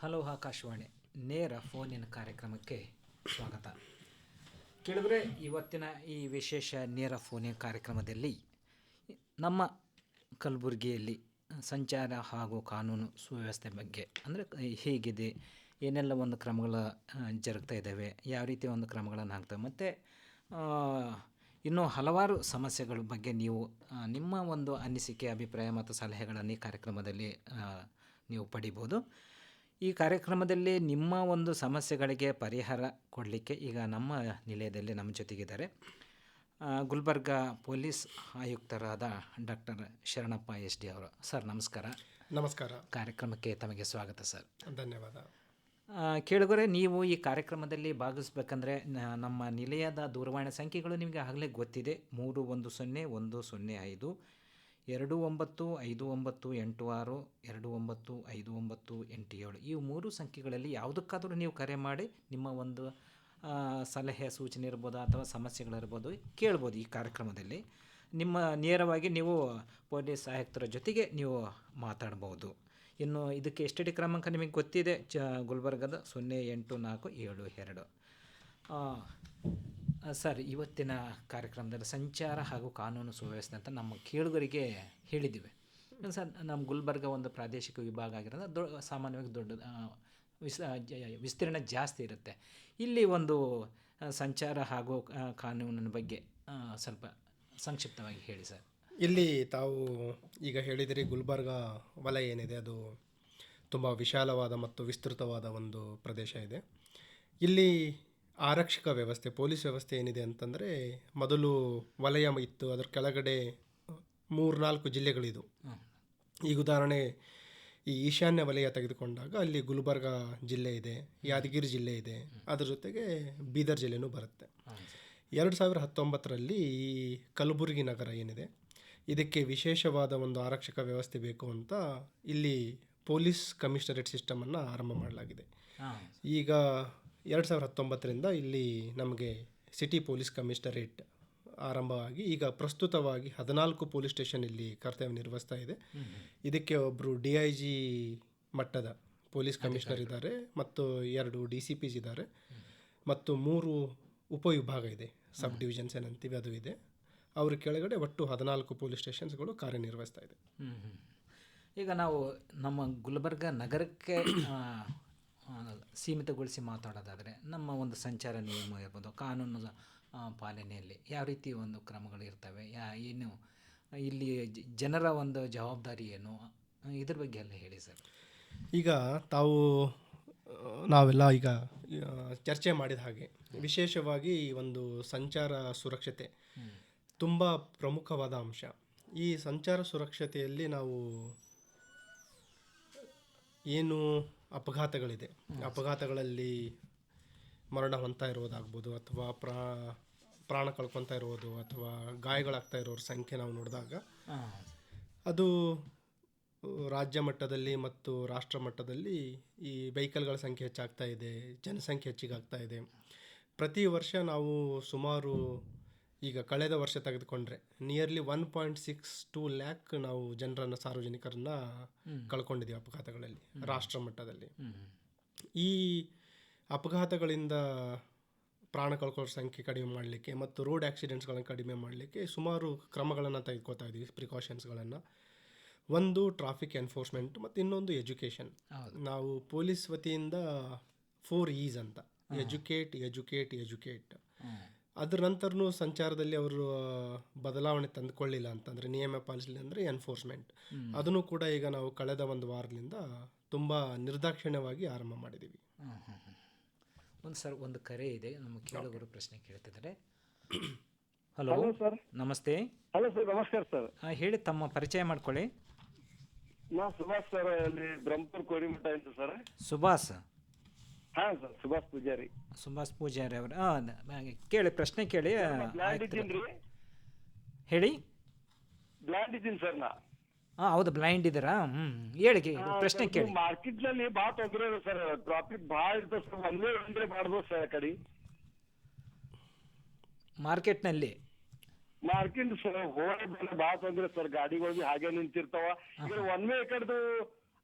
Hello Akashvani ನೇರ ಫೋನಿನ ಕಾರ್ಯಕ್ರಮಕ್ಕೆ ಸ್ವಾಗತ. ಕೇಳಿದ್ರೆ ಇವತ್ತಿನ ಈ ವಿಶೇಷ ನೇರ ಫೋನಿನ ಕಾರ್ಯಕ್ರಮದಲ್ಲಿ ನಮ್ಮ ಕಲಬುರಗಿಯಲ್ಲಿ ಸಂಚಾರ ಹಾಗೂ ಕಾನೂನು ಸುವ್ಯವಸ್ಥೆ ಬಗ್ಗೆ ಅಂದರೆ ಹೇಗಿದೆ, ಏನೆಲ್ಲ ಒಂದು ಕ್ರಮಗಳು ಜರುಗ್ತಾ ಇದ್ದಾವೆ, ಯಾವ ರೀತಿ ಒಂದು ಕ್ರಮಗಳನ್ನು ಹಾಕ್ತವೆ, ಮತ್ತು ಇನ್ನೂ ಹಲವಾರು ಸಮಸ್ಯೆಗಳ ಬಗ್ಗೆ ನೀವು ನಿಮ್ಮ ಒಂದು ಅನಿಸಿಕೆ, ಅಭಿಪ್ರಾಯ ಮತ್ತು ಸಲಹೆಗಳನ್ನು ಈ ಕಾರ್ಯಕ್ರಮದಲ್ಲಿ ನೀವು ಪಡಿಬೋದು. ಈ ಕಾರ್ಯಕ್ರಮದಲ್ಲಿ ನಿಮ್ಮ ಒಂದು ಸಮಸ್ಯೆಗಳಿಗೆ ಪರಿಹಾರ ಕೊಡಲಿಕ್ಕೆ ಈಗ ನಮ್ಮ ನಿಲಯದಲ್ಲಿ ನಮ್ಮ ಜೊತೆಗಿದ್ದಾರೆ ಗುಲ್ಬರ್ಗ ಪೊಲೀಸ್ ಆಯುಕ್ತರಾದ ಡಾಕ್ಟರ್ ಶರಣಪ್ಪ ಎಸ್ ಡಿ ಅವರು. ಸರ್ ನಮಸ್ಕಾರ. ನಮಸ್ಕಾರ. ಕಾರ್ಯಕ್ರಮಕ್ಕೆ ತಮಗೆ ಸ್ವಾಗತ ಸರ್. ಧನ್ಯವಾದ. ಕೇಳಿದರೆ ನೀವು ಈ ಕಾರ್ಯಕ್ರಮದಲ್ಲಿ ಭಾಗವಹಿಸ್ಬೇಕಂದ್ರೆ ನಮ್ಮ ನಿಲಯದ ದೂರವಾಣಿ ಸಂಖ್ಯೆಗಳು ನಿಮಗೆ ಆಗಲೇ ಗೊತ್ತಿದೆ. 310-105 295986 295987 ಈ 3 ಸಂಖ್ಯೆಗಳಲ್ಲಿ ಯಾವುದಕ್ಕಾದರೂ ನೀವು ಕರೆ ಮಾಡಿ ನಿಮ್ಮ ಒಂದು ಸಲಹೆ ಸೂಚನೆ ಇರ್ಬೋದು ಅಥವಾ ಸಮಸ್ಯೆಗಳಿರ್ಬೋದು ಕೇಳ್ಬೋದು. ಈ ಕಾರ್ಯಕ್ರಮದಲ್ಲಿ ನಿಮ್ಮ ನೇರವಾಗಿ ನೀವು ಪೊಲೀಸ್ ಆಯುಕ್ತರ ಜೊತೆಗೆ ನೀವು ಮಾತಾಡ್ಬೋದು. ಇನ್ನು ಇದಕ್ಕೆ ಎಸ್ ಟಿ ಡಿ ಕ್ರಮಾಂಕ ನಿಮಗೆ ಗೊತ್ತಿದೆ, ಗುಲ್ಬರ್ಗದ 08472. ಸರ್, ಇವತ್ತಿನ ಕಾರ್ಯಕ್ರಮದಲ್ಲಿ ಸಂಚಾರ ಹಾಗೂ ಕಾನೂನು ಸುವ್ಯವಸ್ಥೆ ಅಂತ ನಮ್ಮ ಕೇಳುಗರಿಗೆ ಹೇಳಿದ್ದೀವಿ. ಸರ್, ನಮ್ಮ ಗುಲ್ಬರ್ಗ ಒಂದು ಪ್ರಾದೇಶಿಕ ವಿಭಾಗ ಆಗಿರೋದು ಸಾಮಾನ್ಯವಾಗಿ ದೊಡ್ಡ ವಿಸ್ತೀರ್ಣ ಜಾಸ್ತಿ ಇರುತ್ತೆ. ಇಲ್ಲಿ ಒಂದು ಸಂಚಾರ ಹಾಗೂ ಕಾನೂನಿನ ಬಗ್ಗೆ ಸ್ವಲ್ಪ ಸಂಕ್ಷಿಪ್ತವಾಗಿ ಹೇಳಿ ಸರ್. ಇಲ್ಲಿ ತಾವು ಈಗ ಹೇಳಿದಿರಿ, ಗುಲ್ಬರ್ಗ ವಲಯ ಏನಿದೆ ಅದು ತುಂಬ ವಿಶಾಲವಾದ ಮತ್ತು ವಿಸ್ತೃತವಾದ ಒಂದು ಪ್ರದೇಶ ಇದೆ. ಇಲ್ಲಿ ಆರಕ್ಷಕ ವ್ಯವಸ್ಥೆ, ಪೊಲೀಸ್ ವ್ಯವಸ್ಥೆ ಏನಿದೆ ಅಂತಂದರೆ, ಮೊದಲು ವಲಯ ಇತ್ತು, ಅದರ ಕೆಳಗಡೆ 3-4 ಜಿಲ್ಲೆಗಳಿದು. ಈಗ ಉದಾಹರಣೆ ಈ ಈಶಾನ್ಯ ವಲಯ ತೆಗೆದುಕೊಂಡಾಗ ಅಲ್ಲಿ ಗುಲ್ಬರ್ಗ ಜಿಲ್ಲೆ ಇದೆ, ಯಾದಗಿರಿ ಜಿಲ್ಲೆ ಇದೆ, ಅದರ ಜೊತೆಗೆ ಬೀದರ್ ಜಿಲ್ಲೆನೂ ಬರುತ್ತೆ. 2019ರಲ್ಲಿ ಈ ಕಲಬುರಗಿ ನಗರ ಏನಿದೆ ಇದಕ್ಕೆ ವಿಶೇಷವಾದ ಒಂದು ಆರಕ್ಷಕ ವ್ಯವಸ್ಥೆ ಬೇಕು ಅಂತ ಇಲ್ಲಿ ಪೊಲೀಸ್ ಕಮಿಷನರೇಟ್ ಸಿಸ್ಟಮನ್ನು ಆರಂಭ ಮಾಡಲಾಗಿದೆ. ಈಗ 2019ರಿಂದ ಇಲ್ಲಿ ನಮಗೆ ಸಿಟಿ ಪೊಲೀಸ್ ಕಮಿಷನರೇಟ್ ಆರಂಭವಾಗಿ ಈಗ ಪ್ರಸ್ತುತವಾಗಿ 14 ಪೊಲೀಸ್ ಸ್ಟೇಷನ್ ಇಲ್ಲಿ ಕರ್ತವ್ಯ ನಿರ್ವಹಿಸ್ತಾ ಇದೆ. ಇದಕ್ಕೆ ಒಬ್ಬರು DIG ಮಟ್ಟದ ಪೊಲೀಸ್ ಕಮಿಷನರ್ ಇದ್ದಾರೆ ಮತ್ತು 2 DCPs ಇದ್ದಾರೆ ಮತ್ತು 3 ಉಪವಿಭಾಗ ಇದೆ, ಸಬ್ ಡಿವಿಷನ್ಸ್ ಏನಂತೀವಿ ಅದು ಇದೆ. ಅವ್ರ ಕೆಳಗಡೆ ಒಟ್ಟು 14 ಪೊಲೀಸ್ ಸ್ಟೇಷನ್ಸ್ಗಳು ಕಾರ್ಯನಿರ್ವಹಿಸ್ತಾ ಇದೆ. ಈಗ ನಾವು ನಮ್ಮ ಗುಲ್ಬರ್ಗ ನಗರಕ್ಕೆ ಸೀಮಿತಗೊಳಿಸಿ ಮಾತಾಡೋದಾದರೆ ನಮ್ಮ ಒಂದು ಸಂಚಾರ ನಿಯಮ ಇರ್ಬೋದು, ಕಾನೂನು ಪಾಲನೆಯಲ್ಲಿ ಯಾವ ರೀತಿ ಒಂದು ಕ್ರಮಗಳು ಇರ್ತವೆ, ಏನು ಇಲ್ಲಿ ಜನರ ಒಂದು ಜವಾಬ್ದಾರಿ ಏನು, ಇದ್ರ ಬಗ್ಗೆ ಎಲ್ಲ ಹೇಳಿ ಸರ್. ಈಗ ನಾವೆಲ್ಲ ಈಗ ಚರ್ಚೆ ಮಾಡಿದ ಹಾಗೆ ವಿಶೇಷವಾಗಿ ಒಂದು ಸಂಚಾರ ಸುರಕ್ಷತೆ ತುಂಬ ಪ್ರಮುಖವಾದ ಅಂಶ. ಈ ಸಂಚಾರ ಸುರಕ್ಷತೆಯಲ್ಲಿ ನಾವು ಏನು ಅಪಘಾತಗಳಿದೆ, ಅಪಘಾತಗಳಲ್ಲಿ ಮರಣ ಹೊಂದ್ತಾ ಇರೋದಾಗ್ಬೋದು ಅಥವಾ ಪ್ರಾಣ ಕಳ್ಕೊತಾ ಇರೋದು ಅಥವಾ ಗಾಯಗಳಾಗ್ತಾ ಇರೋರ ಸಂಖ್ಯೆ ನಾವು ನೋಡಿದಾಗ ಅದು ರಾಜ್ಯ ಮಟ್ಟದಲ್ಲಿ ಮತ್ತು ರಾಷ್ಟ್ರ ಮಟ್ಟದಲ್ಲಿ ಈ ವೆಹಿಕಲ್ಗಳ ಸಂಖ್ಯೆ ಹೆಚ್ಚಾಗ್ತಾ ಇದೆ, ಜನಸಂಖ್ಯೆ ಹೆಚ್ಚಿಗಾಗ್ತಾ ಇದೆ. ಪ್ರತಿ ವರ್ಷ ನಾವು ಸುಮಾರು ಈಗ ಕಳೆದ ವರ್ಷ ತೆಗೆದುಕೊಂಡ್ರೆ ನಿಯರ್ಲಿ 1.62 ಲ್ಯಾಕ್ ನಾವು ಜನರನ್ನು, ಸಾರ್ವಜನಿಕರನ್ನ ಕಳ್ಕೊಂಡಿದ್ದೀವಿ ಅಪಘಾತಗಳಲ್ಲಿ ರಾಷ್ಟ್ರ ಮಟ್ಟದಲ್ಲಿ. ಈ ಅಪಘಾತಗಳಿಂದ ಪ್ರಾಣ ಕಳ್ಕೊಳ್ಳೋ ಸಂಖ್ಯೆ ಕಡಿಮೆ ಮಾಡಲಿಕ್ಕೆ ಮತ್ತು ರೋಡ್ ಆಕ್ಸಿಡೆಂಟ್ಸ್ಗಳನ್ನು ಕಡಿಮೆ ಮಾಡಲಿಕ್ಕೆ ಸುಮಾರು ಕ್ರಮಗಳನ್ನು ತೆಗೆದುಕೊಳ್ತಾ ಇದ್ದೀವಿ, ಪ್ರಿಕಾಷನ್ಸ್ಗಳನ್ನು. ಒಂದು ಟ್ರಾಫಿಕ್ ಎನ್ಫೋರ್ಸ್ಮೆಂಟ್ ಮತ್ತು ಇನ್ನೊಂದು ಎಜುಕೇಷನ್. ನಾವು ಪೊಲೀಸ್ ವತಿಯಿಂದ 4 E's ಅಂತ, ಎಜುಕೇಟ್. ಅದರ ನಂತರನೂ ಸಂಚಾರದಲ್ಲಿ ಅವರು ಬದಲಾವಣೆ ತಂದುಕೊಳ್ಳಿಲ್ಲ ಅಂತಂದರೆ, ನಿಯಮ ಪಾಲಿಸಲಿಲ್ಲ ಅಂದರೆ ಎನ್ಫೋರ್ಸ್ಮೆಂಟ್. ಅದನ್ನು ಕೂಡ ಈಗ ನಾವು ಕಳೆದ ಒಂದು ವಾರದಿಂದ ತುಂಬ ನಿರ್ದಾಕ್ಷಿಣ್ಯವಾಗಿ ಆರಂಭ ಮಾಡಿದ್ದೀವಿ. ಒಂದು ಕರೆ ಇದೆ, ನಮ್ಮ ಕೇಳುಗರು ಪ್ರಶ್ನೆ ಕೇಳ್ತಿದ್ದಾರೆ. ಹಲೋ ಸರ್, ನಮಸ್ತೆ. ಹಲೋ ಸರ್, ನಮಸ್ಕಾರ ಸರ್. ಹೇಳಿ, ತಮ್ಮ ಪರಿಚಯ ಮಾಡ್ಕೊಳ್ಳಿ. ನಾ ಸುಭಾಷ್ ಸರ್, ಅಲ್ಲಿ ಬ್ರಹ್ಮಪುರ ಕೋಡಿಮಠ ಅಂತ ಸರ್. ಸುಭಾಷ್? ಹಾಂ ಸರ್, ಸುಭಾಷ್ ಪೂಜಾರಿ ಅವರು. ಕೇಳಿ, ಪ್ರಶ್ನೆ ಕೇಳಿ. ಹೇಳಿ. ಬ್ಲೈಂಡ್ ಇದ್ದೀನಿ ಸರ್ ನಾ. ಹೌದು, ಬ್ಲೈಂಡ್ ಇದ್ದೀರಾ? ಹೇಳಿ, ಪ್ರಶ್ನೆ ಕೇಳಿ. ಮಾರ್ಕೆಟ್ ನಲ್ಲಿ ಭಾಳ ತೊಂದರೆ ಇದೆ ಸರ್, ಟ್ರಾಫಿಕ್ ಭಾಳ ಇರ್ತದೆ ಸರ್, ಒಂದೇ ಮಾಡ್ಬೋದು ಸರ್. ಆ ಕಡೆ ಮಾರ್ಕೆಟ್ನಲ್ಲಿ ಸರ್ ಹೋಗಿ ಭಾಳ ತೊಂದರೆ ಸರ್, ಗಾಡಿಗಳು ಹಾಗೆ ನಿಂತಿರ್ತಾವ. ಈಗ ಒನ್ ವೇ ಕಡೆದು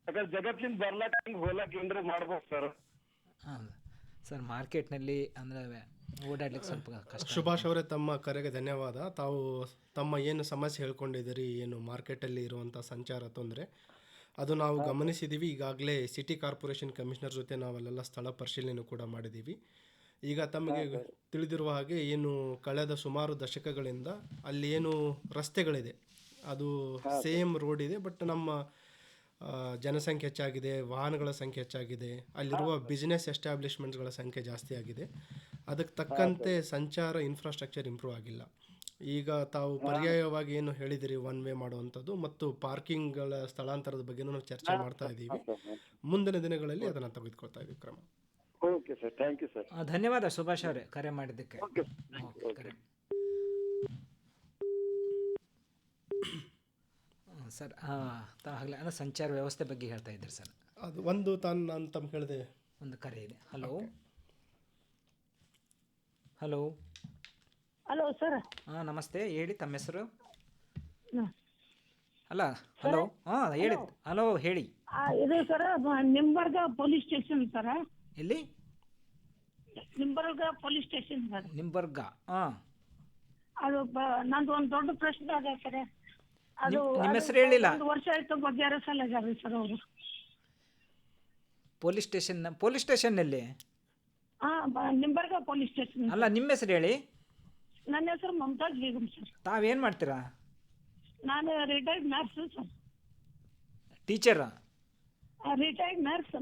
ಯಾಕಂದ್ರೆ ಜಗತ್ತಿಂದ ಬರ್ಲಾಕ ಹಿಂಗ್ ಹೋಗ್ಲಾಕ ಏನ್ರ ಮಾಡ್ಬೋದು ಸರ್. ಹಾಂ ಸರ್, ಮಾರ್ಕೆಟ್ನಲ್ಲಿ ಅಂದರೆ ಓಡಾಡ್ಲಿಕ್ಕೆ ಸ್ವಲ್ಪ ಕಷ್ಟ. ಸುಭಾಷ್ ಅವರೇ, ತಮ್ಮ ಕರೆಗೆ ಧನ್ಯವಾದ. ತಾವು ತಮ್ಮ ಏನು ಸಮಸ್ಯೆ ಹೇಳ್ಕೊಂಡಿದ್ದೀರಿ, ಏನು ಮಾರ್ಕೆಟಲ್ಲಿ ಇರುವಂಥ ಸಂಚಾರ ತೊಂದರೆ, ಅದು ನಾವು ಗಮನಿಸಿದ್ದೀವಿ. ಈಗಾಗಲೇ ಸಿಟಿ ಕಾರ್ಪೊರೇಷನ್ ಕಮಿಷನರ್ ಜೊತೆ ನಾವೆಲ್ಲ ಸ್ಥಳ ಪರಿಶೀಲನೆ ಕೂಡ ಮಾಡಿದ್ದೀವಿ. ಈಗ ತಮಗೆ ತಿಳಿದಿರುವ ಹಾಗೆ ಏನು ಕಳೆದ ಸುಮಾರು ದಶಕಗಳಿಂದ ಅಲ್ಲಿ ಏನು ರಸ್ತೆಗಳಿದೆ ಅದು ಸೇಮ್ ರೋಡ್ ಇದೆ, ಬಟ್ ನಮ್ಮ ಜನಸಂಖ್ಯೆ ಹೆಚ್ಚಾಗಿದೆ, ವಾಹನಗಳ ಸಂಖ್ಯೆ ಹೆಚ್ಚಾಗಿದೆ, ಅಲ್ಲಿರುವ ಬಿಸ್ನೆಸ್ ಎಸ್ಟಾಬ್ಲಿಷ್ಮೆಂಟ್ಸ್ಗಳ ಸಂಖ್ಯೆ ಜಾಸ್ತಿ ಆಗಿದೆ. ಅದಕ್ಕೆ ತಕ್ಕಂತೆ ಸಂಚಾರ ಇನ್ಫ್ರಾಸ್ಟ್ರಕ್ಚರ್ ಇಂಪ್ರೂವ್ ಆಗಿಲ್ಲ. ಈಗ ತಾವು ಪರ್ಯಾಯವಾಗಿ ಏನು ಹೇಳಿದಿರಿ ಒನ್ ವೇ ಮಾಡುವಂಥದ್ದು ಮತ್ತು ಪಾರ್ಕಿಂಗ್ಗಳ ಸ್ಥಳಾಂತರದ ಬಗ್ಗೆನೂ ನಾವು ಚರ್ಚೆ ಮಾಡ್ತಾ ಇದ್ದೀವಿ. ಮುಂದಿನ ದಿನಗಳಲ್ಲಿ ಅದನ್ನು ತೆಗೆದುಕೊಳ್ತಾ ಇದ್ದೀವಿ ಕ್ರಮ. Okay sir, thank you sir. ಧನ್ಯವಾದ ಸುಭಾಷ್ ಅವರೇ ಕರೆ ಮಾಡಿದ್ದಕ್ಕೆ. ಓಕೆ ಕರೆ ಸರ್, ಆಗಲೇ ಅಂದರೆ ಸಂಚಾರ ವ್ಯವಸ್ಥೆ ಬಗ್ಗೆ ಹೇಳ್ತಾ ಇದ್ದೀರಿ ಸರ್. ಅದು ಒಂದು ನಾನು ತಮ್ಮ ಹೇಳಿದೆ. ಒಂದು ಕರೆ ಇದೆ. Hello hello hello sir. ಹಾಂ ನಮಸ್ತೆ, ಹೇಳಿ ತಮ್ಮ ಹೆಸರು? ಹ್ಮ್. ಅಲ್ಲ ಹಲೋ, ಹಾಂ ಹೇಳಿ. ಹಲೋ ಹೇಳಿ. ಇದು sir Nimbarga police station sir. ಎಲ್ಲಿ? Nimbarga police station sir. Nimbarga. ಹಾಂ, ಅದು ನಂದು ಒಂದು ದೊಡ್ಡ ಪ್ರಶ್ನೆ ಅದ ಸರ್. ಅದು ನಿಮ್ಮ ಹೆಸರು ಹೇಳಿಲ್ಲ. 1 ವರ್ಷ ಆಯ್ತು ಬಗೆಹರಿಸಲಾಗ್ಯಾರ ಸರ್ ಅವರು. ಪೊಲೀಸ್ ಸ್ಟೇಷನ್ನಲ್ಲಿ? Nimbarga police station. ಅಲ್ಲ, ನಿಮ್ಮ ಹೆಸರು ಹೇಳಿ. ನನ್ನ ಹೆಸರು ಮಮತಾಜ್ ಬೇಗಂ ಸರ್. ತಾವೇನು ಮಾಡ್ತೀರಾ? ನಾನು ರಿಟೈರ್ಡ್ ನರ್ಸ್ ಸರ್. ಟೀಚರಾ? Retired nurse.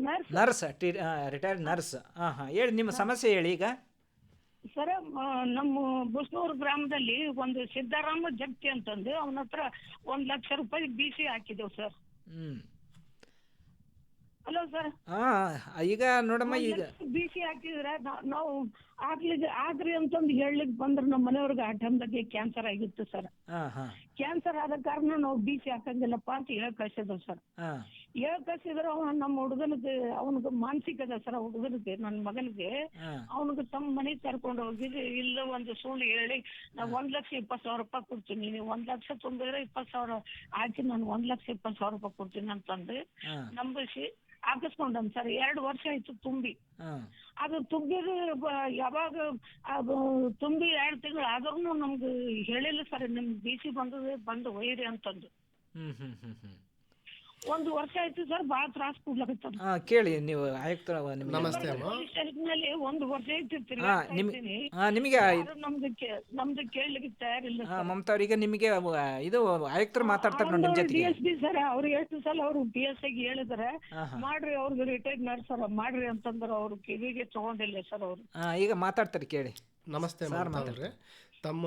Retired nurse. ಹಾಂ ಹಾಂ, ಹೇಳಿ ನಿಮ್ಮ ಸಮಸ್ಯೆ ಹೇಳಿ ಈಗ. ಸರ್, ನಮ್ಮ ಬುಸ್ನೂರು ಗ್ರಾಮದಲ್ಲಿ ಒಂದು ಸಿದ್ದರಾಮ ಜಗತಿ ಅಂತಂದು ಅವನ ಹತ್ರ 1 ಲಕ್ಷ ರೂಪಾಯಿ BC ಹಾಕಿದೆವು ಸರ್. ಹ್ಞೂ. Hello sir. ಹಾಂ, ಈಗ ನೋಡಮ್ಮ, ಈಗ BC ಹಾಕಿದ್ರೆ ನಾವು ಆಗ್ರಿ ಅಂತಂದು ಹೇಳಲಿಕ್ಕೆ ಬಂದ್ರೆ ನಮ್ಮ ಮನೆಯವ್ರಿಗೆ ಆ ಟೈಮ್ದಾಗೆ ಕ್ಯಾನ್ಸರ್ ಆಗಿತ್ತು ಸರ್. ಹಾಂ ಹಾಂ. ಕ್ಯಾನ್ಸರ್ ಆದ ಕಾರಣ ನಾವು BC ಹಾಕಂಗಿಲ್ಲಪ್ಪ ಅಂತ ಹೇಳಿ ಕಳ್ಸಿದ್ರು ಸರ್. ಹಾಂ. ಹೇಳಿ ಕಳ್ಸಿದ್ರೆ ನಮ್ಮ ಹುಡುಗನಿಗೆ ಅವನಿಗೆ ಮಾನಸಿಕ ಅದ ಸರ್. ಹುಡುಗನಿಗೆ ನನ್ನ ಮಗನಿಗೆ ಅವನಿಗೆ ತಮ್ಮ ಮನೆಗೆ ಕರ್ಕೊಂಡು ಹೋಗಿ ಇಲ್ಲ ಒಂದು ಸುಳ್ಳು ಹೇಳಿ ನಾವು 1,20,000 ರೂಪಾಯಿ ಕೊಡ್ತೀನಿ, ನೀವು 1 ಲಕ್ಷ ತುಂಬಿದ್ರೆ 20,000 ಹಾಕಿ ನಾನು 1,20,000 ರೂಪಾಯಿ ಕೊಡ್ತೀನಿ ಅಂತಂದು ನಂಬಿಸಿ ಹಾಕಿಸ್ಕೊಂಡನ್ ಸರ್. 2 ವರ್ಷ ಆಯ್ತು ತುಂಬಿ. ಅದು ತುಂಬಿದ್ರೆ ಯಾವಾಗ ಅದು ತುಂಬಿ 2 ತಿಂಗಳು ಆದ್ರೂ ನಮ್ಗೆ ಹೇಳಿಲ್ಲ ಸರ್, ನಿಮ್ಗೆ BC ಬಂದು ಒಯ್ಯಿರಿ ಅಂತಂದು. 1 ವರ್ಷ ಆಯ್ತು ಸರ್, ಭಾಳ ತ್ರಾಸ ಕೊಡ್ಲಾಕತ್ತ. ಕೇಳಿ, ನೀವು ಆಯುಕ್ತ ನಮಸ್ತೆ ಅಮ್ಮ. ನಲ್ಲಿ 1 ವರ್ಷ ಆಯ್ತು ನಿಮಗೆ ನಮ್ದು ಕೇಳಲಿಕ್ಕೆ ತಯಾರಿಲ್ಲ. ಮಮತಾ ಅವ್ರಿಗೆ ನಿಮಗೆ ಇದು ಆಯುಕ್ತರು ಮಾತಾಡ್ತಾರೆ ನೋಡಿ ನಿಮ್ಮ ಜೊತೆಗೆ. DSP ಸರ್, ಅವ್ರು ಎಷ್ಟು ಸಲ ಅವರು PSI ಹೇಳಿದಾರೆ ಮಾಡ್ರಿ, ಅವ್ರಿಗೆ ರಿಟೈರ್ಡ್ ನರ್ಸರ್ ಮಾಡ್ರಿ ಅಂತಂದ್ರೆ ಅವ್ರು ಕಿವಿಗೆ ತಗೊಂಡಿಲ್ಲ ಸರ್ ಅವರು. ಈಗ ಮಾತಾಡ್ತಾರೆ, ಕೇಳಿ. ನಮಸ್ತೆ ಮಮತಾ ಅವರೇ, ತಮ್ಮ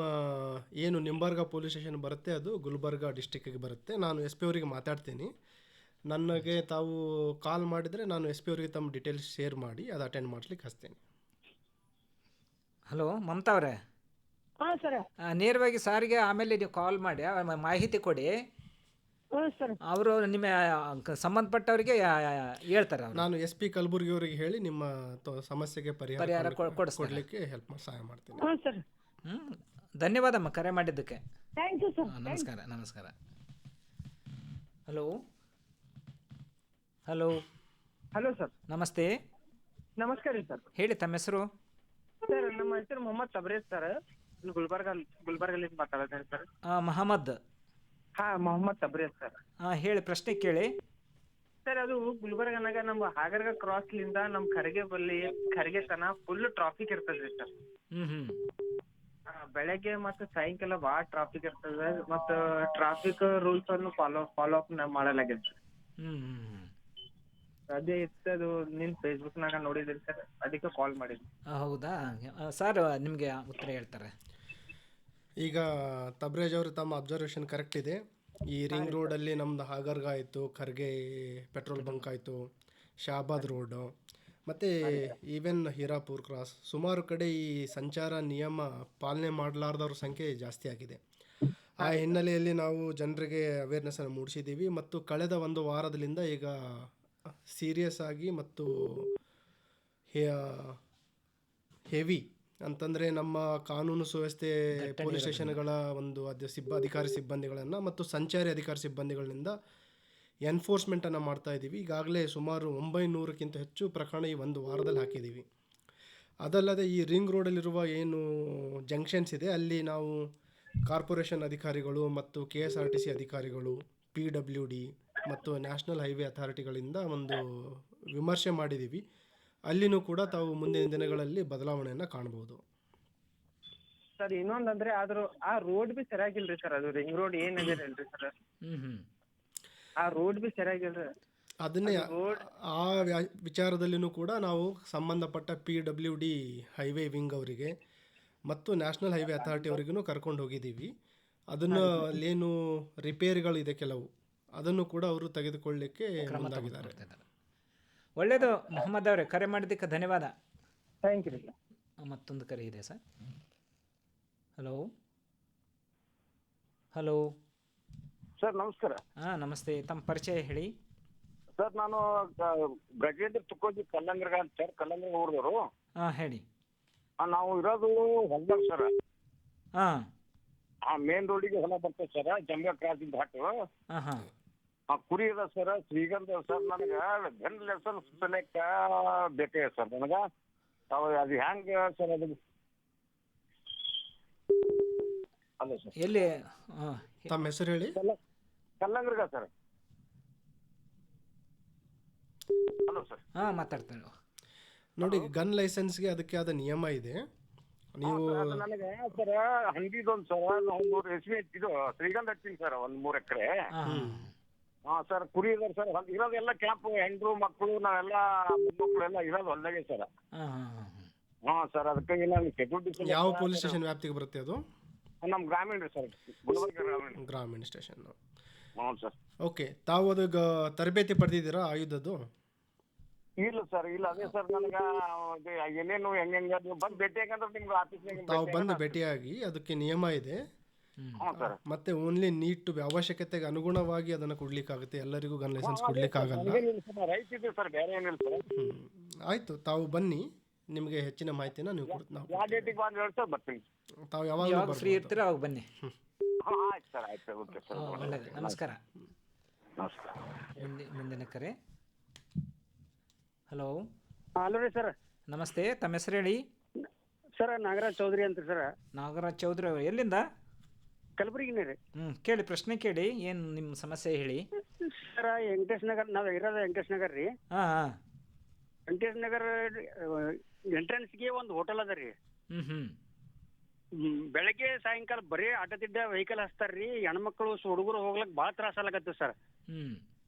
ಏನು ನಿಂಬರ್ಗ ಪೊಲೀಸ್ ಸ್ಟೇಷನ್ ಬರುತ್ತೆ ಅದು ಗುಲ್ಬರ್ಗ ಡಿಸ್ಟಿಕ್ಕಿಗೆ ಬರುತ್ತೆ. ನಾನು SP ಅವರಿಗೆ ಮಾತಾಡ್ತೀನಿ. ನನಗೆ ತಾವು ಕಾಲ್ ಮಾಡಿದರೆ ನಾನು SP ಅವರಿಗೆ ತಮ್ಮ ಡೀಟೇಲ್ಸ್ ಶೇರ್ ಮಾಡಿ ಅದು ಅಟೆಂಡ್ ಮಾಡಿಸ್ಲಿಕ್ಕೆ ಹಚ್ತೇನೆ. ಹಲೋ ಮಮತಾ ಅವರೇ. ಹಾಂ ಸರ್. ನೇರವಾಗಿ ಸಾರಿಗೆ ಆಮೇಲೆ ನೀವು ಕಾಲ್ ಮಾಡಿ ಮಾಹಿತಿ ಕೊಡಿ. ಅವರು ನಿಮ್ಮ ಸಂಬಂಧಪಟ್ಟವರಿಗೆ ಹೇಳ್ತಾರೆ. ನಾನು SP ಕಲಬುರ್ಗಿ ಅವರಿಗೆ ಹೇಳಿ ನಿಮ್ಮ ಸಮಸ್ಯೆಗೆ ಪರಿಹಾರ ಕೊಡಲಿಕ್ಕೆ ಸಹಾಯ ಮಾಡ್ತೀನಿ. ಹಾಂ ಸರ್. ಧನ್ಯವಾದಮ್ಮ ಕರೆ ಮಾಡಿದ್ದಕ್ಕೆ. Thank you sir. ನಮಸ್ಕಾರ. ನಮಸ್ಕಾರ. Hello hello hello sir. ನಮಸ್ತೆ. ನಮಸ್ಕಾರ ರೀ ಸರ್. ಹೇಳಿ ತಮ್ಮ ಹೆಸರು? ಸರ್, ನಮ್ಮ ಹೆಸರು ಮೊಹಮ್ಮದ್ ತಬ್ರೇಜ್ ಸರ್. ಗುಲ್ಬರ್ಗಲ್ಲಿಂದ ಮಾತಾಡ್ತೇನೆ ಸರ್. ಮೊಹಮ್ಮದ್. ಹಾಂ, ಮೊಹಮ್ಮದ್ ತಬ್ರೇಜ್ ಸರ್. ಹೇಳಿ, ಪ್ರಶ್ನೆ ಕೇಳಿ. ಸರ್, ಅದು ಗುಲ್ಬರ್ಗನಾಗ ನಮ್ಮ ಹಾಗರ್ಗ ಕ್ರಾಸ್ಲಿಂದ ನಮ್ಮ ಖರ್ಗೆ ತನ ಫುಲ್ ಟ್ರಾಫಿಕ್ ಇರ್ತದ್ರಿ ಸರ್. ಬೆಳಗ್ಗೆ ಮತ್ತು ಸಾಯಂಕಾಲ ಭಾಳ ಟ್ರಾಫಿಕ್ ಇರ್ತದೆ ಮತ್ತು ಟ್ರಾಫಿಕ್ ರೂಲ್ಸ್ ಅನ್ನು ಫಾಲೋ ಅಪ್ ಮಾಡಲಾಗಿದೆ ಸರ್. ಅದೇ ಇರ್ತದು ನಿನ್ನ ಫೇಸ್ಬುಕ್ನಾಗ ನೋಡಿದ್ರಿ ಸರ್, ಅದಕ್ಕೆ ಕಾಲ್ ಮಾಡಿದ್ವಿ. ಹೌದಾ ಸರ್, ನಿಮಗೆ ಉತ್ತರ ಹೇಳ್ತಾರೆ. ಈಗ ತಬ್ರೇಜ್ ಅವರು ತಮ್ಮ ಅಬ್ಸರ್ವೇಷನ್ ಕರೆಕ್ಟ್ ಇದೆ. ಈ ರಿಂಗ್ ರೋಡಲ್ಲಿ ನಮ್ಮದು ಹಾಗರ್ಗ ಆಯಿತು, ಖರ್ಗೆ ಪೆಟ್ರೋಲ್ ಬಂಕ್ ಆಯಿತು, ಶಾಬಾದ್ ರೋಡು ಮತ್ತು ಈವನ್ ಹೀರಾಪುರ್ ಕ್ರಾಸ್, ಸುಮಾರು ಕಡೆ ಈ ಸಂಚಾರ ನಿಯಮ ಪಾಲನೆ ಮಾಡಲಾರ್ದವ್ರ ಸಂಖ್ಯೆ ಜಾಸ್ತಿ ಆಗಿದೆ. ಆ ಹಿನ್ನೆಲೆಯಲ್ಲಿ ನಾವು ಜನರಿಗೆ ಅವೇರ್ನೆಸ್ಸನ್ನು ಮೂಡಿಸಿದ್ದೀವಿ ಮತ್ತು ಕಳೆದ 1 ವಾರದಿಂದ ಈಗ ಸೀರಿಯಸ್ ಆಗಿ ಮತ್ತು ಹೆವಿ ಅಂತಂದರೆ ನಮ್ಮ ಕಾನೂನು ಸುವ್ಯವಸ್ಥೆ ಪೊಲೀಸ್ ಸ್ಟೇಷನ್ಗಳ ಒಂದು ಅಧಿಕಾರಿ ಸಿಬ್ಬಂದಿಗಳನ್ನು ಮತ್ತು ಸಂಚಾರಿ ಅಧಿಕಾರಿ ಸಿಬ್ಬಂದಿಗಳಿಂದ ಎನ್ಫೋರ್ಸ್ಮೆಂಟನ್ನು ಮಾಡ್ತಾ ಇದ್ದೀವಿ. ಈಗಾಗಲೇ ಸುಮಾರು 900ಕ್ಕಿಂತ ಹೆಚ್ಚು ಪ್ರಕರಣ ಈ ಒಂದು ವಾರದಲ್ಲಿ ಹಾಕಿದ್ದೀವಿ. ಅದಲ್ಲದೆ ಈ ರಿಂಗ್ ರೋಡಲ್ಲಿರುವ ಏನು ಜಂಕ್ಷನ್ಸ್ ಇದೆ ಅಲ್ಲಿ ನಾವು ಕಾರ್ಪೊರೇಷನ್ ಅಧಿಕಾರಿಗಳು ಮತ್ತು KSRTC ಅಧಿಕಾರಿಗಳು, PWD ಮತ್ತು ನ್ಯಾಷನಲ್ ಹೈವೇ ಅಥಾರಿಟಿಗಳಿಂದ ಒಂದು ವಿಮರ್ಶೆ ಮಾಡಿದ್ದೀವಿ. ಅಲ್ಲಿನೂ ಕೂಡ ತಾವು ಮುಂದಿನ ದಿನಗಳಲ್ಲಿ ಬದಲಾವಣೆಯನ್ನು ಕಾಣ್ಬೋದು. ಸರ್ ಇನ್ನೊಂದಂದ್ರೆ ಆದ್ರೂ ಆ ರೋಡ್ ಬಿ ಸರಿಯಾಗಿಲ್ರಿ ಸರ್. ಅದು ರಿಂಗ್ ರೋಡ್ ಏನಿದೆ ಅಲ್ರಿ ಸರ್, ಆ ರೋಡ್ ಬಿ ಸರಿಯಾಗಿಲ್ರಿ. ಅದನ್ನೇ ಆ ವಿಚಾರದಲ್ಲಿನೂ ಕೂಡ ನಾವು ಸಂಬಂಧಪಟ್ಟ PWD ಹೈವೇ ವಿಂಗ್ ಅವರಿಗೆ ಮತ್ತು ನ್ಯಾಷನಲ್ ಹೈವೇ ಅಥಾರಿಟಿ ಅವರಿಗೂ ಕರ್ಕೊಂಡು ಹೋಗಿದ್ದೀವಿ. ಅದನ್ನು ಅಲ್ಲೇನು ರಿಪೇರಿಗಳಿದೆ ಕೆಲವು, ಅದನ್ನು ಕೂಡ ಅವರು ತೆಗೆದುಕೊಳ್ಳಲಿಕ್ಕೆ ಮುಂದಾಗಿದ್ದಾರೆ. ಒಳ್ಳೆಯದು ಮೊಹಮ್ಮದ್ ಅವರೇ, ಕರೆ ಮಾಡಿದ್ದಕ್ಕೆ ಧನ್ಯವಾದ. ಥ್ಯಾಂಕ್ ಯು ರೀ. ಮತ್ತೊಂದು ಕರೆ ಇದೆ ಸರ್. ಹಲೋ ಹಲೋ ಸರ್ ನಮಸ್ಕಾರ. ಹಾಂ ನಮಸ್ತೆ, ತಮ್ಮ ಪರಿಚಯ ಹೇಳಿ. ಸರ್ ನಾನು ಬ್ರಗೇಂದ್ರ ತುಕ್ಕೋಜಿ ಕಲ್ಲಂಗರ್ಗ ಅಂತ ಸರ್, ಕಲ್ಲಂಗರ್ಗ ಊರ್ದವರು. ಹಾಂ ಹೇಳಿ. ನಾವು ಇರೋದು ಹೊಲದಾಗ ಸರ್. ಹಾಂ ಆ ಮೇನ್ ರೋಡಿಗೆ ಹೊಲ ಬರ್ತದೆ ಸರ್, ಜಂಗ ಕ್ರಾಸಿಂಗ್ ಘಾಟು. ಹಾಂ ಹಾಂ ಆ ಕುರಿ ಅದ ಸರ್, ಶ್ರೀಗಂಧ ಸರ್. ನನಗೆ ಗನ್ ಲೆಸನ್ಸ್ ಸೆಲೆಕ್ಟ್ ಬೇಕಾಗಿದೆ ಸರ್ ನನಗೆ. ತಾವು ಅದು ಹೆಂಗೆ ಸರ್ ಅದು? ಅಲ್ಲ ಸರ್, ಎಲ್ಲಿ? ಹಾಂ ತಮ್ಮ ಹೆಸರು ಹೇಳಿ. ಕಲ್ಲಂಗರ್ಗ ಸರ್. Hello sir. ಹಾಂ ಮಾತಾಡ್ತೇನೆ. ನೋಡಿ, ಗನ್ ಲೈಸೆನ್ಸ್ಗೆ ಅದಕ್ಕೆ ಆದ ನಿಯಮ ಇದೆ. ನೀವು ನನಗೆ ಸರ್ ಹಂದಿದೊಂದು ಸರ್, ನಾವು 3 ಎಸ್ವಿ ಇದು ಶ್ರೀಗಂಧ ಹಚ್ತೀನಿ ಸರ್, 1 3 ಎಕರೆ. ಹಾ ಸರ್, ಕುರಿ ಇದಾರೆ ಸರ್. ಇರೋದೆಲ್ಲ ಕ್ಯಾಂಪ್, ಹೆಂಡ್ರು ಮಕ್ಕಳು ನಾವೆಲ್ಲ ಮೊಮ್ಮಕ್ಕಳು ಎಲ್ಲ ಇರೋದು ಹೊಲ್ದಾಗೆ ಸರ್. ಹಾ ಸರ್, ಅದಕ್ಕಾಗಿ ನಾನು ಸೆಕ್ಯೂರಿಟಿ. ಯಾವ ಪೊಲೀಸ್ ಸ್ಟೇಷನ್ ವ್ಯಾಪ್ತಿಗೆ ಬರುತ್ತೆ ಅದು? ನಮ್ಮ ಗ್ರಾಮೀಣ ರೀ ಸರ್, ಗುಲ್ಬರ್ಗ ಗ್ರಾಮೀಣ ಸ್ಟೇಷನ್. ಹ್ಞೂ ಸರ್. ಓಕೆ, ತಾವು ಅದು ತರಬೇತಿ ಪಡೆದಿದ್ದೀರಾ ಆಯುಧದ್ದು? ಇಲ್ಲ ಸರ್, ಇಲ್ಲ. ಅದೇ ಸರ್ ನನಗೆ ಏನೇನು ಹೆಂಗೆ ನೀವು ಬಂದು ಭೇಟಿಯಾಗಂದ್ರೆ ನಿಮ್ಗೆ ಆಫೀಸ್ನಾಗ ತಾವು ಬಂದು ಭೇಟಿಯಾಗಿ, ಅದಕ್ಕೆ ನಿಯಮ ಇದೆ. ಹ್ಞೂ ಸರ್. ಮತ್ತೆ ಓನ್ಲಿ ನೀಟ್ ಅವಶ್ಯಕತೆಗೆ ಅನುಗುಣವಾಗಿ ಅದನ್ನು ಕೊಡ್ಲಿಕ್ಕಾಗುತ್ತೆ. ಎಲ್ಲರಿಗೂ ಗನ್ ಲೈಸೆನ್ಸ್ ಕೊಡ್ಲಿಕ್ಕಾಗಲ್ಲ. ರೈಟ್ ಇದೆ ಸರ್, ಬೇರೆ ಏನಿಲ್ಲ ಸರ್. ಆಯ್ತು, ತಾವು ಬನ್ನಿ, ನಿಮಗೆ ಹೆಚ್ಚಿನ ಮಾಹಿತಿನ ನೀವು ಯಾವ ಡೇಟಿಗೆ ಬಂದು ಹೇಳಿ ಸರ್, ಬರ್ತೀನಿ. ತಾವು ಯಾವಾಗ ಯಾವಾಗ ಫ್ರೀ ಇರ್ತೀರೋ ಅವಾಗ ಬನ್ನಿ. ಹಾಂ ಆಯ್ತು ಸರ್, ಆಯ್ತು ಸರ್, ಓಕೆ ಸರ್. ಒಳ್ಳೆಯದು, ನಮಸ್ಕಾರ. ನಮಸ್ಕಾರ. ಮುಂದಿನ ಕರೆ. ಹಲೋ ಹಲೋ ರೀ ಸರ್. ನಮಸ್ತೆ, ತಮ್ಮ ಹೆಸರು ಹೇಳಿ. ಸರ್ ನಾಗರಾಜ್ ಚೌಧರಿ ಅಂತ ಸರ್. ನಾಗರಾಜ್ ಚೌಧರಿ ಅವರು ಎಲ್ಲಿಂದ? ಕಲಬುರಗಿನೇ ರೀ. ಕೇಳಿ, ಪ್ರಶ್ನೆ ಕೇಳಿ, ಏನು ನಿಮ್ಮ ಸಮಸ್ಯೆ ಹೇಳಿ. ಸರ್ ವೆಂಕಟೇಶ್ ನಗರ್, ನಾವು ಇರೋದು ವೆಂಕಟೇಶ್ ನಗರ್ ರೀ. ಹಾಂ ಹಾಂ ವೆಂಕಟೇಶ್ ನಗರ್ ಎಂಟ್ರೆನ್ಸ್ಗೆ ಒಂದು ಹೋಟೆಲ್ ಅದ ರೀ. ಬೆಳಗ್ಗೆ ಸಾಯಂಕಾಲ ಬರೀ ಅಡ್ಡದಿಡ್ಡ ವೆಹಿಕಲ್ ಹಚ್ತಾರ್ರಿ. ಹೆಣ್ಮಕ್ಳು ಹುಡುಗರು ಹೋಗ್ಲಕ್ ಭಾಳ ತ್ರಾಸ ಆಗತ್ತೆ ಸರ್.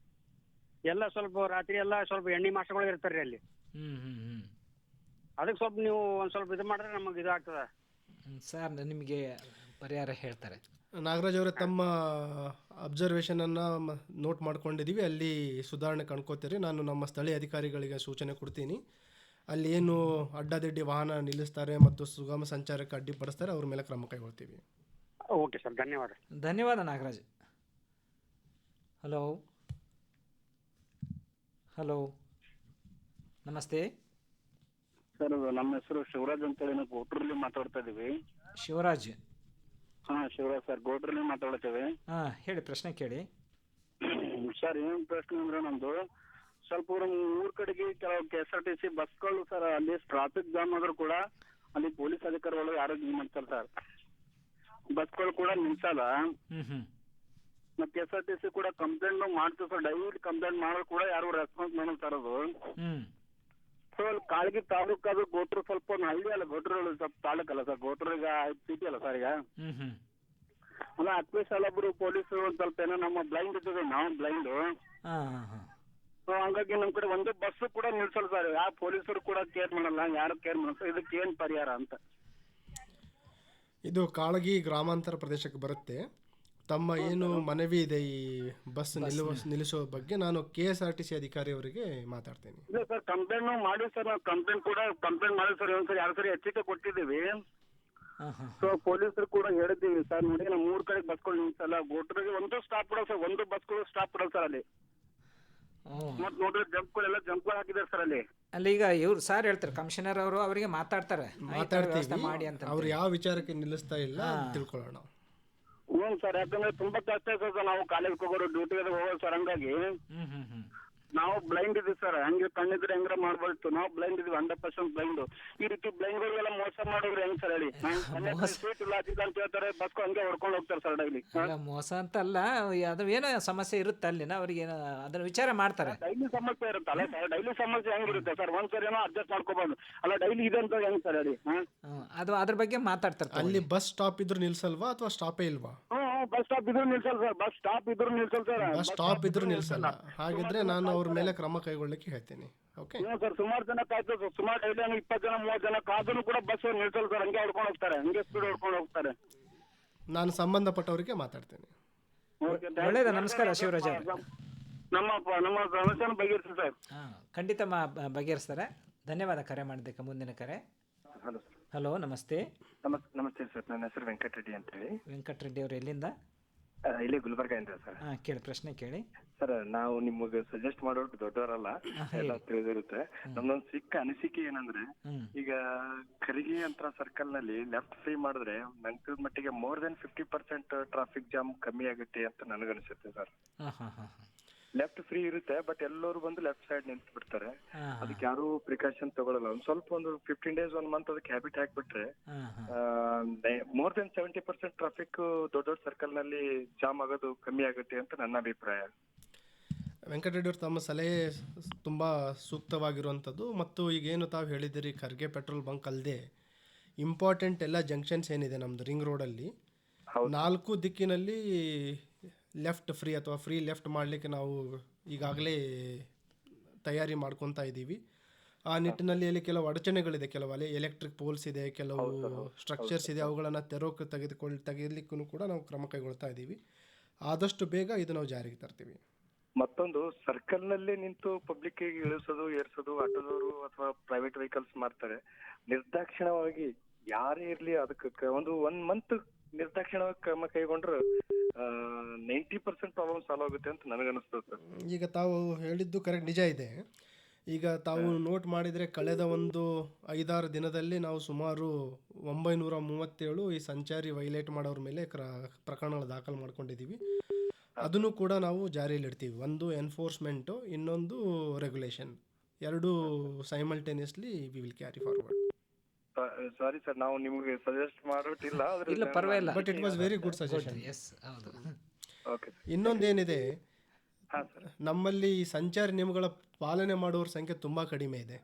ಎಲ್ಲ ಸ್ವಲ್ಪ ರಾತ್ರಿ ಎಲ್ಲ ಸ್ವಲ್ಪ ಎಣ್ಣೆ ಮಾಸ್ಟರ್ಗಳು ಇರ್ತಾರ್ರಿ ಅಲ್ಲಿ. ಅದಕ್ಕೆ ಸ್ವಲ್ಪ ನೀವು ಒಂದು ಸ್ವಲ್ಪ ಇದು ಮಾಡಿದ್ರೆ ನಮಗೆ ಇದು ಆಗ್ತದ ಸರ್. ನಿಮಗೆ ಪರಿಹಾರ ಹೇಳ್ತಾರೆ. ನಾಗರಾಜ್ ಅವರೇ, ತಮ್ಮ ಅಬ್ಸರ್ವೇಷನನ್ನು ನೋಟ್ ಮಾಡ್ಕೊಂಡಿದ್ದೀವಿ. ಅಲ್ಲಿ ಸುಧಾರಣೆ ಕಂಡ್ಕೋತೀರಿ. ನಾನು ನಮ್ಮ ಸ್ಥಳೀಯ ಅಧಿಕಾರಿಗಳಿಗೆ ಸೂಚನೆ ಕೊಡ್ತೀನಿ. ಅಲ್ಲಿ ಏನು ಅಡ್ಡದಿಡ್ಡಿ ವಾಹನ ನಿಲ್ಲಿಸ್ತಾರೆ ಮತ್ತು ಸುಗಮ ಸಂಚಾರಕ್ಕೆ ಅಡ್ಡಿಪಡಿಸ್ತಾರೆ, ಅವ್ರ ಮೇಲೆ ಕ್ರಮ ಕೈಗೊಳ್ತೀವಿ. ಓಕೆ ಸರ್, ಧನ್ಯವಾದ. ಧನ್ಯವಾದ ನಾಗರಾಜ್. ಹಲೋ ಹಲೋ ನಮಸ್ತೆ ಸರ್. ನಮ್ಮ ಹೆಸರು ಶಿವರಾಜ್ ಅಂತೇಳಿ ನಾವು ಗೋಟ್ರಲ್ಲಿ ಮಾತಾಡ್ತಾ ಇದೀವಿ. ಶಿವರಾಜ್? ಹಾ ಶಿವರಾಜ್ ಸರ್, ಗೋಟ್ರಲ್ಲಿ ಮಾತಾಡ್ತೇವೆ. ಹಾಂ ಹೇಳಿ, ಪ್ರಶ್ನೆ ಕೇಳಿ. ಸರ್ ಏನ್ ಪ್ರಶ್ನೆ ಅಂದ್ರೆ ನಮ್ದು ಸ್ವಲ್ಪ ಊರ್ ಕಡೆಗೆ ಕೆಲವು KSRTC ಬಸ್ಗಳು ಸರ್, ಅಲ್ಲಿ ಟ್ರಾಫಿಕ್ ಜಾಮ್ ಆದ್ರೂ ಕೂಡ ಅಲ್ಲಿ ಪೊಲೀಸ್ ಅಧಿಕಾರಿಗಳು ಯಾರು ಇದು ಮಾಡ್ತಾರೆ ಸರ್. ಬಸ್ಗಳು ಕೂಡ ನಿಲ್ಸಲ್ಲ. ಮತ್ತೆ KSRTC ಕೂಡ ಕಂಪ್ಲೇಂಟ್ ಮಾಡ್ತೀವಿ ಸರ್. ಡೈಲಿ ಕಂಪ್ಲೇಂಟ್ ಮಾಡೋರು ಕೂಡ ಯಾರು ರೆಸ್ಪಾನ್ಸ್ ಮಾಡಲ್ಲ ಸರ್. ಅದು ಸೊ ಅಲ್ಲಿ ಕಾಳಗಿ ತಾಲೂಕು, ಅದು ಗೋಟ್ರು ಸ್ವಲ್ಪ ಒಂದು ಹಳ್ಳಿ ಅಲ್ಲ, ಗೋಟ್ರು ಸ್ವಲ್ಪ ತಾಲೂಕ್ ಅಲ್ಲ ಸರ್. ಗೋಟ್ರು ಈಗ 5 ಸಿಟಿ ಅಲ್ಲ ಸರ್. ಈಗ ಅಲ್ಲ ಅಟ್ಲೀಸ್ಟ್ ಅಲ್ಲೊಬ್ರು ಪೊಲೀಸರು ಒಂದ್ ಸ್ವಲ್ಪ ಏನೋ ನಮ್ಮ ಬ್ಲೈಂಡ್ ಇದ್ದೀವಿ, ನಾವು ಬ್ಲೈಂಡ್. ಹಂಗಾಗಿ ನಮ್ ಕಡೆ ಒಂದು ಬಸ್ ಕೂಡ ನಿಲ್ಸಲ್ಲ ಸರ್. ಯಾವ ಪೊಲೀಸರು ಕೂಡ ಕೇರ್ ಮಾಡಲ್ಲ, ಯಾರು ಕೇರ್ ಮಾಡಲ್ಲ ಸರ್. ಇದಕ್ಕೆ ಏನ್ ಪರಿಹಾರ ಅಂತ? ಇದು ಕಾಳಗಿ ಗ್ರಾಮಾಂತರ ಪ್ರದೇಶಕ್ಕೆ ಬರುತ್ತೆ. ತಮ್ಮ ಏನು ಮನವಿ ಇದೆ ಈ ಬಸ್ ನಿಲ್ಲಿಸೋ ಬಗ್ಗೆ, ನಾನು KSRTC ಅಧಿಕಾರಿ ಅವರಿಗೆ ಮಾತಾಡ್ತೇನೆ. ಇಲ್ಲ ಸರ್, ಕಂಪ್ಲೇಂಟ್ ಮಾಡಿ ಸರ್. ನಾವು ಕಂಪ್ಲೇಂಟ್ ಮಾಡಿ ಸರ್. ಒಂದ್ಸರಿ 2 ಸರಿ ಎಚ್ಚರಿಕೆ ಕೊಟ್ಟಿದ್ದೀವಿ. ಸೊ ಪೊಲೀಸರು ಕೂಡ ಹೇಳಿದ್ದೀವಿ ಸರ್, ನೋಡಿ ನಮ್ಮ 3 ಕಡೆ ಬಸ್ಗಳು ನಿಲ್ಸಲ್ಲ. ಗೋಟ್ರಿಗೆ ಒಂದು ಸ್ಟಾಪ್ ಬಿಡೋ ಸರ್, ಒಂದು ಬಸ್ಗಳು ಸ್ಟಾಪ್ ಬಿಡೋ ಸರ್ ಅಲ್ಲಿ. ಮತ್ ನೋಡ್ರಿ ಜಂಪ್ಗಳೆಲ್ಲ ಜಂಪ್ ಹಾಕಿದಾರೆ ಸರ್ ಅಲ್ಲಿ. ಅಲ್ಲಿ ಈಗ ಇವ್ರು ಸಾರ್ ಹೇಳ್ತಾರೆ, ಕಮಿಷನರ್ ಅವರು, ಅವರಿಗೆ ಮಾತಾಡ್ತಾರೆ, ಮಾಡಿ ಅಂತ. ಅವ್ರು ಯಾವ ವಿಚಾರಕ್ಕೆ ನಿಲ್ಲಿಸ್ತಾ ಇಲ್ಲ ತಿಳ್ಕೊಳ್ಳೋಣ. ಹ್ಞೂ ಸರ್, ಯಾಕಂದ್ರೆ ತುಂಬಾ ಕಷ್ಟ ಇದೆ ಸರ್. ನಾವು ಕಾಲೇಜ್ ಹೋಗೋರು, ಡ್ಯೂಟಿಗೆ ಹೋಗೋರು ಸರ್. ಹಂಗಾಗಿ ನಾವು ಬ್ಲೈಂಡ್ ಇದೀವಿ ಸರ್. ಹಂಗೆ ಕಣ್ಣಿದ್ರೆ ಹೆಂಗ್ರ ಮಾಡ್ಬೋದು. ನಾವು ಬ್ಲೈಂಡ್ ಇದೀವಿ, 100% ಬ್ಲೈಂಡ್. ಈ ರೀತಿ ಬ್ಲೈಂಡ್ಗಳಿಗೆಲ್ಲ ಮೋಸ ಮಾಡಿದ್ರೆ ಹೆಂಗ್ ಸರ್ ಹೇಳಿ? ಸೀಟ್ ಇಲ್ಲ ಅದಿಲ್ಲ ಅಂತ ಹೇಳ್ತಾರೆ, ಬಸ್ ಹಂಗೆ ಹೊಡ್ಕೊಂಡು ಹೋಗ್ತಾರೆ ಸರ್ ಡೈಲಿ. ಅಲ್ಲ, ಮೋಸ ಅಂತ ಅಲ್ಲ, ಅದು ಏನೋ ಸಮಸ್ಯೆ ಇರುತ್ತೆ ಅಲ್ಲಿನ, ಅವ್ರಿಗೆ ಏನೋ ಅದನ್ನ ವಿಚಾರ ಮಾಡ್ತಾರೆ. ಡೈಲಿ ಸಮಸ್ಯೆ ಇರುತ್ತಲ್ಲ ಸರ್, ಡೈಲಿ ಸಮಸ್ಯೆ ಹೆಂಗಿರುತ್ತೆ ಸರ್? ಒಂದ್ಸರಿ ಏನೋ ಅಡ್ಜಸ್ಟ್ ಮಾಡ್ಕೋಬಹುದು ಅಲ್ಲ, ಡೈಲಿ ಇದೆ ಅಂತ ಹೆಂಗ್ ಸರ್ ಹೇಳಿ? ಅದು ಅದ್ರ ಬಗ್ಗೆ ಮಾತಾಡ್ತಾರೆ. ಅಲ್ಲಿ ಬಸ್ ಸ್ಟಾಪ್ ಇದ್ರು ನಿಲ್ಸಲ್ವಾ ಅಥವಾ ಸ್ಟಾಪೇ ಇಲ್ವಾ? ಬಸ್ ಸ್ಟಾಪ್ ಇದ್ರು ನಿಲ್ಸಲ್ ಸರ್, ಬಸ್ ಸ್ಟಾಪ್ ಇದ್ರು ನಿಲ್ಸಲ್ ಸರ್. ಬಸ್ ಸ್ಟಾಪ್ ಇದ್ರು ನಿಲ್ಸಲ್ಲ. ಹಾಗಿದ್ರೆ ನಾನು ಅವ್ರ ಮೇಲೆ ಕ್ರಮ ಕೈಗೊಳ್ಳಲಿಕ್ಕೆ ಹೇಳ್ತೀನಿ. ಓಕೆ ಸರ್, ಸುಮಾರು ಜನ ಕಾಯ್ತು, ಸುಮಾರು ಡೈಲಿ 20 ಜನ 30 ಜನ ಕಾದೂ ಕೂಡ ಬಸ್ ನಿಲ್ಸಲ್ ಸರ್. ಹಂಗೆ ಹೊಡ್ಕೊಂಡು ಹೋಗ್ತಾರೆ, ಹಂಗೆ ಸ್ಪೀಡ್ ಹೊಡ್ಕೊಂಡು ಹೋಗ್ತಾರೆ. ನಾನು ಸಂಬಂಧಪಟ್ಟವರಿಗೆ ಮಾತಾಡ್ತೇನೆ. ಒಳ್ಳೇದು. ನಮಸ್ಕಾರ ಶಿವರಾಜ್ ಅವರೇ. ನಮ್ಮ ಸಮಸ್ಯೆನ ಬಗೆಹರಿಸಿ ಸರ್. ಖಂಡಿತ ಬಗೆಹರಿಸ್ತಾರೆ. ಧನ್ಯವಾದ ಕರೆ ಮಾಡಿದ್ದಕ್ಕೆ. ಮುಂದಿನ ಕರೆ. ಹಲೋ ಹಲೋ, ನಮಸ್ತೆ. ನಮಸ್ತೆ ಸರ್, ನನ್ನ ಹೆಸರು ವೆಂಕಟರೆಡ್ಡಿ ಅಂತೇಳಿ. ವೆಂಕಟರೆಡ್ಡಿ ಅವರು ಎಲ್ಲಿಂದ? ಇಲ್ಲಿ ಗುಲ್ಬರ್ಗದಿಂದ ಸರ್. ಕೇಳಿ, ಪ್ರಶ್ನೆ ಕೇಳಿ ಸರ್. ನಾವು ನಿಮಗೆ ಸಜೆಸ್ಟ್ ಮಾಡೋದು ದೊಡ್ಡವರಲ್ಲ, ಎಲ್ಲ ತಿಳಿದಿರುತ್ತೆ. ನಮ್ದೊಂದು ಸಿಕ್ಕ ಅನಿಸಿಕೆ ಏನಂದ್ರೆ, ಈಗ ಖರ್ಗೆ ಅಂತ ಸರ್ಕಲ್ ನಲ್ಲಿ ಲೆಫ್ಟ್ ಫ್ರೀ ಮಾಡಿದ್ರೆ ನಂಗೆ ಮಟ್ಟಿಗೆ ಮೋರ್ ದೆನ್ 50% ಟ್ರಾಫಿಕ್ ಜಾಮ್ ಕಮ್ಮಿ ಆಗುತ್ತೆ ಅಂತ ನನಗನ್ಸುತ್ತೆ ಸರ್. ಲೆಫ್ಟ್ ಫ್ರೀ ಇರುತ್ತೆ, ಬಟ್ ಎಲ್ಲರೂ ಬಂದು ಲೆಫ್ಟ್ ಸೈಡ್ ನಿಂತು ಬಿಡ್ತಾರೆ. ಅದಕ್ಕೆ ಯಾರು ಪ್ರಿಕಾಷನ್ ತಗೊಳ್ಳಲ್ಲ. ಒಂದ್ ಸ್ವಲ್ಪ ಒಂದು 15 days 1 month ಅದಕ್ಕೆ ಹ್ಯಾಬಿಟ್ ಹಾಕ್ಬಿಟ್ರೆ ಮೋರ್ ದೆನ್ 70% ಟ್ರಾಫಿಕ್ ದೊಡ್ಡ ಸರ್ಕಲ್ ನಲ್ಲಿ ಜಾಮ್ ಆಗೋದು ಕಮ್ಮಿ ಆಗುತ್ತೆ ಅಂತ ನನ್ನ ಅಭಿಪ್ರಾಯ. ವೆಂಕಟರೆಡ್ಡಿ ಅವರು ತಮ್ಮ ಸಲಹೆ ತುಂಬ ಸೂಕ್ತವಾಗಿರುವಂಥದ್ದು. ಮತ್ತು ಈಗೇನು ತಾವು ಹೇಳಿದಿರಿ, ಖರ್ಗೆ ಪೆಟ್ರೋಲ್ ಬಂಕ್ ಅಲ್ಲದೆ ಇಂಪಾರ್ಟೆಂಟ್ ಎಲ್ಲ ಜಂಕ್ಷನ್ಸ್ ಏನಿದೆ ನಮ್ಮದು ರಿಂಗ್ ರೋಡಲ್ಲಿ, 4 ದಿಕ್ಕಿನಲ್ಲಿ ಲೆಫ್ಟ್ ಫ್ರೀ ಅಥವಾ ಫ್ರೀ ಲೆಫ್ಟ್ ಮಾಡಲಿಕ್ಕೆ ನಾವು ಈಗಾಗಲೇ ತಯಾರಿ ಮಾಡ್ಕೊತಾ ಇದ್ದೀವಿ. ಆ ನಿಟ್ಟಿನಲ್ಲಿ ಅಲ್ಲಿ ಕೆಲವು ಅಡಚಣೆಗಳಿದೆ. ಕೆಲವು ಅಲ್ಲಿ ಎಲೆಕ್ಟ್ರಿಕ್ ಪೋಲ್ಸ್ ಇದೆ, ಕೆಲವು ಸ್ಟ್ರಕ್ಚರ್ಸ್ ಇದೆ. ಅವುಗಳನ್ನು ತೆಗೆಯಲಿಕ್ಕೂ ಕೂಡ ನಾವು ಕ್ರಮ ಕೈಗೊಳ್ತಾ ಇದ್ದೀವಿ. ಆದಷ್ಟು ಬೇಗ ಇದು ನಾವು ಜಾರಿಗೆ ತರ್ತೀವಿ. ಮತ್ತೊಂದು, ಸರ್ಕಲ್ ನಲ್ಲಿ ನಿಂತು ಪಬ್ಲಿಕ್ ಇಳಿಸೋದು ಏರ್ಸೋದು ಆಟೋದವರು ಅಥವಾ ಪ್ರೈವೇಟ್ ವೆಹಿಕಲ್ಸ್ ಮಾಡ್ತಾರೆ. ನಿರ್ದಾಕ್ಷಿಣ್ಯವಾಗಿ ಯಾರೇ ಇರ್ಲಿ ಅದಕ್ಕೆ ಒಂದು 1 month ನಿರ್ದಾಕ್ಷಿಣ್ಯವಾಗಿ ಕ್ರಮ ಕೈಗೊಂಡ್ರೆ 90% ಪ್ರಾಬ್ಲಮ್ ಸಾಲ್ವ್ ಆಗುತ್ತೆ ಅಂತ ನನಗನ್ನಿಸ್ತದೆ ಸರ್. ಈಗ ತಾವು ಹೇಳಿದ್ದು ಕರೆಕ್ಟ್, ನಿಜ ಇದೆ. ಈಗ ತಾವು ನೋಟ್ ಮಾಡಿದರೆ ಕಳೆದ ಒಂದು 5-6 ದಿನದಲ್ಲಿ ನಾವು ಸುಮಾರು 937 ಈ ಸಂಚಾರಿ ವೈಲೇಟ್ ಮಾಡೋರ ಮೇಲೆ ಪ್ರಕರಣಗಳು ದಾಖಲು ಮಾಡ್ಕೊಂಡಿದ್ದೀವಿ. ಅದನ್ನು ಕೂಡ ನಾವು ಜಾರಿಯಲ್ಲಿ ಇಡ್ತೀವಿ. ಒಂದು ಎನ್ಫೋರ್ಸ್ಮೆಂಟು, ಇನ್ನೊಂದು ರೆಗ್ಯುಲೇಷನ್, ಎರಡೂ simultaneously we will carry forward. Sorry sir, ನಾವು ನಿಮಗೆ ಸಜೆಸ್ಟ್ ಮಾಡೋಟಿಲ್ಲ. ಇಲ್ಲ, ಪರವಾಗಿಲ್ಲ. But it was very good suggestion. Okay. ಇನ್ನೊಂದೇನಿದೆ, ನಮ್ಮಲ್ಲಿ ಸಂಚಾರಿ ನಿಯಮಗಳ ಪಾಲನೆ ಮಾಡುವವ್ರ ಸಂಖ್ಯೆ ತುಂಬ ಕಡಿಮೆ ಇದೆ.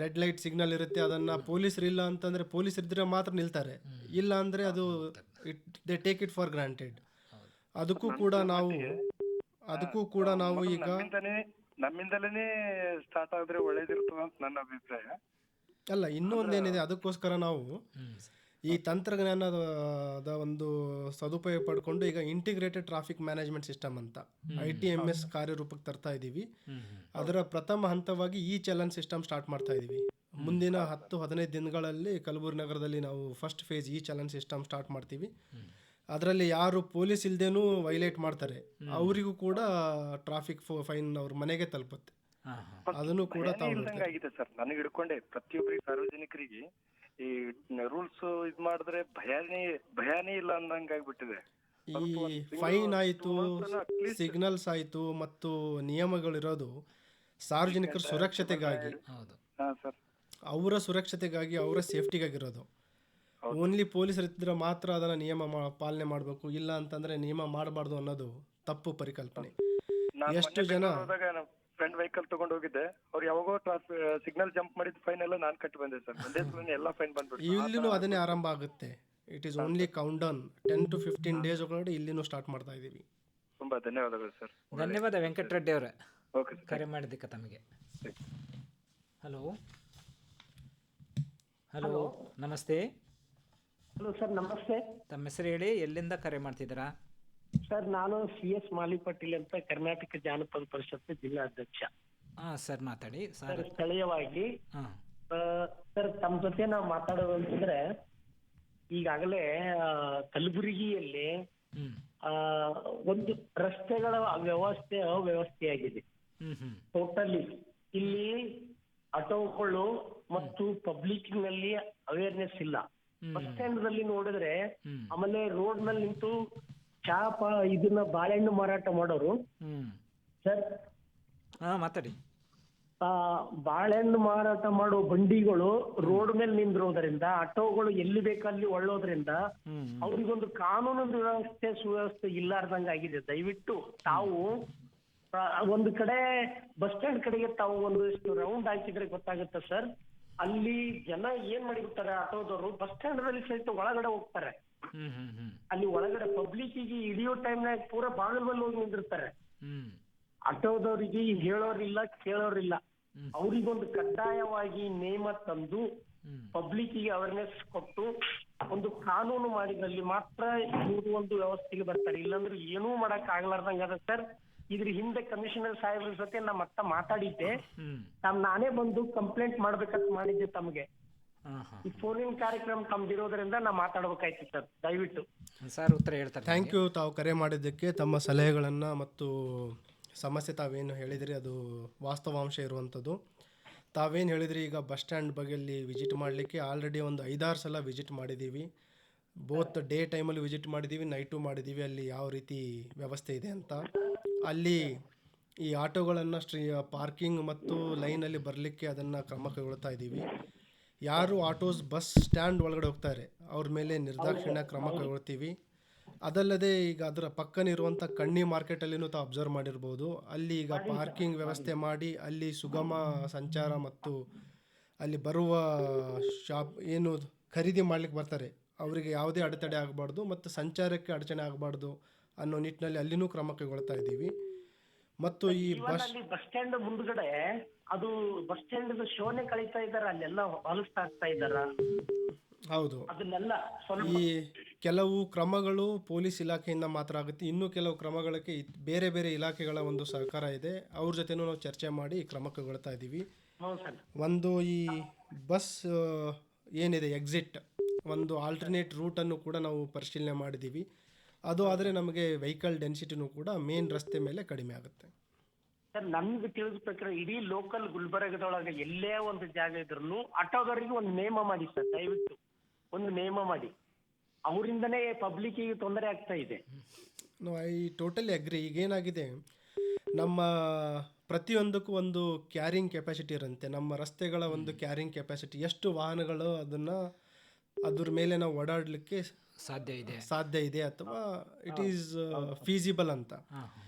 ರೆಡ್ ಲೈಟ್ ಸಿಗ್ನಲ್ ಇರುತ್ತೆ, ಅದನ್ನು ಪೊಲೀಸರು ಇಲ್ಲ ಅಂತಂದರೆ, ಪೊಲೀಸರಿದ್ರೆ ಮಾತ್ರ ನಿಲ್ತಾರೆ, ಇಲ್ಲ ಅಂದರೆ ಅದು they take it for granted. ಅದಕ್ಕೂ ಕೂಡ ನಾವು ಈಗ ನಮ್ಮಿಂದಲೇ ಸ್ಟಾರ್ಟ್ ಆದ್ರೆ ಒಳ್ಳೇದಿರ್ತದೆ ಅಂತ ನನ್ನ ಅಭಿಪ್ರಾಯ. ಅಲ್ಲ, ಇನ್ನೂ ಒಂದೇನಿದೆ, ಅದಕ್ಕೋಸ್ಕರ ನಾವು ಈ ತಂತ್ರಜ್ಞಾನದ ಒಂದು ಸದುಪಯೋಗ ಪಡ್ಕೊಂಡು ಈಗ ಇಂಟಿಗ್ರೇಟೆಡ್ ಟ್ರಾಫಿಕ್ ಮ್ಯಾನೇಜ್ಮೆಂಟ್ ಸಿಸ್ಟಮ್ ಅಂತ ITMS ಕಾರ್ಯರೂಪಕ್ಕೆ ತರ್ತಾ ಇದ್ದೀವಿ. ಅದರ ಪ್ರಥಮ ಹಂತವಾಗಿ ಈ ಚಲನ್ ಸಿಸ್ಟಮ್ ಸ್ಟಾರ್ಟ್ ಮಾಡ್ತಾ ಇದ್ದೀವಿ. ಮುಂದಿನ 10-15 ದಿನಗಳಲ್ಲಿ ಕಲಬುರಗಿ ನಗರದಲ್ಲಿ ನಾವು ಫಸ್ಟ್ ಫೇಸ್ ಈ ಚಲನ್ ಸಿಸ್ಟಮ್ ಸ್ಟಾರ್ಟ್ ಮಾಡ್ತೀವಿ. ಅದರಲ್ಲಿ ಯಾರು ಪೊಲೀಸ್ ಇಲ್ದೇನೂ ವೈಲೇಟ್ ಮಾಡ್ತಾರೆ ಅವರಿಗೂ ಕೂಡ ಟ್ರಾಫಿಕ್ ಫೈನ್ ಅವ್ರ ಮನೆಗೆ ತಲುಪುತ್ತೆ. ಅದನ್ನು ಕೂಡ ಆಗಿದೆ ಸರ್. ನನಗೆ ಹಿಡ್ಕೊಂಡೆ ಪ್ರತಿಯೊಬ್ಬರಿಗೆ ಸಾರ್ವಜನಿಕರಿಗೆ ಈ ರೂಲ್ಸ್ ಇದ್ ಮಾಡಿದ್ರೆ ಭಯಾನೇ ಇಲ್ಲ ಅಂದಂಗ ಆಗ್ಬಿಟ್ಟಿದೆ. ಈ ಫೈನ್ ಆಯ್ತು, ಸಿಗ್ನಲ್ಸ್ ಆಯ್ತು ಮತ್ತು ನಿಯಮಗಳಿರೋದು ಸಾರ್ವಜನಿಕರ ಸುರಕ್ಷತೆಗಾಗಿ, ಅವರ ಸುರಕ್ಷತೆಗಾಗಿ, ಅವರ ಸೇಫ್ಟಿಗಾಗಿರೋದು. ಓನ್ಲಿ ಪೊಲೀಸರು ಇದ್ದರೆ ಮಾತ್ರ ಅದನ್ನ ನಿಯಮ ಪಾಲನೆ ಮಾಡಬೇಕು, ಇಲ್ಲ ಅಂತಂದ್ರೆ ನಿಯಮ ಮಾಡಬಾರ್ದು ಅನ್ನೋದು ತಪ್ಪು ಪರಿಕಲ್ಪನೆ. ಎಷ್ಟು ಜನ ಫ್ರೆಂಡ್ ವೆಹಿಕಲ್ ತಗೊಂಡು ಹೋಗಿದ್ದೆ, ಅವ್ರು ಯಾವಾಗೋ ಸಿಗ್ನಲ್ ಜಂಪ್ ಮಾಡಿದ ಫೈನ್ ಎಲ್ಲ ನಾನು ಕಟ್ಟಿ ಬಂದೆ ಸರ್. ಒಂದೇ ಸಲ ಎಲ್ಲ ಫೈನ್ ಬಂದ್ಬಿಟ್ಟು ಇಲ್ಲಿನೂ ಅದನ್ನೇ ಆರಂಭ ಆಗುತ್ತೆ. It is only count down 10 to 15 days ಒಳಗಡೆ ಇಲ್ಲಿನೂ ಸ್ಟಾರ್ಟ್ ಮಾಡ್ತಾ ಇದ್ದೀವಿ. ತುಂಬಾ ಧನ್ಯವಾದಗಳು ಸರ್. ಧನ್ಯವಾದ ವೆಂಕಟರೆಡ್ಡಿ ಅವರೇ, ಓಕೆ ಕರೆ ಮಾಡಿದ್ದಕ್ಕೆ ತಮಗೆ. ಹಲೋ ಹಲೋ, ನಮಸ್ತೆ. ಹಲೋ ಸರ್, ನಮಸ್ತೆ. ತಮ್ಮ ಹೆಸರು ಹೇಳಿ, ಎಲ್ಲಿಂದ ಕರೆ ಮಾಡ್ತಿದ್ದೀರಾ? ಸರ್, ನಾನು CS ಮಾಲಿ ಪಾಟೀಲ್ ಅಂತ, ಕರ್ನಾಟಕ ಜಾನಪದ ಪರಿಷತ್ ಜಿಲ್ಲಾಧ್ಯಕ್ಷ. ಸರ್ ಮಾತಾಡಿ ಸರ್. ಸ್ಥಳೀಯವಾಗಿ ಸರ್ ತಮ್ಮ ಜೊತೆ ನಾವು ಮಾತಾಡೋದು ಅಂತಂದ್ರೆ, ಈಗಾಗಲೇ ಕಲಬುರಗಿಯಲ್ಲಿ ಒಂದು ರಸ್ತೆಗಳ ಅವ್ಯವಸ್ಥೆಯಾಗಿದೆ ಟೋಟಲಿ. ಇಲ್ಲಿ ಆಟೋಗಳು ಮತ್ತು ಪಬ್ಲಿಕ್ ನಲ್ಲಿ ಅವೇರ್ನೆಸ್ ಇಲ್ಲ. ಬಸ್ ಸ್ಟ್ಯಾಂಡ್ ನಲ್ಲಿ ನೋಡಿದ್ರೆ ಹ್ಮ್. ಆಮೇಲೆ ರೋಡ್ ನಲ್ಲಿ ನಿಂತು ಇದನ್ನ ಬಾಳೆಹಣ್ಣು ಮಾರಾಟ ಮಾಡೋರು ಸರ್, ಮಾತಾಡಿ. ಬಾಳೆಹಣ್ಣು ಮಾರಾಟ ಮಾಡೋ ಬಂಡಿಗಳು ರೋಡ್ ಮೇಲೆ ನಿಂದಿರೋದ್ರಿಂದ ಆಟೋಗಳು ಎಲ್ಲಿ ಬೇಕಲ್ಲಿ ಒಳ್ಳೋದ್ರಿಂದ ಅವ್ರಿಗೊಂದು ಕಾನೂನು ವ್ಯವಸ್ಥೆ ಸುವ್ಯವಸ್ಥೆ ಇಲ್ಲಾರ್ದಂಗ ಆಗಿದೆ. ದಯವಿಟ್ಟು ತಾವು ಒಂದು ಕಡೆ ಬಸ್ ಸ್ಟ್ಯಾಂಡ್ ಕಡೆಗೆ ತಾವು ಒಂದಿಷ್ಟು ರೌಂಡ್ ಹಾಕಿದ್ರೆ ಗೊತ್ತಾಗುತ್ತೆ ಸರ್. ಅಲ್ಲಿ ಜನ ಏನ್ ಮಾಡಿರ್ತಾರೆ, ಆಟೋದವರು ಬಸ್ ಸ್ಟ್ಯಾಂಡ್ ನಲ್ಲಿ ಸಹಿತ ಒಳಗಡೆ ಹೋಗ್ತಾರೆ. ಅಲ್ಲಿ ಒಳಗಡೆ ಪಬ್ಲಿಕ್ಕಿಗೆ ಹಿಡಿಯೋ ಟೈಮ್ನಾಗ ಪೂರಾ ಬಾಗಿಲು ಮೇಲೆ ಹೋಗಿ ನಿಂದಿರ್ತಾರೆ. ಆಟೋದವರಿಗೆ ಹೇಳೋರಿಲ್ಲ, ಕೇಳೋರಿಲ್ಲ. ಅವ್ರಿಗೊಂದು ಕಡ್ಡಾಯವಾಗಿ ನೇಮ ತಂದು ಪಬ್ಲಿಕ್ಕಿಗೆ ಅವೇರ್ನೆಸ್ ಕೊಟ್ಟು ಒಂದು ಕಾನೂನು ಮಾಡಿದಲ್ಲಿ ಮಾತ್ರ ಇವರು ಒಂದು ವ್ಯವಸ್ಥೆಗೆ ಬರ್ತಾರೆ. ಇಲ್ಲಾಂದ್ರೆ ಏನೂ ಮಾಡಕ್ ಆಗ್ಲಾರ್ದಂಗ ಅದ ಸರ್. ಇದ್ರ ಹಿಂದೆ ಕಮಿಷನರ್ ಸಾಹೇಬ್ರ ಜೊತೆ ನಾ ಮತ್ತೆ ಮಾತಾಡಿದ್ದೆ. ನಾನೇ ಬಂದು ಕಂಪ್ಲೇಂಟ್ ಮಾಡ್ಬೇಕಂತ ಮಾಡಿದ್ದೆ ತಮಗೆ. ಈ ಫೋನಿನ ಕಾರ್ಯಕ್ರಮ ತಮ್ದಿರೋದ್ರಿಂದ ನಾ ಮಾತಾಡ್ಬೇಕಾಯ್ತು ಸರ್. ದಯವಿಟ್ಟು ಸರ್ ಉತ್ತರ ಹೇಳ್ತಾರೆ. ಥ್ಯಾಂಕ್ ಯು ತಾವು ಕರೆ ಮಾಡಿದ್ದಕ್ಕೆ. ತಮ್ಮ ಸಲಹೆಗಳನ್ನು ಮತ್ತು ಸಮಸ್ಯೆ ತಾವೇನು ಹೇಳಿದಿರಿ ಅದು ವಾಸ್ತವಾಂಶ ಇರುವಂಥದ್ದು. ತಾವೇನು ಹೇಳಿದ್ರಿ ಈಗ ಬಸ್ ಸ್ಟ್ಯಾಂಡ್ ಬಗ್ಗೆಯಲ್ಲಿ ವಿಸಿಟ್ ಮಾಡಲಿಕ್ಕೆ ಆಲ್ರೆಡಿ ಒಂದು 5-6 ಸಲ ವಿಸಿಟ್ ಮಾಡಿದ್ದೀವಿ. ಬೋತ್ ಡೇ ಟೈಮಲ್ಲಿ ವಿಸಿಟ್ ಮಾಡಿದ್ದೀವಿ, ನೈಟು ಮಾಡಿದ್ದೀವಿ. ಅಲ್ಲಿ ಯಾವ ರೀತಿ ವ್ಯವಸ್ಥೆ ಇದೆ ಅಂತ. ಅಲ್ಲಿ ಈ ಆಟೋಗಳನ್ನು ಪಾರ್ಕಿಂಗ್ ಮತ್ತು ಲೈನಲ್ಲಿ ಬರಲಿಕ್ಕೆ ಅದನ್ನು ಕ್ರಮ ಕೈಗೊಳ್ತಾ ಇದ್ದೀವಿ. ಯಾರು ಆಟೋಸ್ ಬಸ್ ಸ್ಟ್ಯಾಂಡ್ ಒಳಗಡೆ ಹೋಗ್ತಾರೆ ಅವ್ರ ಮೇಲೆ ನಿರ್ದಾಕ್ಷಿಣ್ಯ ಕ್ರಮ ಕೈಗೊಳ್ತೀವಿ. ಅದಲ್ಲದೆ ಈಗ ಅದರ ಪಕ್ಕನಿರುವಂಥ ಕಣ್ಣಿ ಮಾರ್ಕೆಟಲ್ಲಿನೂ ತಾವು ಅಬ್ಸರ್ವ್ ಮಾಡಿರ್ಬೋದು. ಅಲ್ಲಿ ಈಗ ಪಾರ್ಕಿಂಗ್ ವ್ಯವಸ್ಥೆ ಮಾಡಿ ಅಲ್ಲಿ ಸುಗಮ ಸಂಚಾರ ಮತ್ತು ಅಲ್ಲಿ ಬರುವ ಏನು ಖರೀದಿ ಮಾಡ್ಲಿಕ್ಕೆ ಬರ್ತಾರೆ ಅವರಿಗೆ ಯಾವುದೇ ಅಡೆತಡೆ ಆಗಬಾರ್ದು ಮತ್ತು ಸಂಚಾರಕ್ಕೆ ಅಡಚಣೆ ಆಗಬಾರ್ದು ಅನ್ನೋ ನಿಟ್ಟಿನಲ್ಲಿ ಅಲ್ಲಿನೂ ಕ್ರಮ ಕೈಗೊಳ್ತಾ ಇದ್ದೀವಿ. ಮತ್ತು ಈ ಬಸ್ ಸ್ಟ್ಯಾಂಡ್ ಮುಂದ್ಗಡೆ ಅದು ಬಸ್ ಸ್ಟ್ಯಾಂಡ್ ಶೋನೆ ಕಳೀತಾ ಇದಾರ, ಅಲ್ಲೆಲ್ಲ ಹೊಲಸ್ತಾ ಇದ್ದಾರ. ಹೌದು, ಅದನ್ನೆಲ್ಲ ಈ ಕೆಲವು ಕ್ರಮಗಳು ಪೊಲೀಸ್ ಇಲಾಖೆಯಿಂದ ಮಾತ್ರ ಆಗುತ್ತೆ. ಇನ್ನೂ ಕೆಲವು ಕ್ರಮಗಳಿಗೆ ಬೇರೆ ಬೇರೆ ಇಲಾಖೆಗಳ ಒಂದು ಸಹಕಾರ ಇದೆ. ಅವ್ರ ಜೊತೆನೂ ನಾವು ಚರ್ಚೆ ಮಾಡಿ ಕ್ರಮ ಕೈಗೊಳ್ತಾ ಇದ್ದೀವಿ. ಒಂದು ಈ ಬಸ್ ಏನಿದೆ ಎಕ್ಸಿಟ್ ಒಂದು ಆಲ್ಟರ್ನೇಟ್ ರೂಟನ್ನು ಕೂಡ ನಾವು ಪರಿಶೀಲನೆ ಮಾಡಿದ್ದೀವಿ. ಅದು ಆದರೆ ನಮಗೆ ವೆಹಿಕಲ್ ಡೆನ್ಸಿಟಿನೂ ಕೂಡ ಮೇನ್ ರಸ್ತೆ ಮೇಲೆ ಕಡಿಮೆ ಆಗುತ್ತೆ. ಸರ್, ನಮ್ಗೆ ತಿಳಿದ ಪ್ರಕಾರ ಇಡೀ ಲೋಕಲ್ ಗುಲ್ಬರ್ಗದೊಳಗೆ ಎಲ್ಲೇ ಒಂದು ಜಾಗ ಇದ್ರೂ ಆಟೋದವರಿಗೆ ಒಂದು ನೇಮ ಮಾಡಿ ಸರ್. ದಯವಿಟ್ಟು ಒಂದು ನೇಮ ಮಾಡಿ. ಅವರಿಂದನೇ ಪಬ್ಲಿಕ್ಕಿಗೆ ತೊಂದರೆ ಆಗ್ತಾ ಇದೆ. I totally agree. ಈಗೇನಾಗಿದೆ, ನಮ್ಮ ಪ್ರತಿಯೊಂದಕ್ಕೂ ಒಂದು ಕ್ಯಾರಿಂಗ್ ಕೆಪಾಸಿಟಿ ಇರುತ್ತೆ. ನಮ್ಮ ರಸ್ತೆಗಳ ಒಂದು ಕ್ಯಾರಿಂಗ್ ಕೆಪಾಸಿಟಿ ಎಷ್ಟು ವಾಹನಗಳು ಅದ್ರ ಮೇಲೆ ನಾವು ಓಡಾಡಲಿಕ್ಕೆ ಸಾಧ್ಯ ಇದೆ ಅಥವಾ ಇಟ್ ಈಸ್ ಫೀಸಿಬಲ್ ಅಂತ.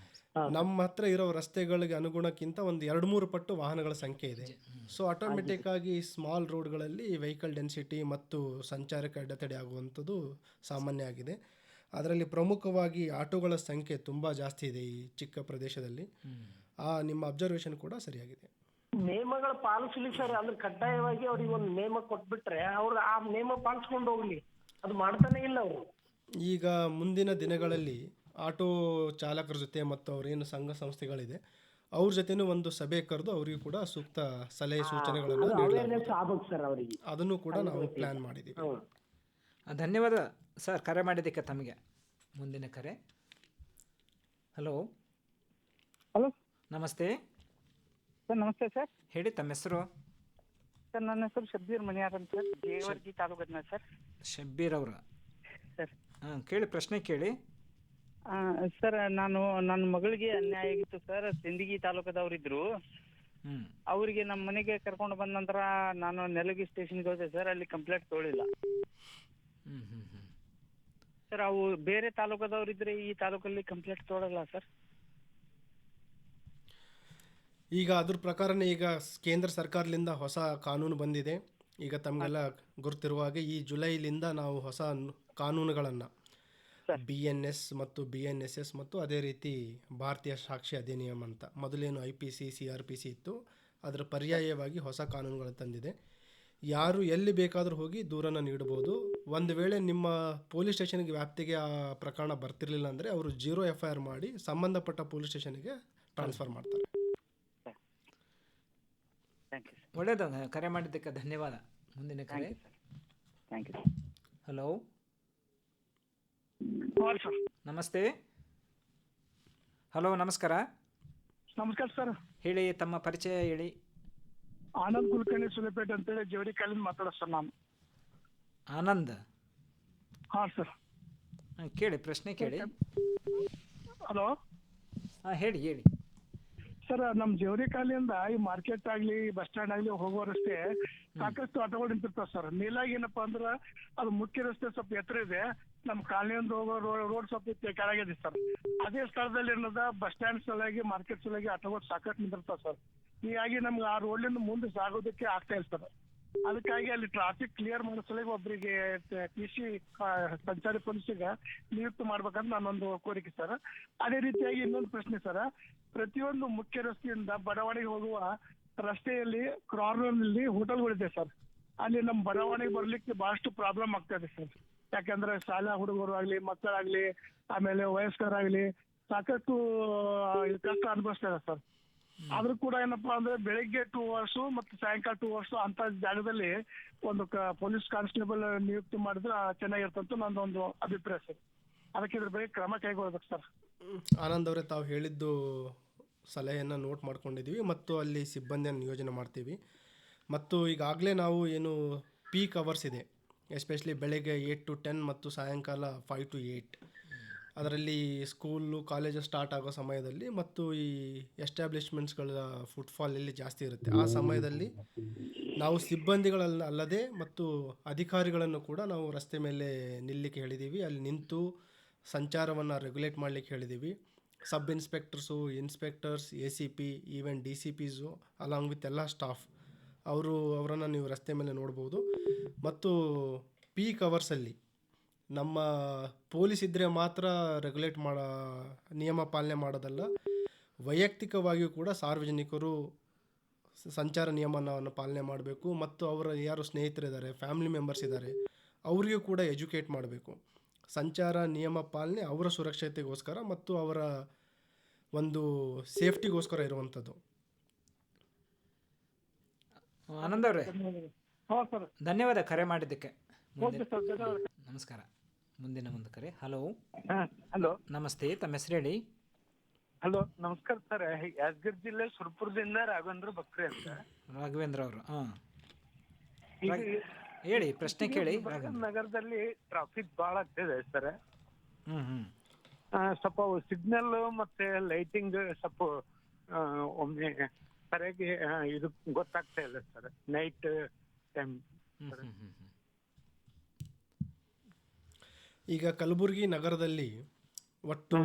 ನಮ್ಮ ಹತ್ರ ಇರೋ ರಸ್ತೆಗಳಿಗೆ ಅನುಗುಣಕ್ಕಿಂತ ಒಂದು 2-3 ಪಟ್ಟು ವಾಹನಗಳ ಸಂಖ್ಯೆ ಇದೆ. ಸೊ ಆಟೋಮೆಟಿಕ್ ಆಗಿ ಸ್ಮಾಲ್ ರೋಡ್ಗಳಲ್ಲಿ ವೆಹಿಕಲ್ ಡೆನ್ಸಿಟಿ ಮತ್ತು ಸಂಚಾರಕ್ಕೆ ಅಡೆತಡೆ ಆಗುವಂಥದ್ದು ಸಾಮಾನ್ಯ ಆಗಿದೆ. ಅದರಲ್ಲಿ ಪ್ರಮುಖವಾಗಿ ಆಟೋಗಳ ಸಂಖ್ಯೆ ತುಂಬ ಜಾಸ್ತಿ ಇದೆ ಈ ಚಿಕ್ಕ ಪ್ರದೇಶದಲ್ಲಿ. ನಿಮ್ಮ ಅಬ್ಸರ್ವೇಷನ್ ಕೂಡ ಸರಿಯಾಗಿದೆ. ನೇಮಗಳು ಪಾಲಿಸಲಿ ಸರ್. ಅಂದ್ರೆ ಕಡ್ಡಾಯವಾಗಿ ಅವ್ರಿಗೆ ಒಂದು ನೇಮ ಕೊಟ್ಬಿಟ್ರೆ ಅವ್ರು ಆ ನೇಮ ಪಾಲಿಸ್ಕೊಂಡು ಹೋಗ್ಲಿ. ಅದು ಮಾಡ್ತಾನೆ ಇಲ್ಲ ಅವರು. ಈಗ ಮುಂದಿನ ದಿನಗಳಲ್ಲಿ ಆಟೋ ಚಾಲಕರ ಜೊತೆ ಮತ್ತು ಅವರೇನು ಸಂಘ ಸಂಸ್ಥೆಗಳಿದೆ ಅವ್ರ ಜೊತೆನೂ ಒಂದು ಸಭೆ ಕರೆದು ಅವರಿಗೂ ಕೂಡ ಸೂಕ್ತ ಸಲಹೆ ಸೂಚನೆಗಳನ್ನು ನೀಡಲಾಗುತ್ತೆ. ಅದನ್ನು ಕೂಡ ನಾವು ಪ್ಲಾನ್ ಮಾಡಿದ್ದೀವಿ. ಧನ್ಯವಾದ ಸರ್ ಕರೆ ಮಾಡಿದ್ದಕ್ಕೆ ತಮಗೆ. ಮುಂದಿನ ಕರೆ. ಹಲೋ ನಮಸ್ತೆ ಸರ್. ನಮಸ್ತೆ ಸರ್. ಹೇಳಿ ತಮ್ಮ ಹೆಸರು? ಸರ್ ನನ್ನ ಹೆಸರು ಶಬ್ಬೀರ್ ಮಣಿಯಾರ್ ಅಂತ ಸರ್, ಜೇವರ್ಗಿ ತಾಲೂಕದ ಸರ್. ಶಬ್ಬೀರ್ ಅವರ ಸರ್ ಕೇಳಿ, ಪ್ರಶ್ನೆ ಕೇಳಿ. ಸರ್, ನಾನು ನನ್ನ ಮಗಳಿಗೆ ಅನ್ಯಾಯ ಆಗಿತ್ತು ಸರ್. ಸಿಂದಗಿ ತಾಲೂಕದವ್ರಿದ್ರು. ಅವರಿಗೆ ನಮ್ಮ ಮನೆಗೆ ಕರ್ಕೊಂಡು ಬಂದ ನಂತರ ನಾನು ನೆಲಗಿ ಸ್ಟೇಷನ್ಗೆ ಹೋದೆ ಸರ್. ಅಲ್ಲಿ ಕಂಪ್ಲೇಂಟ್ ತೊಗೊಳಿಲ್ಲ ಸರ್. ಅವು ಬೇರೆ ತಾಲೂಕದವ್ರಿದ್ರೆ ಈ ತಾಲೂಕಲ್ಲಿ ಕಂಪ್ಲೇಂಟ್ ತೊಗೊಳಲ್ಲ ಸರ್. ಈಗ ಅದ್ರ ಪ್ರಕಾರನೇ ಈಗ ಕೇಂದ್ರ ಸರ್ಕಾರದಿಂದ ಹೊಸ ಕಾನೂನು ಬಂದಿದೆ. ಈಗ ತಮಗೆಲ್ಲ ಗುರುತಿರುವ ಹಾಗೆ ಈ ಜುಲೈಲಿಂದ ನಾವು ಹೊಸ ಕಾನೂನುಗಳನ್ನು BNS ಮತ್ತು BNSS ಮತ್ತು ಅದೇ ರೀತಿ ಭಾರತೀಯ ಸಾಕ್ಷಿ ಅಧಿನಿಯಮ ಅಂತ ಮೊದಲೇನು IPC CRPC ಇತ್ತು, ಅದರ ಪರ್ಯಾಯವಾಗಿ ಹೊಸ ಕಾನೂನುಗಳು ತಂದಿದೆ. ಯಾರು ಎಲ್ಲಿ ಬೇಕಾದರೂ ಹೋಗಿ ದೂರನ್ನು ನೀಡಬಹುದು. ಒಂದು ವೇಳೆ ನಿಮ್ಮ ಪೊಲೀಸ್ ಸ್ಟೇಷನ್ಗೆ ವ್ಯಾಪ್ತಿಗೆ ಆ ಪ್ರಕರಣ ಬರ್ತಿರ್ಲಿಲ್ಲ ಅಂದರೆ ಅವರು 0 FIR ಮಾಡಿ ಸಂಬಂಧಪಟ್ಟ ಪೊಲೀಸ್ ಸ್ಟೇಷನ್ಗೆ ಟ್ರಾನ್ಸ್ಫರ್ ಮಾಡ್ತಾರೆ. ಒಳ್ಳೆಯದು, ಕರೆ ಮಾಡಿದ್ದಕ್ಕೆ ಧನ್ಯವಾದ. ಮುಂದಿನ ಕರೆ. ಹಲೋ ನಮಸ್ತೆ. ಹಲೋ ನಮಸ್ಕಾರ. ನಮಸ್ಕಾರ ಸರ್. ಹೇಳಿ, ತಮ್ಮ ಪರಿಚಯ ಹೇಳಿ. ಆನಂದ್ ಕುಲಕರ್ಣಿ ಸುಲೇಪೇಟೆ ಅಂತೇಳಿ ಜವಳಿ ಕಾಲಿಂದ ಮಾತಾಡೋ ಸರ್ ನಾನು. ಆನಂದ್. ಹಾಂ ಸರ್. ಕೇಳಿ, ಪ್ರಶ್ನೆ ಕೇಳಿ. ಹಲೋ ಹೇಳಿ ಹೇಳಿ. ಸರ್, ನಮ್ಮ ಜೇವರಿ ಕಾಲಿಯಿಂದ ಈ ಮಾರ್ಕೆಟ್ ಆಗಲಿ ಬಸ್ ಸ್ಟ್ಯಾಂಡ್ ಆಗಲಿ ಹೋಗೋ ರಸ್ತೆ ಸಾಕಷ್ಟು ಆಟೋಗಳು ನಿಂತಿರ್ತಾವೆ ಸರ್. ಮೇಲಾಗಿ ಏನಪ್ಪಾ ಅಂದ್ರೆ ಅದು ಮುಖ್ಯ ರಸ್ತೆ ಸ್ವಲ್ಪ ಎತ್ತರ ಇದೆ, ನಮ್ಮ ಕಾಲನಿಯಿಂದ ಹೋಗೋ ರೋಡ್ ಸ್ವಲ್ಪ ಕೆಳಗಿದೆ ಸರ್. ಅದೇ ಸ್ಥಳದಲ್ಲಿ ಏನದ ಬಸ್ ಸ್ಟ್ಯಾಂಡ್ ಸಲುವಾಗಿ ಮಾರ್ಕೆಟ್ ಸಲುವಾಗಿ ಆಟೋಗಳು ಸಾಕಷ್ಟು ನಿಂತಿರ್ತಾವೆ ಸರ್. ಹೀಗಾಗಿ ನಮ್ಗೆ ಆ ರೋಡ್ಲಿಂದ ಮುಂದೆ ಸಾಗೋದಕ್ಕೆ ಆಗ್ತಾ ಇಲ್ಲ ಸರ್. ಅದಕ್ಕಾಗಿ ಅಲ್ಲಿ ಟ್ರಾಫಿಕ್ ಕ್ಲಿಯರ್ ಮಾಡೋ ಸಲುವಾಗಿ ಒಬ್ಬರಿಗೆ ಟಿ.ಸಿ. ಸಂಚಾರಿ ಪೊಲೀಸಿಗೆ ನಿಯುಕ್ತಿ ಮಾಡ್ಬೇಕಂತ ನಾನೊಂದು ಕೋರಿಕೆ ಸರ್. ಅದೇ ರೀತಿಯಾಗಿ ಇನ್ನೊಂದು ಪ್ರಶ್ನೆ ಸರ್, ಪ್ರತಿಯೊಂದು ಮುಖ್ಯ ರಸ್ತೆಯಿಂದ ಬಡಾವಣೆಗೆ ಹೋಗುವ ರಸ್ತೆಯಲ್ಲಿ ಕಾರ್ನರ್ನಲ್ಲಿ ಹೋಟೆಲ್ಗಳಿದೆ ಸರ್. ಅಲ್ಲಿ ನಮ್ಮ ಬಡಾವಣೆಗೆ ಬರ್ಲಿಕ್ಕೆ ಬಹಳಷ್ಟು ಪ್ರಾಬ್ಲಮ್ ಆಗ್ತಾ ಇದೆ ಸರ್. ಯಾಕಂದ್ರೆ ಶಾಲಾ ಹುಡುಗರು ಆಗ್ಲಿ, ಮಕ್ಕಳಾಗ್ಲಿ, ಆಮೇಲೆ ವಯಸ್ಕರಾಗ್ಲಿ ಸಾಕಷ್ಟು ಕಷ್ಟ ಅನುಭವಿಸ್ತಾ ಇದೆ ಸರ್. ಆದ್ರೂ ಕೂಡ ಏನಪ್ಪಾ ಅಂದ್ರೆ ಬೆಳಿಗ್ಗೆ 2 hours ಮತ್ತು ಸಾಯಂಕಾಲ 2 hours ಅಂತ ಜಾಗದಲ್ಲಿ ಒಂದು ಪೊಲೀಸ್ ಕಾನ್ಸ್ಟೇಬಲ್ ನಿಯುಕ್ತಿ ಮಾಡಿದ್ರೆ ಚೆನ್ನಾಗಿರ್ತಂತ ನಂದೊಂದು ಅಭಿಪ್ರಾಯ ಸರ್. ಅದಕ್ಕೆ ಇದ್ರ ಬಗ್ಗೆ ಕ್ರಮ ಕೈಗೊಳ್ಬೇಕು ಸರ್. ಆನಂದ್ ಅವರೇ, ತಾವು ಹೇಳಿದ್ದು ಸಲಹೆಯನ್ನು ನೋಟ್ ಮಾಡ್ಕೊಂಡಿದ್ದೀವಿ ಮತ್ತು ಅಲ್ಲಿ ಸಿಬ್ಬಂದಿಯನ್ನು ನಿಯೋಜನೆ ಮಾಡ್ತೀವಿ. ಮತ್ತು ಈಗಾಗಲೇ ನಾವು ಏನು ಪೀಕ್ ಅವರ್ಸ್ ಇದೆ, ಎಸ್ಪೆಷಲಿ ಬೆಳಗ್ಗೆ 8 to 10 ಮತ್ತು ಸಾಯಂಕಾಲ 5 to 8, ಅದರಲ್ಲಿ ಸ್ಕೂಲು ಕಾಲೇಜು ಸ್ಟಾರ್ಟ್ ಆಗೋ ಸಮಯದಲ್ಲಿ ಮತ್ತು ಈ ಎಸ್ಟಾಬ್ಲಿಷ್ಮೆಂಟ್ಸ್ಗಳ ಫುಟ್ಫಾಲ್ ಎಲ್ಲಿ ಜಾಸ್ತಿ ಇರುತ್ತೆ ಆ ಸಮಯದಲ್ಲಿ ನಾವು ಸಿಬ್ಬಂದಿಗಳನ್ನ ಅಲ್ಲದೆ ಮತ್ತು ಅಧಿಕಾರಿಗಳನ್ನು ಕೂಡ ನಾವು ರಸ್ತೆ ಮೇಲೆ ನಿಲ್ಲಲಿಕ್ಕೆ ಹೇಳಿದ್ದೀವಿ. ಅಲ್ಲಿ ನಿಂತು ಸಂಚಾರವನ್ನು ರೆಗ್ಯುಲೇಟ್ ಮಾಡಲಿಕ್ಕೆ ಹೇಳಿದ್ದೀವಿ. Sub inspectors, inspectors, ACP, even DCPಸು ಅಲಾಂಗ್ ವಿತ್ ಎಲ್ಲ ಸ್ಟಾಫ್ ಅವರನ್ನು ನೀವು ರಸ್ತೆ ಮೇಲೆ ನೋಡ್ಬೋದು. ಮತ್ತು ಪೀಕ್ ಅವರ್ಸಲ್ಲಿ ನಮ್ಮ ಪೊಲೀಸ್ ಇದ್ದರೆ ಮಾತ್ರ ರೆಗ್ಯುಲೇಟ್ ನಿಯಮ ಪಾಲನೆ ಮಾಡೋದಲ್ಲ, ವೈಯಕ್ತಿಕವಾಗಿಯೂ ಕೂಡ ಸಾರ್ವಜನಿಕರು ಸಂಚಾರ ನಿಯಮವನ್ನು ಪಾಲನೆ ಮಾಡಬೇಕು. ಮತ್ತು ಅವರ ಯಾರು ಸ್ನೇಹಿತರಿದ್ದಾರೆ, ಫ್ಯಾಮಿಲಿ ಮೆಂಬರ್ಸ್ ಇದ್ದಾರೆ, ಅವರಿಗೂ ಕೂಡ ಎಜುಕೇಟ್ ಮಾಡಬೇಕು. ಸಂಚಾರ ನಿಯಮ ಪಾಲನೆ ಅವರ ಸುರಕ್ಷತೆಗೋಸ್ಕರ ಮತ್ತು ಅವರ ಒಂದು ಸೇಫ್ಟಿಗೋಸ್ಕರ ಇರುವಂಥದ್ದು. ಆನಂದ್ ಅವರೇ, ಧನ್ಯವಾದ ಕರೆ ಮಾಡಿದ್ದಕ್ಕೆ. ನಮಸ್ಕಾರ. ಮುಂದಿನ ಒಂದು ಕರೆ. ಹಲೋ. ಹಲೋ, ನಮಸ್ತೆ, ತಮ್ಮ ಹೆಸರು ಹೇಳಿ. ಹಲೋ, ನಮಸ್ಕಾರ ಸರ್. ಯಾದಗಿರಿ ಜಿಲ್ಲೆ ಸುರಪುರದಿಂದ ರಾಘವೇಂದ್ರ ಬಕ್ರಿ ಅಂತ. ರಾಘವೇಂದ್ರ ಅವರು, ಹೇಳಿ, ಪ್ರಶ್ನೆ ಕೇಳಿ. ನಗರದಲ್ಲಿ ಟ್ರಾಫಿಕ್ ಬಹಳ ಆಗ್ತಿದೆ ಸರ್. ಸ್ವಲ್ಪ ಸಿಗ್ನಲ್ ಮತ್ತೆ ಲೈಟಿಂಗ್ ಸ್ವಲ್ಪ ಒಮ್ಮೆ ಸರಿಯಾಗಿ ಇದು ಗೊತ್ತಾಗ್ತಾ ಇಲ್ಲ ಸರ್, ನೈಟ್ ಟೈಮ್. ಈಗ ಕಲಬುರಗಿ ನಗರದಲ್ಲಿ ಒಟ್ಟು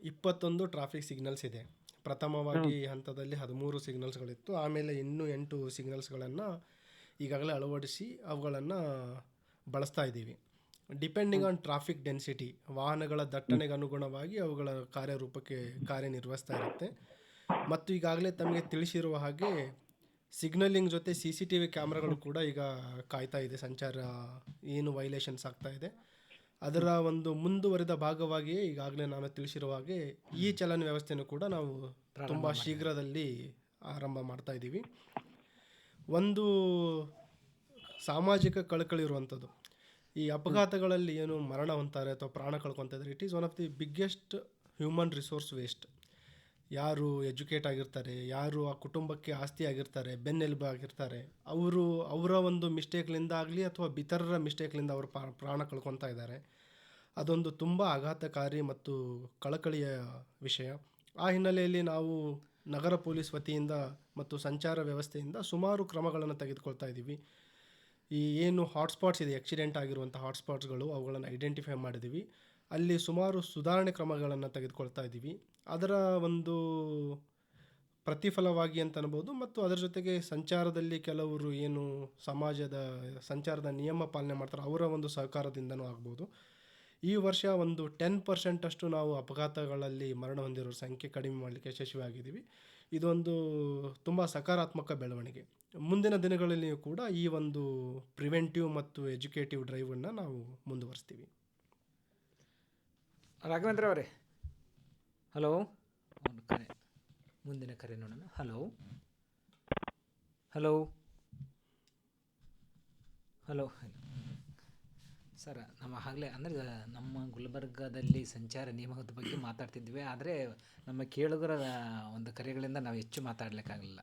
21 ಟ್ರಾಫಿಕ್ ಸಿಗ್ನಲ್ಸ್ ಇದೆ. ಪ್ರಥಮವಾಗಿ ಹಂತದಲ್ಲಿ 13 ಸಿಗ್ನಲ್ಸ್ಗಳಿತ್ತು. ಆಮೇಲೆ ಇನ್ನೂ 8 ಸಿಗ್ನಲ್ಸ್ಗಳನ್ನು ಈಗಾಗಲೇ ಅಳವಡಿಸಿ ಅವುಗಳನ್ನು ಬಳಸ್ತಾ ಇದ್ದೀವಿ. ಡಿಪೆಂಡಿಂಗ್ ಆನ್ ಟ್ರಾಫಿಕ್ ಡೆನ್ಸಿಟಿ, ವಾಹನಗಳ ದಟ್ಟಣೆಗೆ ಅನುಗುಣವಾಗಿ ಅವುಗಳ ಕಾರ್ಯನಿರ್ವಹಿಸ್ತಾ ಇರುತ್ತೆ. ಮತ್ತು ಈಗಾಗಲೇ ತಮಗೆ ತಿಳಿಸಿರುವ ಹಾಗೆ ಸಿಗ್ನಲಿಂಗ್ ಜೊತೆ CCTV ಕ್ಯಾಮ್ರಾಗಳು ಕೂಡ ಈಗ ಕಾಯ್ತಾ ಇದೆ. ಸಂಚಾರ ಏನು ವೈಲೇಷನ್ಸ್ ಆಗ್ತಾ ಇದೆ ಅದರ ಒಂದು ಮುಂದುವರಿದ ಭಾಗವಾಗಿಯೇ ಈಗಾಗಲೇ ನಾನು ತಿಳಿಸಿರುವ ಹಾಗೆ ಈ ಚಲನ ವ್ಯವಸ್ಥೆಯನ್ನು ಕೂಡ ನಾವು ತುಂಬ ಶೀಘ್ರದಲ್ಲಿ ಆರಂಭ ಮಾಡ್ತಾ ಇದ್ದೀವಿ. ಒಂದು ಸಾಮಾಜಿಕ ಕಳಕಳಿ ಇರುವಂಥದ್ದು, ಈ ಅಪಘಾತಗಳಲ್ಲಿ ಏನು ಮರಣ ಹೊಂತಾರೆ ಅಥವಾ ಪ್ರಾಣ ಕಳ್ಕೊತಾ ಇದ್ದಾರೆ, it is one of the biggest human resource waste. ಯಾರು ಎಜುಕೇಟ್ ಆಗಿರ್ತಾರೆ, ಯಾರು ಆ ಕುಟುಂಬಕ್ಕೆ ಆಸ್ತಿ ಆಗಿರ್ತಾರೆ, ಬೆನ್ನೆಲುಬು ಆಗಿರ್ತಾರೆ, ಅವರ ಒಂದು ಮಿಸ್ಟೇಕ್ಲಿಂದ ಆಗಲಿ ಅಥವಾ ಇತರರ ಮಿಸ್ಟೇಕ್ಲಿಂದ ಅವರು ಪ್ರಾಣ ಕಳ್ಕೊತಾ ಇದ್ದಾರೆ. ಅದೊಂದು ತುಂಬ ಆಘಾತಕಾರಿ ಮತ್ತು ಕಳಕಳಿಯ ವಿಷಯ. ಆ ಹಿನ್ನೆಲೆಯಲ್ಲಿ ನಾವು ನಗರ ಪೊಲೀಸ್ ವತಿಯಿಂದ ಮತ್ತು ಸಂಚಾರ ವ್ಯವಸ್ಥೆಯಿಂದ ಸುಮಾರು ಕ್ರಮಗಳನ್ನು ತೆಗೆದುಕೊಳ್ತಾ ಇದ್ದೀವಿ. ಈ ಏನು ಹಾಟ್ಸ್ಪಾಟ್ಸ್ ಇದೆ, ಆಕ್ಸಿಡೆಂಟ್ ಆಗಿರುವಂಥ ಹಾಟ್ಸ್ಪಾಟ್ಸ್ಗಳು, ಅವುಗಳನ್ನು ಐಡೆಂಟಿಫೈ ಮಾಡಿದ್ದೀವಿ. ಅಲ್ಲಿ ಸುಮಾರು ಸುಧಾರಣೆ ಕ್ರಮಗಳನ್ನು ತೆಗೆದುಕೊಳ್ತಾ ಇದ್ದೀವಿ. ಅದರ ಒಂದು ಪ್ರತಿಫಲವಾಗಿ ಅಂತ ಅನ್ಬೋದು. ಮತ್ತು ಅದರ ಜೊತೆಗೆ ಸಂಚಾರದಲ್ಲಿ ಕೆಲವರು ಏನು ಸಂಚಾರದ ನಿಯಮ ಪಾಲನೆ ಮಾಡ್ತಾರೆ ಅವರ ಒಂದು ಸಹಕಾರದಿಂದನೂ ಆಗ್ಬೋದು. ಈ ವರ್ಷ ಒಂದು 10% ಅಷ್ಟು ನಾವು ಅಪಘಾತಗಳಲ್ಲಿ ಮರಣ ಹೊಂದಿರೋ ಸಂಖ್ಯೆ ಕಡಿಮೆ ಮಾಡಲಿಕ್ಕೆ ಯಶಸ್ವಿಯಾಗಿದ್ದೀವಿ. ಇದೊಂದು ತುಂಬ ಸಕಾರಾತ್ಮಕ ಬೆಳವಣಿಗೆ. ಮುಂದಿನ ದಿನಗಳಲ್ಲಿಯೂ ಕೂಡ ಈ ಒಂದು ಪ್ರಿವೆಂಟಿವ್ ಮತ್ತು ಎಜುಕೇಟಿವ್ ಡ್ರೈವನ್ನು ನಾವು ಮುಂದುವರಿಸ್ತೀವಿ. ರಾಘವೇಂದ್ರ ಅವರೇ, ಹಲೋ. ಕರೆ, ಮುಂದಿನ ಕರೆ ನೋಡೋಣ. ಹಲೋ ಹಲೋ ಹಲೋ ಸರ್ ನಮ್ಮ ಆಗಲೇ ಅಂದರೆ ನಮ್ಮ ಗುಲ್ಬರ್ಗಾದಲ್ಲಿ ಸಂಚಾರ ನಿಯಮದ ಬಗ್ಗೆ ಮಾತಾಡ್ತಿದ್ವಿ, ಆದರೆ ನಮ್ಮ ಕೇಳುಗರ ಒಂದು ಕರೆಗಳಿಂದ ನಾವು ಹೆಚ್ಚು ಮಾತಾಡಲಿಕ್ಕಾಗಲಿಲ್ಲ.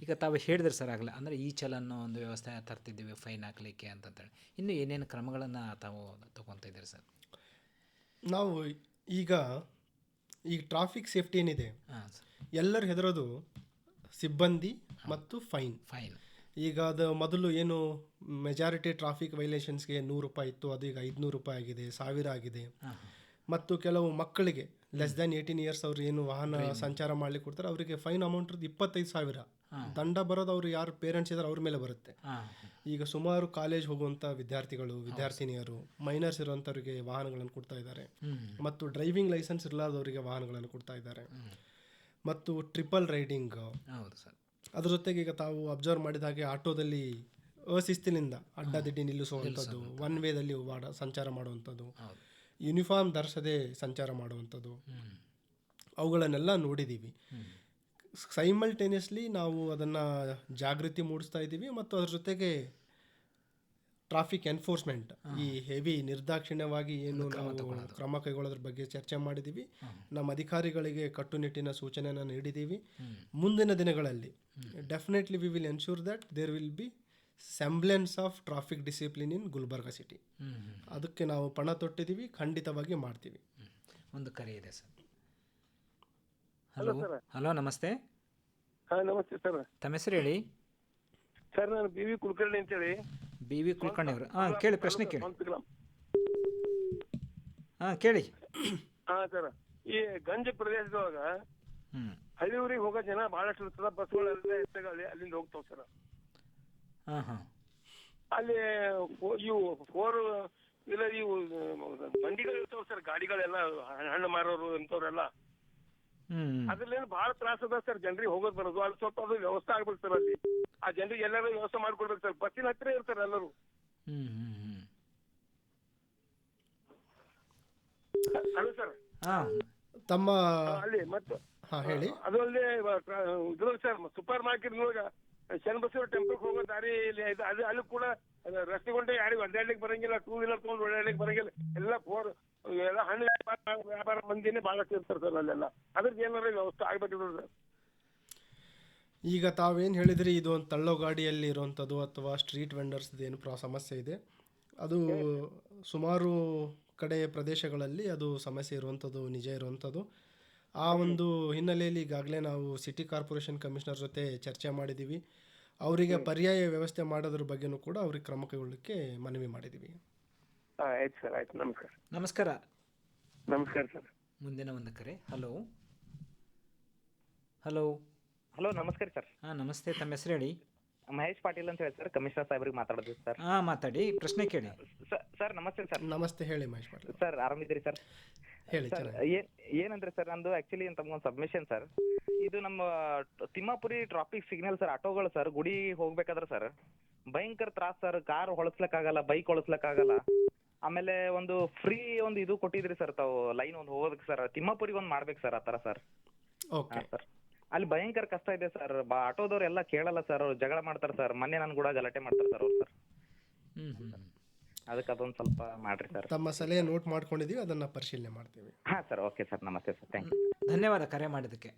ಈಗ ತಾವು ಹೇಳಿದ್ರಿ ಸರ್ ಆಗಲೇ, ಅಂದರೆ ಈ ಚಲನ್ನೋ ಒಂದು ವ್ಯವಸ್ಥೆ ತರ್ತಿದ್ದೀವಿ ಫೈನ್ ಹಾಕಲಿಕ್ಕೆ ಅಂತಂತೇಳಿ. ಇನ್ನು ಏನೇನು ಕ್ರಮಗಳನ್ನು ತಾವು ತೊಗೊತಾ ಇದ್ದೀರಿ ಸರ್? ನಾವು ಈಗ ಟ್ರಾಫಿಕ್ ಸೇಫ್ಟಿ ಏನಿದೆ, ಎಲ್ಲರೂ ಹೆದರೋದು ಸಿಬ್ಬಂದಿ ಮತ್ತು ಫೈನ್. ಈಗ ಅದು ಮೊದಲು ಏನು ಮೆಜಾರಿಟಿ ಟ್ರಾಫಿಕ್ ವೈಲೇಷನ್ಸ್ಗೆ 100 ರೂಪಾಯಿ ಇತ್ತು, ಅದು ಈಗ 500 ರೂಪಾಯಿ ಆಗಿದೆ, 1000 ಆಗಿದೆ. ಮತ್ತು ಕೆಲವು ಮಕ್ಕಳಿಗೆ ಲೆಸ್ ದ್ಯಾನ್ 18 ಇಯರ್ಸ್ ಅವ್ರು ಏನು ವಾಹನ ಸಂಚಾರ ಮಾಡ್ಲಿಕ್ಕೆ ಕೊಡ್ತಾರೆ, ಅವರಿಗೆ ಫೈನ್ ಅಮೌಂಟ್ 25,000 ದಂಡ ಬರೋದು ಅವರು ಯಾರು ಪೇರೆಂಟ್ಸ್ ಇದ್ದಾರೆ ಅವ್ರ ಮೇಲೆ ಬರುತ್ತೆ. ಈಗ ಸುಮಾರು ಕಾಲೇಜ್ ಹೋಗುವಂಥ ವಿದ್ಯಾರ್ಥಿಗಳು, ವಿದ್ಯಾರ್ಥಿನಿಯರು, ಮೈನರ್ಸ್ ಇರುವಂಥವ್ರಿಗೆ ವಾಹನಗಳನ್ನು ಕೊಡ್ತಾ ಇದ್ದಾರೆ, ಮತ್ತು ಡ್ರೈವಿಂಗ್ ಲೈಸೆನ್ಸ್ ಇರಲಾದವರಿಗೆ ವಾಹನಗಳನ್ನು ಕೊಡ್ತಾ ಇದ್ದಾರೆ, ಮತ್ತು ಟ್ರಿಪಲ್ ರೈಡಿಂಗ್. ಅದ್ರ ಜೊತೆಗೆ ಈಗ ತಾವು ಅಬ್ಸರ್ವ್ ಮಾಡಿದ ಹಾಗೆ ಆಟೋದಲ್ಲಿ ಅಶಿಸ್ತಿನಿಂದ ಅಡ್ಡದಿಡ್ಡಿ ನಿಲ್ಲಿಸುವಂಥದ್ದು, ಒನ್ ವೇದಲ್ಲಿ ಸಂಚಾರ ಮಾಡುವಂಥದ್ದು, ಯೂನಿಫಾರ್ಮ್ ಧರಿಸದೆ ಸಂಚಾರ ಮಾಡುವಂಥದ್ದು, ಅವುಗಳನ್ನೆಲ್ಲ ನೋಡಿದ್ದೀವಿ. ಸೈಮಲ್ಟೇನಿಯಸ್ಲಿ ನಾವು ಅದನ್ನು ಜಾಗೃತಿ ಮೂಡಿಸ್ತಾ ಇದ್ದೀವಿ, ಮತ್ತು ಅದ್ರ ಜೊತೆಗೆ ಟ್ರಾಫಿಕ್ ಎನ್ಫೋರ್ಸ್ಮೆಂಟ್, ಈ ಹೆವಿ ನಿರ್ದಾಕ್ಷಿಣ್ಯವಾಗಿ ಏನು ನಾವು ಕ್ರಮ ಕೈಗೊಳ್ಳೋದ್ರ ಬಗ್ಗೆ ಚರ್ಚೆ ಮಾಡಿದ್ದೀವಿ. ನಮ್ಮ ಅಧಿಕಾರಿಗಳಿಗೆ ಕಟ್ಟುನಿಟ್ಟಿನ ಸೂಚನೆಯನ್ನು ನೀಡಿದ್ದೀವಿ. ಮುಂದಿನ ದಿನಗಳಲ್ಲಿ definitely we will ensure that there will be semblance of traffic discipline in Gulbarga city. ಅದಕ್ಕೆ ನಾವು ಪಣ ತೊಟ್ಟಿದ್ದೀವಿ, ಖಂಡಿತವಾಗಿ ಮಾಡ್ತೀವಿ. ಒಂದು ಕರೆ ಇದೆ ಸರ್. ಹಲೋ, ನಮಸ್ತೆ. ನಮಸ್ತೆ ಸರ್. ತಮ್ಮ ಹೆಸರು ಹೇಳಿ ಸರ್? ನಾನು BV ಕುಲಕರ್ಣಿ ಅಂತೇಳಿ. BV ಕುಲಕರ್ಣಿ ಅವರು, ಕೇಳಿ, ಪ್ರಶ್ನೆ ಕೇಳಿ. ಕೇಳಿ. ಸರ್, ಈ ಗಂಜ ಪ್ರದೇಶದೊಳಗ ಹಳ್ಳಿಯೂರಿಗೆ ಹೋಗೋ ಜನ ಬಹಳಷ್ಟು ಇರ್ತದ, ಬಸ್ಗಳೆಲ್ಲ ಅಲ್ಲಿಂದ ಹೋಗ್ತಾವ ಸರ್. ಅಲ್ಲಿ ಇವು ಇವು ಬಂಡಿಗಳು ಇರ್ತಾವ ಸರ್, ಗಾಡಿಗಳೆಲ್ಲ ಹಣ್ಣು ಮಾರೋರು ಇಂಥವ್ರೆಲ್ಲ, ಅದ್ರಲ್ಲೇನು ಬಹಳ ತ್ರಾಸ ಅದ ಸರ್ ಜನರಿಗೆ ಹೋಗೋದು ಬರೋದು. ಅಲ್ಲಿ ಸ್ವಲ್ಪ ಅದು ವ್ಯವಸ್ಥೆ ಆಗ್ಬೇಕು ಸರ್. ಅಲ್ಲಿ ಆ ಜನರಿಗೆ ಎಲ್ಲರೂ ವ್ಯವಸ್ಥೆ ಮಾಡ್ಕೊಡ್ಬೇಕು ಸರ್. ಬಸ್ಸಿನ ಹತ್ತಿರ ಇರ್ತಾರೆ ಎಲ್ಲರೂ. ಅಲ್ಲ ಸರ್, ತಮ್ಮ ಅಲ್ಲಿ ಮತ್ತೆ ಹೇಳಿ. ಅದು ಅಲ್ಲದೆ ಇದ್ರಲ್ಲಿ ಸರ್ ಸೂಪರ್ ಮಾರ್ಕೆಟ್ ನೋಡಿಗ ಶರಣಬಸವೇಶ್ವರ ಟೆಂಪಲ್ ಹೋಗೋ ದಾರಿ ಅಲ್ಲಿ ಕೂಡ ರಸ್ತೆಗೊಂಡು ಯಾರಿಗೂ ಅಡ್ಡಾಡ್ಲಿಕ್ಕೆ ಬರಂಗಿಲ್ಲ, 2 ವೀಲರ್ ತಗೊಂಡು ಓಡಾಡ್ಲಿಕ್ಕೆ ಬರಂಗಿಲ್ಲ. ಎಲ್ಲ ಎಲ್ಲ ಹಣ್ಣು ವ್ಯಾಪಾರ ಮಂದಿನೇ ಬಹಳಷ್ಟು ಇರ್ತಾರೆ ಸರ್ ಅಲ್ಲೆಲ್ಲ. ಅದ್ರದ್ದು ಏನಾರ ವ್ಯವಸ್ಥೆ ಆಗ್ಬೇಕಿದ್ರು ಸರ್. ಈಗ ತಾವೇನು ಹೇಳಿದ್ರಿ, ಇದು ಒಂದು ತಳ್ಳೋ ಗಾಡಿಯಲ್ಲಿ ಇರುವಂಥದ್ದು ಅಥವಾ ಸ್ಟ್ರೀಟ್ ವೆಂಡರ್ಸ್ದು ಏನು ಸಮಸ್ಯೆ ಇದೆ, ಅದು ಸುಮಾರು ಕಡೆ ಪ್ರದೇಶಗಳಲ್ಲಿ ಅದು ಸಮಸ್ಯೆ ಇರುವಂಥದ್ದು ನಿಜ ಇರುವಂಥದ್ದು. ಆ ಒಂದು ಹಿನ್ನೆಲೆಯಲ್ಲಿ ಈಗಾಗಲೇ ನಾವು ಸಿಟಿ ಕಾರ್ಪೊರೇಷನ್ ಕಮಿಷನರ್ ಜೊತೆ ಚರ್ಚೆ ಮಾಡಿದ್ದೀವಿ. ಅವರಿಗೆ ಪರ್ಯಾಯ ವ್ಯವಸ್ಥೆ ಮಾಡೋದ್ರ ಬಗ್ಗೆನೂ ಕೂಡ ಅವ್ರಿಗೆ ಕ್ರಮ ಕೈಗೊಳ್ಳಲಿಕ್ಕೆ ಮನವಿ ಮಾಡಿದ್ದೀವಿ. ಆಯ್ತು ಸರ್, ಆಯ್ತು. ನಮಸ್ಕಾರ. ನಮಸ್ಕಾರ. ನಮಸ್ಕಾರ ಸರ್. ಮುಂದಿನ ಒಂದು ಕರೆ. ಹಲೋ ಹಲೋ ಹಲೋ, ನಮಸ್ಕಾರ ಸರ್. ನಮಸ್ತೆ. ತಮ್ಮ ಹೆಸರು ಹೇಳಿ? ಮಹೇಶ್ ಪಾಟೀಲ್ ಅಂತ ಹೇಳಿ ಸರ್, ಕಮಿಷನರ್ ಸಾಹೇಬ್ರಿಗೆ ಮಾತಾಡೋದು ಸರ್. ಮಾತಾಡಿ, ಪ್ರಶ್ನೆ ಕೇಳಿ. ಸರ್ ನಮಸ್ತೆ ಸರ್. ನಮಸ್ತೆ, ಹೇಳಿ ಮಹೇಶ್ ಪಾಟೀಲ್ ಸರ್. ಆರಾಮಿದ್ದೀರಿ ಸರ್? ಹೇಳಿ. ಏನಂದ್ರೆ ಸರ್, ನಂದು ಆಕ್ಚುಲಿ ತಮ್ಗೊಂದು ಸಬ್ಮಿಷನ್ ಸರ್. ಇದು ನಮ್ಮ ತಿಮ್ಮಾಪುರಿ ಟ್ರಾಫಿಕ್ ಸಿಗ್ನಲ್ ಸರ್, ಆಟೋಗಳು ಸರ್ ಗುಡಿ ಹೋಗ್ಬೇಕಾದ್ರೆ ಸರ್ ಭಯಂಕರ ತ್ರಾಸ ಸರ್. ಕಾರ್ ಹೊಳಸ್ಲಕ್ಕಾಗಲ್ಲ, ಬೈಕ್ ಹೊಳಸ್ಲಕ್ಕಾಗಲ್ಲ. ಆಮೇಲೆ ಒಂದು ಫ್ರೀ ಒಂದು ಇದು ಕೊಟ್ಟಿದ್ರಿ ಸರ್ ತಾವು, ಲೈನ್ ಒಂದು ಹೋಗೋದಕ್ಕೆ ಸರ್. ತಿಮ್ಮಾಪುರಿಗೆ ಒಂದು ಮಾಡ್ಬೇಕು ಸರ್ ಆ ಥರ ಸರ್. ಸರ್ ಅಲ್ಲಿ ಭಯಂಕರ ಕಷ್ಟ ಇದೆ ಸರ್. ಆಟೋದವ್ರು ಎಲ್ಲ ಕೇಳಲ್ಲ ಸರ್, ಅವ್ರು ಜಗಳ ಮಾಡ್ತಾರೆ ಸರ್. ಮೊನ್ನೆ ನನ್ ಕೂಡ ಗಲಾಟೆ ಮಾಡ್ತಾರೆ ಸರ್ ಅವ್ರು ಸರ್. ಅದಕ್ಕೆ ಅದೊಂದು ಸ್ವಲ್ಪ ಮಾಡ್ರಿ ಸರ್. ತಮ್ಮ ಸಲಹೆ ನೋಟ್ ಮಾಡ್ಕೊಂಡಿದ್ದೀವಿ, ಅದನ್ನು ಪರಿಶೀಲನೆ ಮಾಡ್ತೀವಿ. Sir, okay sir. ನಮಸ್ತೆ ಸರ್, ಥ್ಯಾಂಕ್ ಯು. ಧನ್ಯವಾದ ಕರೆ ಮಾಡಿದ್ದಕ್ಕೆ.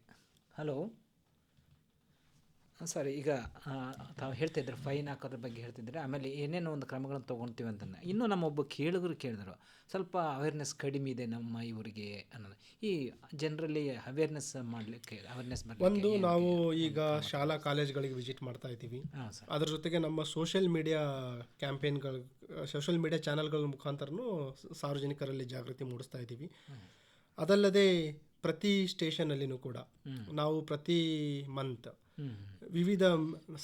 ಹಲೋ ಸರ್, ಈಗ ತಾವು ಹೇಳ್ತಿದ್ರು ಫೈನ್ ಹಾಕೋದ್ರ ಬಗ್ಗೆ ಹೇಳ್ತಿದ್ರೆ, ಆಮೇಲೆ ಏನೇನೋ ಒಂದು ಕ್ರಮಗಳನ್ನು ತೊಗೊಳ್ತೀವಿ ಅಂತ. ಇನ್ನೂ ನಮ್ಮೊಬ್ಬ ಕೇಳುಗರು ಕೇಳಿದ್ರು, ಸ್ವಲ್ಪ ಅವೇರ್ನೆಸ್ ಕಡಿಮೆ ಇದೆ ನಮ್ಮ ಇವರಿಗೆ ಅನ್ನೋದು. ಈ ಜನರಲ್ಲಿ ಅವೇರ್ನೆಸ್ ಮಾಡಲಿಕ್ಕೆ ಒಂದು ನಾವು ಈಗ ಶಾಲಾ ಕಾಲೇಜ್ಗಳಿಗೆ ವಿಸಿಟ್ ಮಾಡ್ತಾ ಇದ್ದೀವಿ. ಅದ್ರ ಜೊತೆಗೆ ನಮ್ಮ ಸೋಷಿಯಲ್ ಮೀಡಿಯಾ ಕ್ಯಾಂಪೇನ್ಗಳು, ಸೋಷಿಯಲ್ ಮೀಡಿಯಾ ಚಾನಲ್ಗಳ ಮುಖಾಂತರನೂ ಸಾರ್ವಜನಿಕರಲ್ಲಿ ಜಾಗೃತಿ ಮೂಡಿಸ್ತಾ ಇದ್ದೀವಿ. ಅದಲ್ಲದೆ ಪ್ರತಿ ಸ್ಟೇಷನಲ್ಲಿನೂ ಕೂಡ ನಾವು ಪ್ರತಿ ಮಂತ್ ವಿವಿಧ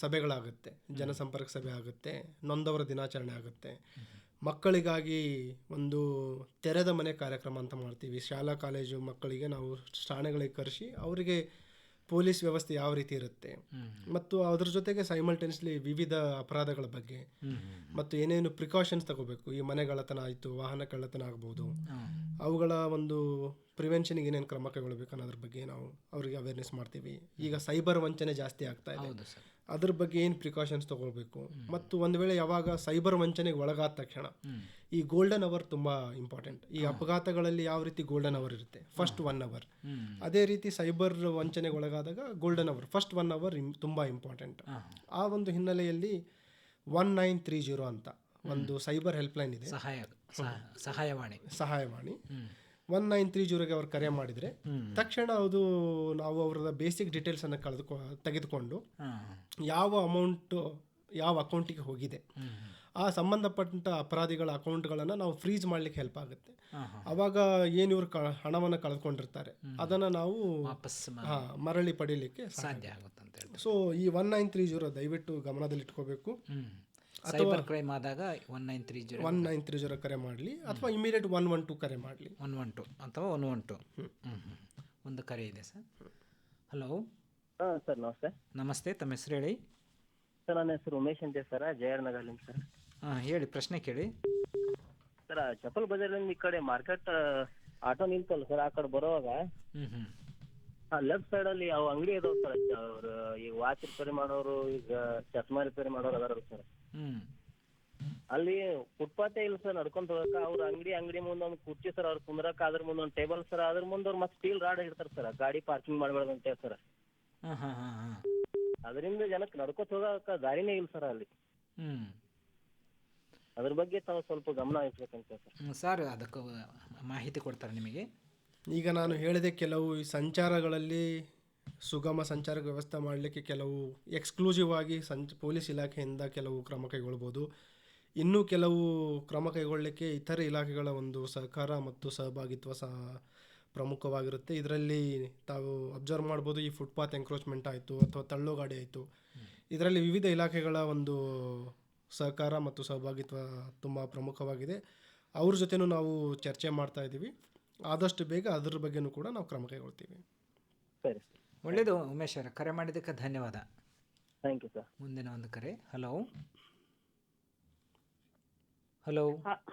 ಸಭೆಗಳಾಗುತ್ತೆ, ಜನಸಂಪರ್ಕ ಸಭೆ ಆಗುತ್ತೆ, ನೊಂದವರ ದಿನಾಚರಣೆ ಆಗುತ್ತೆ. ಮಕ್ಕಳಿಗಾಗಿ ಒಂದು ತೆರೆದ ಮನೆ ಕಾರ್ಯಕ್ರಮ ಅಂತ ಮಾಡ್ತೀವಿ. ಶಾಲಾ ಕಾಲೇಜು ಮಕ್ಕಳಿಗೆ ನಾವು ಠಾಣೆಗಳಿಗೆ ಕರೆಸಿ ಅವರಿಗೆ ಪೊಲೀಸ್ ವ್ಯವಸ್ಥೆ ಯಾವ ರೀತಿ ಇರುತ್ತೆ, ಮತ್ತು ಅದ್ರ ಜೊತೆಗೆ ಸೈಮಲ್ಟೇನಿಯಸ್ಲಿ ವಿವಿಧ ಅಪರಾಧಗಳ ಬಗ್ಗೆ ಮತ್ತು ಏನೇನು ಪ್ರಿಕಾಷನ್ಸ್ ತಗೋಬೇಕು, ಈ ಮನೆ ಕಳ್ಳತನ ಆಯಿತು, ವಾಹನ ಕಳ್ಳತನ ಆಗ್ಬೋದು, ಅವುಗಳ ಒಂದು ಪ್ರಿವೆನ್ಷನ್ಗೆ ಏನೇನು ಕ್ರಮ ಕೈಗೊಳ್ಳಬೇಕು ಅನ್ನೋದ್ರ ಬಗ್ಗೆ ನಾವು ಅವರಿಗೆ ಅವೇರ್ನೆಸ್ ಮಾಡ್ತೀವಿ. ಈಗ ಸೈಬರ್ ವಂಚನೆ ಜಾಸ್ತಿ ಆಗ್ತಾ ಇದೆ, ಅದ್ರ ಬಗ್ಗೆ ಏನು ಪ್ರಿಕಾಷನ್ಸ್ ತಗೊಳ್ಬೇಕು, ಮತ್ತು ಒಂದು ವೇಳೆ ಯಾವಾಗ ಸೈಬರ್ ವಂಚನೆಗೆ ಒಳಗಾದ ತಕ್ಷಣ ಈ ಗೋಲ್ಡನ್ ಅವರ್ ತುಂಬ ಇಂಪಾರ್ಟೆಂಟ್. ಈ ಅಪಘಾತಗಳಲ್ಲಿ ಯಾವ ರೀತಿ ಗೋಲ್ಡನ್ ಅವರ್ ಇರುತ್ತೆ, ಫಸ್ಟ್ 1 ಅವರ್, ಅದೇ ರೀತಿ ಸೈಬರ್ ವಂಚನೆಗೆ ಒಳಗಾದಾಗ ಗೋಲ್ಡನ್ ಅವರ್, ಫಸ್ಟ್ 1 ಅವರ್ ತುಂಬ ಇಂಪಾರ್ಟೆಂಟ್. ಆ ಒಂದು ಹಿನ್ನೆಲೆಯಲ್ಲಿ 1930 ಅಂತ ಒಂದು ಸೈಬರ್ ಹೆಲ್ಪ್ಲೈನ್ ಇದೆ, ಸಹಾಯವಾಣಿ 1930ಗೆ ಅವ್ರು ಕರೆ ಮಾಡಿದರೆ ತಕ್ಷಣ ಅದು ನಾವು ಅವರ ಬೇಸಿಕ್ ಡೀಟೇಲ್ಸನ್ನು ತೆಗೆದುಕೊಂಡು ಯಾವ ಅಮೌಂಟು ಯಾವ ಅಕೌಂಟಿಗೆ ಹೋಗಿದೆ, ಆ ಸಂಬಂಧಪಟ್ಟ ಅಪರಾಧಿಗಳ ಅಕೌಂಟ್ಗಳನ್ನು ನಾವು ಫ್ರೀಜ್ ಮಾಡಲಿಕ್ಕೆ ಹೆಲ್ಪ್ ಆಗುತ್ತೆ. ಆವಾಗ ಏನು ಇವರು ಹಣವನ್ನು ಕಳೆದುಕೊಂಡಿರ್ತಾರೆ ಅದನ್ನು ನಾವು ಮರಳಿ ಪಡೀಲಿಕ್ಕೆ ಸಾಧ್ಯ ಆಗುತ್ತೆ ಅಂತ ಹೇಳಿ. ಸೊ ಈ 1930 ದಯವಿಟ್ಟು ಗಮನದಲ್ಲಿಟ್ಕೋಬೇಕು. ಸೈಬರ್ ಕ್ರೈಮ್ ಆದಾಗ 1930 ಕರೆ ಮಾಡಲಿ ಅಥವಾ ಇಮಿಡಿಯೇಟ್ 112 ಕರೆ ಮಾಡಲಿ, 112 ಅಥವಾ 112. ಒಂದು ಕರೆ ಇದೆ ಸರ್. ಹಲೋ ಸರ್, ನಮಸ್ತೆ. ನಮಸ್ತೆ, ತಮ್ಮ ಹೆಸರು ಹೇಳಿ. ಸರ್, ನನ್ನ ಹೆಸರು ಉಮೇಶ್ ಅಂತ ಸರ್, ಜಯರ್ ನಗರ್ಲಿಂದ ಸರ್. ಹೇಳಿ, ಪ್ರಶ್ನೆ ಕೇಳಿ. ಸರ್, ಚಪ್ಪಲ್ ಬಜಾರ್ಲಿಂದ ಈ ಕಡೆ ಮಾರ್ಕೆಟ್ ಆಟೋ ನಿಲ್ತಲ್ಲ ಸರ್, ಆ ಕಡೆ ಬರೋವಾಗ ಲೆಫ್ಟ್ ಸೈಡ್ ಅಲ್ಲಿ ಅವು ಅಂಗಡಿ ಇದಾವ ಸರ್. ಅವ್ರು ಈಗ ವಾಚ್ ರಿಪೇರಿ ಮಾಡೋರು, ಈಗ ಚಸ್ಮಾ ರಿಪೇರಿ ಮಾಡೋರು ಅದಾರ ಸರ್. ಅಲ್ಲಿ ಫುಟ್ಪಾತೆ ಇಲ್ಲ ಸರ್, ನಡ್ಕೊಂತ ಹೋಗಕ್ಕ. ಅವ್ರ ಅಂಗಡಿ ಮುಂದೆ ಒಂದು ಕುರ್ಚಿ ಸರ್, ಅವ್ರ ಕುಂದ್ರಕ್ಕ, ಅದ್ರ ಮುಂದೆ ಒಂದು ಟೇಬಲ್ ಸರ್, ಅದ್ರ ಮುಂದೆ ಅವ್ರು ಮತ್ತೆ ಸ್ಟೀಲ್ ರಾಡ್ ಇಡ್ತಾರ ಸರ್, ಗಾಡಿ ಪಾರ್ಕಿಂಗ್ ಮಾಡಬಾರ್ದು ಅಂತ ಸರ್. ಅದರಿಂದ ಜನಕ್ಕೆ ನಡ್ಕೊತ ಹೋಗಕ್ಕ ದಾರಿನೇ ಇಲ್ಲ ಸರ್ ಅಲ್ಲಿ. ಅದ್ರ ಬಗ್ಗೆ ತಾವು ಸ್ವಲ್ಪ ಗಮನ ಹರಿಸ್ಬೇಕಂತ ಸರ್. ಸರ್, ಅದಕ್ಕೆ ಮಾಹಿತಿ ಕೊಡ್ತಾರೆ ನಿಮಗೆ. ಈಗ ನಾನು ಹೇಳಿದೆ, ಕೆಲವು ಸಂಚಾರಗಳಲ್ಲಿ ಸುಗಮ ಸಂಚಾರ ವ್ಯವಸ್ಥೆ ಮಾಡಲಿಕ್ಕೆ ಕೆಲವು ಎಕ್ಸ್ಕ್ಲೂಸಿವ್ ಆಗಿ ಪೊಲೀಸ್ ಇಲಾಖೆಯಿಂದ ಕೆಲವು ಕ್ರಮ ಕೈಗೊಳ್ಬೋದು. ಇನ್ನೂ ಕೆಲವು ಕ್ರಮ ಕೈಗೊಳ್ಳಲಿಕ್ಕೆ ಇತರೆ ಇಲಾಖೆಗಳ ಒಂದು ಸಹಕಾರ ಮತ್ತು ಸಹಭಾಗಿತ್ವ ಸಹ ಪ್ರಮುಖವಾಗಿರುತ್ತೆ. ಇದರಲ್ಲಿ ತಾವು ಅಬ್ಸರ್ವ್ ಮಾಡ್ಬೋದು, ಈ ಫುಟ್ಪಾತ್ ಎಂಕ್ರೋಚ್ಮೆಂಟ್ ಆಯಿತು ಅಥವಾ ತಳ್ಳೋ ಗಾಡಿ ಆಯಿತು, ಇದರಲ್ಲಿ ವಿವಿಧ ಇಲಾಖೆಗಳ ಒಂದು ಸಹಕಾರ ಮತ್ತು ಸಹಭಾಗಿತ್ವ ತುಂಬ ಪ್ರಮುಖವಾಗಿದೆ. ಅವ್ರ ಜೊತೆನೂ ನಾವು ಚರ್ಚೆ ಮಾಡ್ತಾ ಇದ್ದೀವಿ. ಆದಷ್ಟು ಬೇಗ ಅದ್ರ ಬಗ್ಗೆನೂ ಕೂಡ ನಾವು ಕ್ರಮ ಕೈಗೊಳ್ತೀವಿ. ಸರಿ, ಒಳ್ಳೆಯದು ಉಮೇಶ್ ಅವರ, ಕರೆ ಮಾಡಿದ್ದಕ್ಕೆ ಧನ್ಯವಾದ. Thank you sir. ಮುಂದಿನ ಒಂದು ಕರೆ. ಹಲೋ ಹಲೋ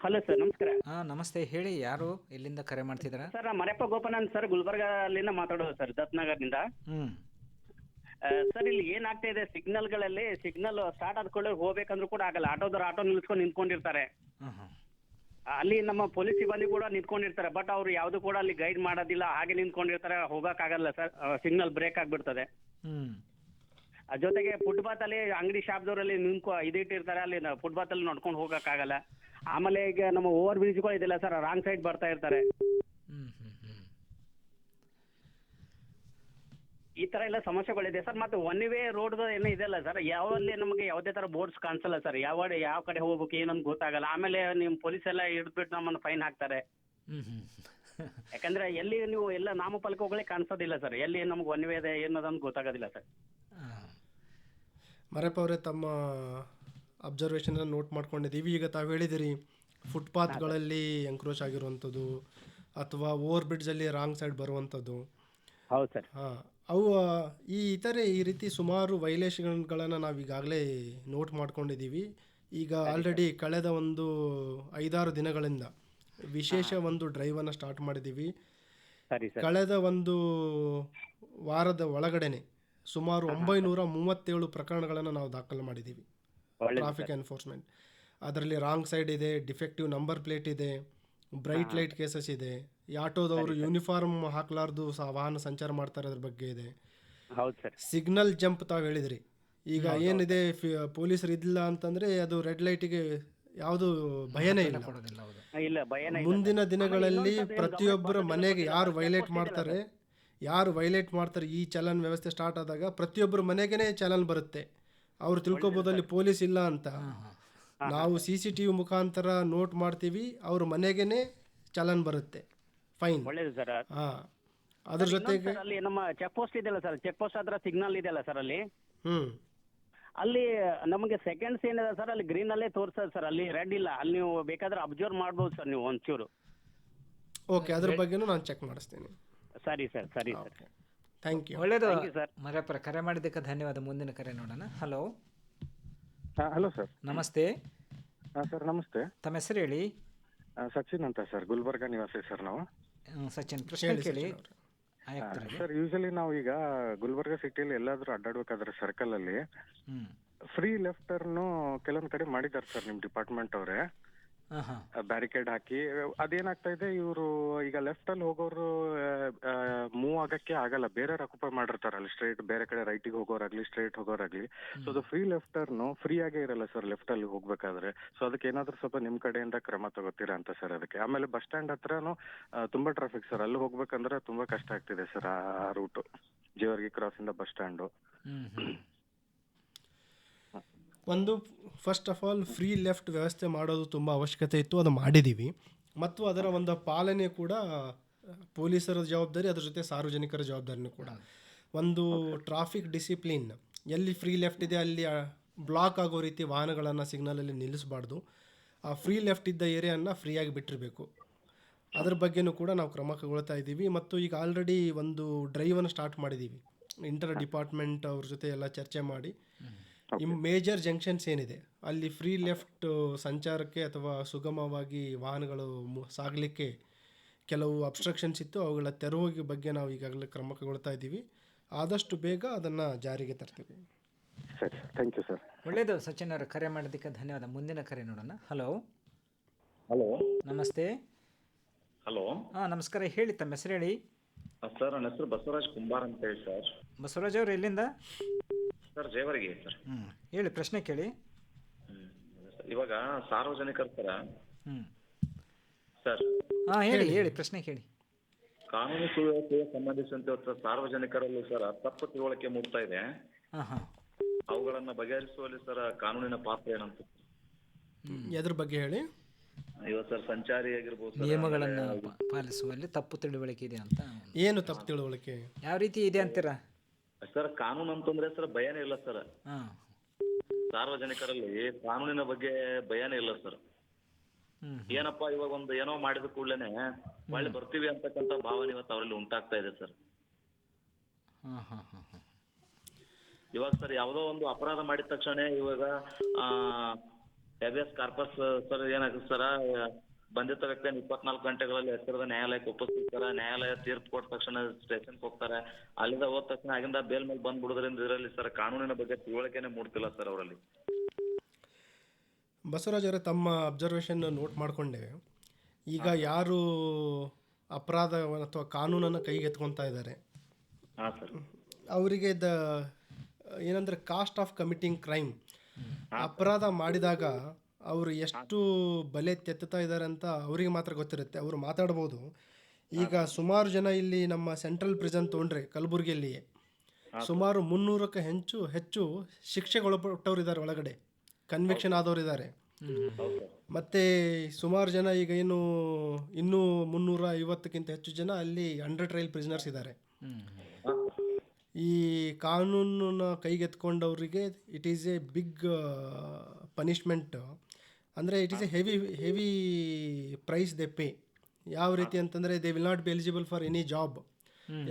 ಹಲೋ ಸರ್, ನಮಸ್ಕಾರ. ನಮಸ್ತೆ, ಹೇಳಿ, ಯಾರು ಎಲ್ಲಿಂದ ಕರೆ ಮಾಡ್ತಿದ್ದೀರಾ? ಸರ್, ಮರೆಪ್ಪ ಗೋಪನಾಥ್ ಸರ್, ಗುಲ್ಬರ್ಗ ಅಲ್ಲಿಂದ ಮಾತಾಡೋದು ಸರ್, ದತ್ನಗರ್ನಿಂದ. ಸರ್, ಇಲ್ಲಿ ಏನಾಗ್ತಾ ಇದೆ, ಸಿಗ್ನಲ್ಗಳಲ್ಲಿ ಸಿಗ್ನಲ್ ಸ್ಟಾರ್ಟ್ ಆದ್ಕೊಳ್ಳಿ ಹೋಗ್ಬೇಕಂದ್ರೂ ಕೂಡ ಆಗಲ್ಲ. ಆಟೋ ನಿಲ್ಸ್ಕೊಂಡು ನಿಂತ್ಕೊಂಡಿರ್ತಾರೆ. ಅಲ್ಲಿ ನಮ್ಮ ಪೊಲೀಸ್ ಸಿಬ್ಬಂದಿ ಕೂಡ ನಿಂತ್ಕೊಂಡಿರ್ತಾರೆ, ಬಟ್ ಅವ್ರು ಯಾವ್ದು ಕೂಡ ಅಲ್ಲಿ ಗೈಡ್ ಮಾಡೋದಿಲ್ಲ, ಹಾಗೆ ನಿಂತ್ಕೊಂಡಿರ್ತಾರೆ, ಹೋಗಕ್ಕಾಗಲ್ಲ ಸರ್, ಸಿಗ್ನಲ್ ಬ್ರೇಕ್ ಆಗ್ಬಿಡ್ತದೆ. ಜೊತೆಗೆ ಫುಟ್ಪಾತ್ ಅಲ್ಲಿ ಅಂಗಡಿ ಶಾಪ್ದವರಲ್ಲಿ ಇದಿಟ್ಟಿರ್ತಾರೆ, ಅಲ್ಲಿ ಫುಟ್ಪಾತ್ ಅಲ್ಲಿ ನಡ್ಕೊಂಡು ಹೋಗಕ್ಕಾಗಲ್ಲ. ಆಮೇಲೆ ಈಗ ನಮ್ಮ ಓವರ್ ಬ್ರಿಡ್ಜ್ಗಳು ಇದೆಲ್ಲ ಸರ್, ರಾಂಗ್ ಸೈಡ್ ಬರ್ತಾ ಇರ್ತಾರೆ. ಈ ತರ ಎಲ್ಲ ಸಮಸ್ಯೆಗಳಿದೆ ಸರ್. ಮತ್ತೆ ಒನ್ ವೇ ರೋಡ್ ಏನೋ ಇದೆಲ್ಲ ಸರ್, ಯಾವಲ್ಲಿ ನಮಗೆ ಯಾವುದೇ ತರ ಬೋರ್ಡ್ಸ್ ಕಾಣಿಸಲ್ಲ ಸರ್, ಯಾವ ಕಡೆ ಹೋಗ್ಬೇಕು ಏನಂತ ಗೊತ್ತಾಗಲ್ಲ. ಆಮೇಲೆ ನಿಮ್ ಪೊಲೀಸ್ ಎಲ್ಲ ಹಿಡಿದ್ಬಿಟ್ಟು ನಮ್ಮನ್ನು ಫೈನ್ ಹಾಕ್ತಾರೆ. ಯಾಕಂದ್ರೆ ಎಲ್ಲಿ ನೀವು ಎಲ್ಲ ನಾಮಫಲಕಗಳೇ ಕಾಣಿಸೋದಿಲ್ಲ ಸರ್, ಎಲ್ಲಿ ನಮ್ಗೆ ಒನ್ ವೇ ಇದೆ ಏನದಂತ ಗೊತ್ತಾಗೋದಿಲ್ಲ ಸರ್. ಮರೆಪ್ಪ ಅವರೇ, ತಮ್ಮ ಅಬ್ಸರ್ವೇಷನ್ ನೋಟ್ ಮಾಡ್ಕೊಂಡಿದ್ದೀವಿ. ಈಗ ತಾವು ಹೇಳಿದಿರಿ ಫುಟ್ಪಾತ್ಗಳಲ್ಲಿ ಎಂಕ್ರೋಚ್ ಆಗಿರುವಂಥದ್ದು ಅಥವಾ ಓವರ್ ಬ್ರಿಡ್ಜಲ್ಲಿ ರಾಂಗ್ ಸೈಡ್ ಬರುವಂಥದ್ದು. ಹೌದು ಸರ್. ಅವು ಇತರೆ ಈ ರೀತಿ ಸುಮಾರು ವೈಲೇಷನ್ಗಳನ್ನು ನಾವು ಈಗಾಗಲೇ ನೋಟ್ ಮಾಡ್ಕೊಂಡಿದ್ದೀವಿ. ಈಗ ಆಲ್ರೆಡಿ ಕಳೆದ ಒಂದು 5-6 ದಿನಗಳಿಂದ ವಿಶೇಷ ಒಂದು ಡ್ರೈವನ್ನು ಸ್ಟಾರ್ಟ್ ಮಾಡಿದ್ದೀವಿ. ಕಳೆದ ಒಂದು ವಾರದ ಒಳಗಡೆನೆ ಸುಮಾರು 937 ಪ್ರಕರಣಗಳನ್ನು ನಾವು ದಾಖಲು ಮಾಡಿದ್ದೀವಿ ಟ್ರಾಫಿಕ್ ಎನ್ಫೋರ್ಸ್ಮೆಂಟ್. ಅದರಲ್ಲಿ ರಾಂಗ್ ಸೈಡ್ ಇದೆ, ಡಿಫೆಕ್ಟಿವ್ ನಂಬರ್ ಪ್ಲೇಟ್ ಇದೆ, ಬ್ರೈಟ್ ಲೈಟ್ ಕೇಸಸ್ ಇದೆ, ಈ ಆಟೋದವರು ಯೂನಿಫಾರ್ಮ್ ಹಾಕ್ಲಾರ್ದು ವಾಹನ ಸಂಚಾರ ಮಾಡ್ತಾರೆ, ಅದ್ರ ಬಗ್ಗೆ ಇದೆ. ಸಿಗ್ನಲ್ ಜಂಪ್ ತಾವು ಹೇಳಿದ್ರಿ. ಈಗ ಏನಿದೆ, ಪೊಲೀಸರು ಇದಿಲ್ಲ ಅಂತಂದ್ರೆ ಅದು ರೆಡ್ ಲೈಟಿಗೆ ಯಾವುದು ಭಯನೇ ಇಲ್ಲ. ಮುಂದಿನ ದಿನಗಳಲ್ಲಿ ಪ್ರತಿಯೊಬ್ಬರ ಮನೆಗೆ ಯಾರು ವೈಲೇಟ್ ಮಾಡ್ತಾರೆ ಈ ಚಲನ್ ವ್ಯವಸ್ಥೆ ಸ್ಟಾರ್ಟ್ ಆದಾಗ ಪ್ರತಿಯೊಬ್ಬರ ಮನೆಗೇನೆ ಚಲನ್ ಬರುತ್ತೆ. ಅವ್ರು ತಿಳ್ಕೊಬೋದಲ್ಲಿ ಪೊಲೀಸ್ ಇಲ್ಲ ಅಂತ. ನಾವು CCTV ಮುಖಾಂತರ ನೋಟ್ ಮಾಡ್ತೀವಿ, ಅವ್ರ ಮನೆಗೇನೆ ಚಲನ್ ಬರುತ್ತೆ, ಫೈನ್. ಒಳ್ಳೇದು ಸರ್. ಅದ್ರ ಜೊತೆಗೆ ಅಲ್ಲಿ ನಮ್ಮ ಚೆಕ್ ಪೋಸ್ಟ್ ಇದೆಯಲ್ಲ ಸರ್, ಚೆಕ್ ಪೋಸ್ಟ್ ಹತ್ರ ಸಿಗ್ನಲ್ ಇದೆಯಲ್ಲ ಸರ್, ಅಲ್ಲಿ ನಮಗೆ ಸೆಕೆಂಡ್ಸ್ ಏನಿದೆ ಸರ್, ಅಲ್ಲಿ ಗ್ರೀನ್ ಅಲ್ಲೇ ತೋರಿಸ್ತದೆ ಸರ್, ಅಲ್ಲಿ ರೆಡ್ ಇಲ್ಲ. ಅಲ್ಲಿ ನೀವು ಬೇಕಾದ್ರೆ ಅಬ್ಸರ್ವ್ ಮಾಡ್ಬೋದು ಸರ್ ನೀವು ಒಂಚೂರು. ಓಕೆ, ಅದ್ರ ಬಗ್ಗೆನೂ ನಾನು ಚೆಕ್ ಮಾಡಿಸ್ತೀನಿ. ಸರಿ ಸರ್, ಸರಿ ಸರ್, ಥ್ಯಾಂಕ್ ಯು. ಒಳ್ಳೇದು ಮರೆಪರ, ಕರೆ ಮಾಡಿದ್ದಕ್ಕೆ ಧನ್ಯವಾದ. ಮುಂದಿನ ಕರೆ ನೋಡೋಣ. ಹಲೋ ಹಲೋ ಸರ್, ನಮಸ್ತೆ. ಸರ್ ನಮಸ್ತೆ. ತಮ್ಮ ಹೆಸರು ಹೇಳಿ. ಸಚಿನ್ ಅಂತ ಸರ್, ಗುಲ್ಬರ್ಗ ನಿವಾಸಿ ಸರ್ ನಾವು. ಸಚಿನ್, ಪ್ರಶ್ನೆ ಕೇಳಿ. ಸರ್, ಯೂಶಲಿ ನಾವು ಈಗ ಗುಲ್ಬರ್ಗ ಸಿಟಿಯಲ್ಲಿ ಎಲ್ಲಾದ್ರೂ ಅಡ್ಡಾಡ್ಬೇಕಾದ್ರೆ ಸರ್ಕಲ್ ಅಲ್ಲಿ ಫ್ರೀ ಲೆಫ್ಟ್ ಟರ್ನ್ ಕೆಲವೊಂದ್ ಕಡೆ ಮಾಡಿದ್ದಾರೆ ಸರ್ ನಿಮ್ ಡಿಪಾರ್ಟ್ಮೆಂಟ್ ಅವರೇ. ಬ್ಯಾರಿಕೇಡ್ ಹಾಕಿ. ಅದೇನಾಗ್ತಾ ಇದೆ, ಇವರು ಈಗ ಲೆಫ್ಟ್ ಅಲ್ಲಿ ಹೋಗೋರು ಮೂವ್ ಆಗಕ್ಕೆ ಆಗಲ್ಲ, ಬೇರೆಯವ್ರು ಅಕ್ಯುಪೈ ಮಾಡಿರ್ತಾರಲ್ಲ ಸ್ಟ್ರೈಟ್, ಬೇರೆ ಕಡೆ ರೈಟಿಗೆ ಹೋಗೋರಾಗ್ಲಿ ಸ್ಟ್ರೈಟ್ ಹೋಗೋರಾಗ್ಲಿ. ಸೊ ಅದು ಫ್ರೀ ಲೆಫ್ಟರ್ನು ಫ್ರೀ ಆಗೇ ಇರಲ್ಲ ಸರ್ ಲೆಫ್ಟ್ ಅಲ್ಲಿ ಹೋಗ್ಬೇಕಾದ್ರೆ. ಸೊ ಅದಕ್ಕೆ ಏನಾದ್ರು ಸ್ವಲ್ಪ ನಿಮ್ ಕಡೆಯಿಂದ ಕ್ರಮ ತಗೋತೀರಾ ಅಂತ ಸರ್ ಅದಕ್ಕೆ. ಆಮೇಲೆ ಬಸ್ ಸ್ಟ್ಯಾಂಡ್ ಹತ್ರನು ತುಂಬಾ ಟ್ರಾಫಿಕ್ ಸರ್, ಅಲ್ಲಿ ಹೋಗ್ಬೇಕಂದ್ರೆ ತುಂಬಾ ಕಷ್ಟ ಆಗ್ತಿದೆ ಸರ್ ಆ ರೂಟು, ಜೇವರ್ಗಿ ಕ್ರಾಸ್ ಇಂದ ಬಸ್ ಸ್ಟ್ಯಾಂಡು. ಒಂದು first of all free left ವ್ಯವಸ್ಥೆ ಮಾಡೋದು ತುಂಬ ಅವಶ್ಯಕತೆ ಇತ್ತು, ಅದು ಮಾಡಿದ್ದೀವಿ. ಮತ್ತು ಅದರ ಒಂದು ಪಾಲನೆ ಕೂಡ ಪೊಲೀಸರ ಜವಾಬ್ದಾರಿ, ಅದ್ರ ಜೊತೆ ಸಾರ್ವಜನಿಕರ ಜವಾಬ್ದಾರಿನೂ ಕೂಡ. ಒಂದು ಟ್ರಾಫಿಕ್ ಡಿಸಿಪ್ಲಿನ್, ಎಲ್ಲಿ ಫ್ರೀ ಲೆಫ್ಟ್ ಇದೆ ಅಲ್ಲಿ ಬ್ಲಾಕ್ ಆಗೋ ರೀತಿ ವಾಹನಗಳನ್ನು ಸಿಗ್ನಲಲ್ಲಿ ನಿಲ್ಲಿಸಬಾರ್ದು. ಆ ಫ್ರೀ ಲೆಫ್ಟ್ ಇದ್ದ ಏರಿಯಾನ ಫ್ರೀಯಾಗಿ ಬಿಟ್ಟಿರಬೇಕು. ಅದ್ರ ಬಗ್ಗೆನೂ ಕೂಡ ನಾವು ಕ್ರಮ ಕೈಗೊಳ್ತಾ ಇದ್ದೀವಿ. ಮತ್ತು ಈಗ ಆಲ್ರೆಡಿ ಒಂದು ಡ್ರೈವನ್ನು ಸ್ಟಾರ್ಟ್ ಮಾಡಿದ್ದೀವಿ, ಇಂಟರ್ ಡಿಪಾರ್ಟ್ಮೆಂಟ್ ಅವ್ರ ಜೊತೆ ಎಲ್ಲ ಚರ್ಚೆ ಮಾಡಿ ಮೇಜರ್ ಜಂಕ್ಷನ್ಸ್ ಏನಿದೆ ಅಲ್ಲಿ ಫ್ರೀ ಲೆಫ್ಟ್ ಸಂಚಾರಕ್ಕೆ ಅಥವಾ ಸುಗಮವಾಗಿ ವಾಹನಗಳು ಸಾಗಲಿಕ್ಕೆ ಕೆಲವು ಅಬ್ಸ್ಟ್ರಕ್ಷನ್ಸ್ ಇತ್ತು, ಅವುಗಳ ತೆರವುಗೆ ಬಗ್ಗೆ ನಾವು ಈಗಾಗಲೇ ಕ್ರಮ ಕೈಗೊಳ್ತಾ ಇದ್ದೀವಿ. ಆದಷ್ಟು ಬೇಗ ಅದನ್ನು ಜಾರಿಗೆ ತರ್ತೀವಿ. ಸರಿ, ಥ್ಯಾಂಕ್ ಯು ಸರ್. ಒಳ್ಳೆಯದು ಸಚಿನ್ ಅವರು, ಕರೆ ಮಾಡೋದಕ್ಕೆ ಧನ್ಯವಾದ. ಮುಂದಿನ ಕರೆ ನೋಡೋಣ. ಹಲೋ ಹಲೋ, ನಮಸ್ತೆ. ಹಲೋ, ನಮಸ್ಕಾರ, ಹೇಳಿ ತಮ್ಮ ಹೆಸರು ಹೇಳಿ. ಸರ್ ನನ್ನ ಹೆಸರು ಬಸವರಾಜ್ ಕುಂಬಾರ್ ಅಂತ ಹೇಳಿ ಸರ್. ಬಸವರಾಜ್ ಅವರು ಎಲ್ಲಿಂದ? Sir Jevargi sir. ಹೇಳಿ, ಪ್ರಶ್ನೆ ಕೇಳಿ. ಇವಾಗ ಸಾರ್ವಜನಿಕರ ಸರ್ ಸರ್ ಹೇಳಿ ಪ್ರಶ್ನೆ ಕೇಳಿ. ಕಾನೂನು ಸುವ್ಯವಸ್ಥೆಗೆ ಸಂಬಂಧಿಸಿದಂತೆ ಸಾರ್ವಜನಿಕರಲ್ಲಿ ಸರ್ ತಪ್ಪು ತಿಳುವಳಿಕೆ ಮೂಡ್ತಾ ಇದೆ. ಅವುಗಳನ್ನ ಬಗೆಹರಿಸುವಲ್ಲಿ ಸರ್ ಕಾನೂನಿನ ಪಾತ್ರ ಏನಂತ? ಎದ್ರ ಬಗ್ಗೆ ಹೇಳಿ. ಇವಾಗ ಸರ್ ಸಂಚಾರಿ ಆಗಿರ್ಬೋದು, ನಿಯಮಗಳನ್ನು ಪಾಲಿಸುವಲ್ಲಿ ತಪ್ಪು ತಿಳುವಳಿಕೆ ಇದೆ ಅಂತ. ಏನು ತಪ್ಪು ತಿಳುವಳಿಕೆ, ಯಾವ ರೀತಿ ಇದೆ ಅಂತೀರಾ? ಸರ್ ಕಾನೂನು ಅಂತಂದ್ರೆ ಸರ್ ಭಯನೇ ಇಲ್ಲ ಸರ್. ಸಾರ್ವಜನಿಕರಲ್ಲಿ ಕಾನೂನಿನ ಬಗ್ಗೆ ಭಯನೇ ಇಲ್ಲ ಸರ್. ಏನಪ್ಪಾ ಇವಾಗ ಒಂದು ಏನೋ ಮಾಡಿದ ಕೂಡಲೇನೆ ಒಳ್ಳೆ ಬರ್ತೀವಿ ಅಂತಕ್ಕಂಥ ಭಾವನೆ ಇವತ್ತು ಅವರಲ್ಲಿ ಉಂಟಾಗ್ತಾ ಇದೆ ಸರ್. ಇವಾಗ ಸರ್ ಯಾವುದೋ ಒಂದು ಅಪರಾಧ ಮಾಡಿದ ತಕ್ಷಣ ಇವಾಗ ಹೇಬಿಯಸ್ ಕಾರ್ಪಸ್ ಸರ್ ಏನಾಗುತ್ತೆ ಸರ್, ಬಂಧಿತ ವ್ಯಕ್ತಿಯನ್ನು 24 ಗಂಟೆಗಳಲ್ಲಿ ಹತ್ತಿರದ ನ್ಯಾಯಾಲಯಕ್ಕೆ ಒಪ್ಪಿಸ್ತಾರೆ. ನ್ಯಾಯಾಲಯ ತೀರ್ಪು ಕೊಟ್ಟ ತಕ್ಷಣ ಸ್ಟೇಷನ್ಗೆ ಹೋಗ್ತಾರೆ. ಅಲ್ಲಿಂದ ಹೋದ ತಕ್ಷಣ ಆಗಿಂದ ಬೇಲ್ ಮೇಲೆ ಬಂದ್ಬಿಡೋದ್ರಿಂದ ಇದರಲ್ಲಿ ಸರ್ ಕಾನೂನಿನ ಬಗ್ಗೆ ತಿಳುವಳಿಕೆನೆ ಮೂಡ್ತಿಲ್ಲ ಸರ್ ಅವರಲ್ಲಿ. ಬಸವರಾಜ್ ಅವರೇ, ತಮ್ಮ ಅಬ್ಸರ್ವೇಷನ್ ನೋಟ್ ಮಾಡಿಕೊಂಡೇವೆ. ಈಗ ಯಾರು ಅಪರಾಧ ಅಥವಾ ಕಾನೂನನ್ನು ಕೈಗೆತ್ಕೊತಾ ಇದ್ದಾರೆ ಅವರಿಗೆ ಏನಂದರೆ ಕಾಸ್ಟ್ ಆಫ್ ಕಮಿಟಿಂಗ್ ಕ್ರೈಮ್, ಅಪರಾಧ ಮಾಡಿದಾಗ ಅವರು ಎಷ್ಟು ಬಲೆ ತೆತ್ತುತ್ತಾ ಇದ್ದಾರೆ ಅಂತ ಅವರಿಗೆ ಮಾತ್ರ ಗೊತ್ತಿರುತ್ತೆ, ಅವರು ಮಾತಾಡ್ಬೋದು. ಈಗ ಸುಮಾರು ಜನ ಇಲ್ಲಿ ನಮ್ಮ ಸೆಂಟ್ರಲ್ ಪ್ರಿಸನ್ ತೊಗೊಂಡ್ರೆ ಕಲಬುರಗಿಯಲ್ಲಿಯೇ ಸುಮಾರು 300ಕ್ಕೆ ಹೆಚ್ಚು ಶಿಕ್ಷೆಗೊಳಪಟ್ಟವ್ರು ಇದ್ದಾರೆ, ಒಳಗಡೆ ಕನ್ವಿಕ್ಷನ್ ಆದವರು ಇದ್ದಾರೆ. ಮತ್ತು ಸುಮಾರು ಜನ ಈಗ ಏನು ಇನ್ನೂ 350ಕ್ಕಿಂತ ಹೆಚ್ಚು ಜನ ಅಲ್ಲಿ ಅಂಡರ್ ಟ್ರಯಲ್ ಪ್ರಿಸನರ್ಸ್ ಇದ್ದಾರೆ. ಈ ಕಾನೂನನ್ನ ಕೈಗೆತ್ಕೊಂಡವರಿಗೆ it is a big punishment. ಅಂದರೆ it is a heavy price they pay. ಯಾವ ರೀತಿ ಅಂತಂದರೆ they will not be eligible for any job.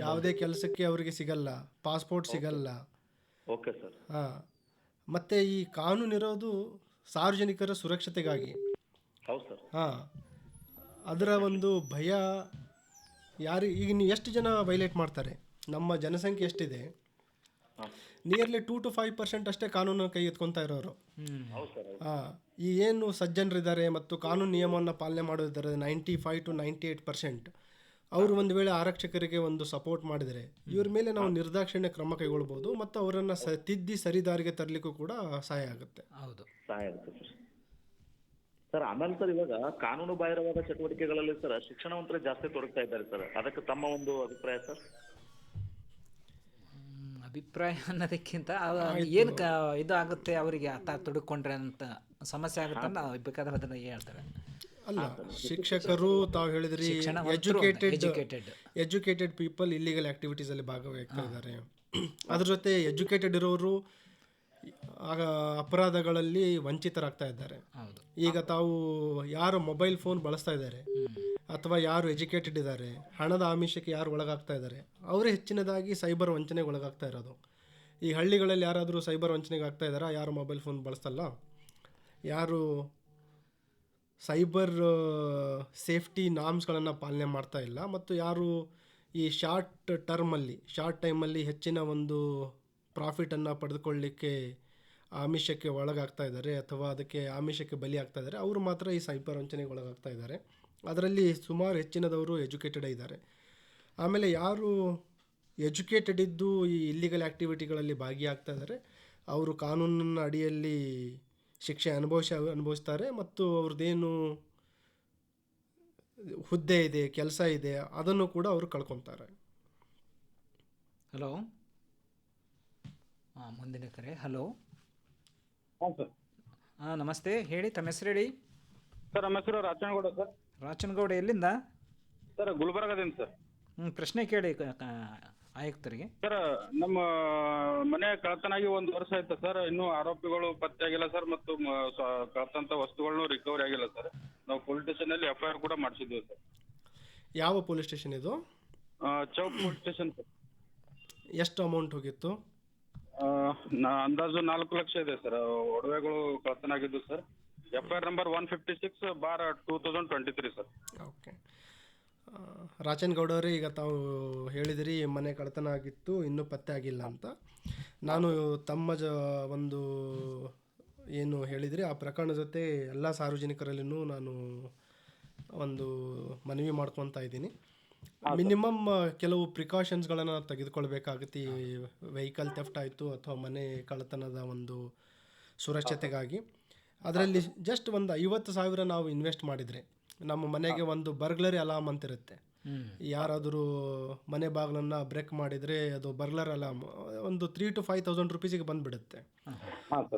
ಯಾವುದೇ ಕೆಲಸಕ್ಕೆ ಅವರಿಗೆ ಸಿಗಲ್ಲ, ಪಾಸ್ಪೋರ್ಟ್ ಸಿಗಲ್ಲ. Okay sir. ಮತ್ತು ಈ ಕಾನೂನಿರೋದು ಸಾರ್ವಜನಿಕರ ಸುರಕ್ಷತೆಗಾಗಿ. ಹೌದು ಸರ್. ಅದರ ಒಂದು ಭಯ ಈಗ ನೀವು ಎಷ್ಟು ಜನ ವೈಲೇಟ್ ಮಾಡ್ತಾರೆ? ನಮ್ಮ ಜನಸಂಖ್ಯೆ ಎಷ್ಟಿದೆ, ನಿಯರ್ಲಿ 2 to 5% ಅಷ್ಟೇ ಕಾನೂನು ಕೈ ಎತ್ಕೊತಾ ಇರೋರು. ಈ ಏನು ಸಜ್ಜನರಿದ್ದಾರೆ ಮತ್ತು ಕಾನೂನು ನಿಯಮವನ್ನು ಪಾಲನೆ ಮಾಡೋದಿದ್ದಾರೆ 95 to 98%, ಅವರು ಒಂದು ವೇಳೆ ಆರಕ್ಷಕರಿಗೆ ಒಂದು ಸಪೋರ್ಟ್ ಮಾಡಿದರೆ ಇವ್ರ ಮೇಲೆ ನಾವು ನಿರ್ದಾಕ್ಷಿಣ್ಯ ಕ್ರಮ ಕೈಗೊಳ್ಬೋದು ಮತ್ತು ಅವರನ್ನು ತಿದ್ದಿ ಸರಿದಾರಿಗೆ ತರಲಿಕ್ಕೂ ಕೂಡ ಸಹಾಯ ಆಗುತ್ತೆ. ಹೌದು, ಸಹಾಯ ಆಗುತ್ತೆ ಸರ್. ಸರ್ ಆಮೇಲೆ ಸರ್ ಇವಾಗ ಕಾನೂನು ಬಾಹಿರವಾದ ಚಟುವಟಿಕೆಗಳಲ್ಲಿ ಸರ್ ಶಿಕ್ಷಣವಂತರೇ ಜಾಸ್ತಿ ತೊಡಗ್ತಾ ಇದ್ದಾರೆ ಸರ್, ಅದಕ್ಕೆ ತಮ್ಮ ಒಂದು ಅಭಿಪ್ರಾಯ ಸರ್? ಅಭಿಪ್ರಾಯ ಅನ್ನೋದಕ್ಕಿಂತ ಏನು ಇದು ಆಗುತ್ತೆ ಅವರಿಗೆ ತೊಡಕೊಂಡ್ರೆ ಅಂತ ಸಮಸ್ಯೆ ಆಗುತ್ತೆ ಅಂತ ಬೇಕಾದ್ರೆ ಅದನ್ನು ಹೇಳ್ತಾರೆ. ಅಲ್ಲ, ಶಿಕ್ಷಕರು ತಾವು ಹೇಳಿದ್ರಿ ಎಜುಕೇಟೆಡ್ ಪೀಪಲ್ ಇಲ್ಲಿಗಲ್ ಆ್ಯಕ್ಟಿವಿಟೀಸಲ್ಲಿ ಭಾಗವಹಿಸ್ತಾ ಇದ್ದಾರೆ. ಅದ್ರ ಜೊತೆ ಎಜುಕೇಟೆಡ್ ಇರೋರು ಅಪರಾಧಗಳಲ್ಲಿ ವಂಚಿತರಾಗ್ತಾ ಇದ್ದಾರೆ. ಈಗ ತಾವು ಯಾರು ಮೊಬೈಲ್ ಫೋನ್ ಬಳಸ್ತಾ ಇದ್ದಾರೆ ಅಥವಾ ಯಾರು ಎಜುಕೇಟೆಡ್ ಇದ್ದಾರೆ, ಹಣದ ಆಮಿಷಕ್ಕೆ ಯಾರು ಒಳಗಾಗ್ತಾ ಇದ್ದಾರೆ, ಅವರೇ ಹೆಚ್ಚಿನದಾಗಿ ಸೈಬರ್ ವಂಚನೆಗೆ ಒಳಗಾಗ್ತಾ ಇರೋದು. ಈ ಹಳ್ಳಿಗಳಲ್ಲಿ ಯಾರಾದರೂ ಸೈಬರ್ ವಂಚನೆಗೆ ಆಗ್ತಾ ಇದ್ದಾರಾ? ಯಾರು ಮೊಬೈಲ್ ಫೋನ್ ಬಳಸ್ತಲ್ಲ, ಯಾರು ಸೈಬರ್ ಸೇಫ್ಟಿ ನಾರ್ಮ್ಸ್ಗಳನ್ನು ಪಾಲನೆ ಮಾಡ್ತಾ ಇಲ್ಲ, ಮತ್ತು ಯಾರು ಈ ಶಾರ್ಟ್ ಟೈಮಲ್ಲಿ ಹೆಚ್ಚಿನ ಒಂದು ಪ್ರಾಫಿಟನ್ನು ಪಡೆದುಕೊಳ್ಳಲಿಕ್ಕೆ ಆಮಿಷಕ್ಕೆ ಒಳಗಾಗ್ತಾ ಇದ್ದಾರೆ ಅಥವಾ ಅದಕ್ಕೆ ಆಮಿಷಕ್ಕೆ ಬಲಿ ಆಗ್ತಾ ಇದ್ದಾರೆ, ಅವರು ಮಾತ್ರ ಈ ಸೈಬರ್ ವಂಚನೆಗೆ ಒಳಗಾಗ್ತಾ ಇದ್ದಾರೆ. ಅದರಲ್ಲಿ ಸುಮಾರು ಹೆಚ್ಚಿನದವರು ಎಜುಕೇಟೆಡ್ ಇದ್ದಾರೆ. ಆಮೇಲೆ ಯಾರು ಎಜುಕೇಟೆಡ್ ಇದ್ದು ಈ ಇಲ್ಲಿಗಲ್ ಆ್ಯಕ್ಟಿವಿಟಿಗಳಲ್ಲಿ ಭಾಗಿಯಾಗ್ತಾ ಇದ್ದಾರೆ ಅವರು ಕಾನೂನಿನ ಅಡಿಯಲ್ಲಿ ಶಿಕ್ಷೆ ಅನುಭವಿಸ್ತಾರೆ ಮತ್ತು ಅವ್ರದ್ದೇನು ಹುದ್ದೆ ಇದೆ, ಕೆಲಸ ಇದೆ, ಅದನ್ನು ಕೂಡ ಅವರು ಕಳ್ಕೊತಾರೆ. ಹಲೋ, ಮುಂದಿನ ಕರೆ. ಹಲೋ, ಹಾಂ ಸರ್. ನಮಸ್ತೆ, ಹೇಳಿ, ತಮ್ಮ ಹೆಸರು ಹೇಳಿ. ಸರ್ ನಮ್ಮ ಹೆಸರು ರಾಚನಗೌಡ ಸರ್. ರಾಚನಗೌಡ, ಎಲ್ಲಿಂದ? ಸರ್ ಗುಲ್ಬರ್ಗದಿಂದ ಸರ್. ಪ್ರಶ್ನೆ ಕೇಳಿ ಆಯುಕ್ತರಿಗೆ. ಸರ್ ನಮ್ಮ ಮನೆ ಕಳ್ಳತನಾಗಿ 1 ವರ್ಷ ಆಯ್ತು ಸರ್. ಇನ್ನೂ ಆರೋಪಿಗಳು ಪತ್ತೆ ಆಗಿಲ್ಲ ಸರ್ ಮತ್ತು ಕಳ್ಳತಂತ ವಸ್ತುಗಳನ್ನು ರಿಕವರಿ ಆಗಿಲ್ಲ ಸರ್. ನಾವು ಪೊಲೀಸ್ ಸ್ಟೇಷನ್ ಅಲ್ಲಿ FIR ಕೂಡ ಮಾಡಿಸಿದ್ವಿ ಸರ್. ಯಾವ ಪೊಲೀಸ್ ಸ್ಟೇಷನ್ ಇದು? Chowk police station sir. ಎಷ್ಟು ಅಮೌಂಟ್ ಹೋಗಿತ್ತು? ಅಂದಾಜು 4 ಲಕ್ಷ ಇದೆ ಸರ್. ಒಡವೆಗಳು ಕಳ್ಳತನಾಗಿದ್ದು sir. FIR number 156/2023 sir. Okay. ರಾಚನಗೌಡರೇ, ಈಗ ತಾವು ಹೇಳಿದಿರಿ ಮನೆ ಕಳ್ಳತನ ಆಗಿತ್ತು, ಇನ್ನೂ ಪತ್ತೆ ಆಗಿಲ್ಲ ಅಂತ. ನಾನು ತಮ್ಮ ಒಂದು ಏನು ಹೇಳಿದಿರಿ ಆ ಪ್ರಕರಣ ಜೊತೆ ಎಲ್ಲ ಸಾರ್ವಜನಿಕರಲ್ಲಿನೂ ನಾನು ಒಂದು ಮನವಿ ಮಾಡ್ಕೊತಾ ಇದ್ದೀನಿ. ಮಿನಿಮಮ್ ಕೆಲವು ಪ್ರಿಕಾಷನ್ಸ್ಗಳನ್ನು ತೆಗೆದುಕೊಳ್ಬೇಕಾಗುತ್ತೆ. ಈ ವೆಹಿಕಲ್ ಥೆಫ್ಟ್ ಆಯಿತು ಅಥವಾ ಮನೆ ಕಳ್ಳತನದ ಒಂದು ಸುರಕ್ಷತೆಗಾಗಿ. ಅದರಲ್ಲಿ ಜಸ್ಟ್ ಒಂದು 50,000 ನಾವು ಇನ್ವೆಸ್ಟ್ ಮಾಡಿದರೆ ನಮ್ಮ ಮನೆಗೆ ಒಂದು ಬರ್ಗ್ಲರಿ ಅಲಾರ್ಮ್ ಅಂತಿರುತ್ತೆ. ಯಾರಾದರೂ ಮನೆ ಬಾಗಿಲನ್ನು ಬ್ರೇಕ್ ಮಾಡಿದರೆ ಅದು ಬರ್ಗ್ಲರ್ ಅಲಾರ್ಮ್ ಒಂದು 3,000 to 5,000 ರೂಪೀಸಿಗೆ ಬಂದುಬಿಡುತ್ತೆ.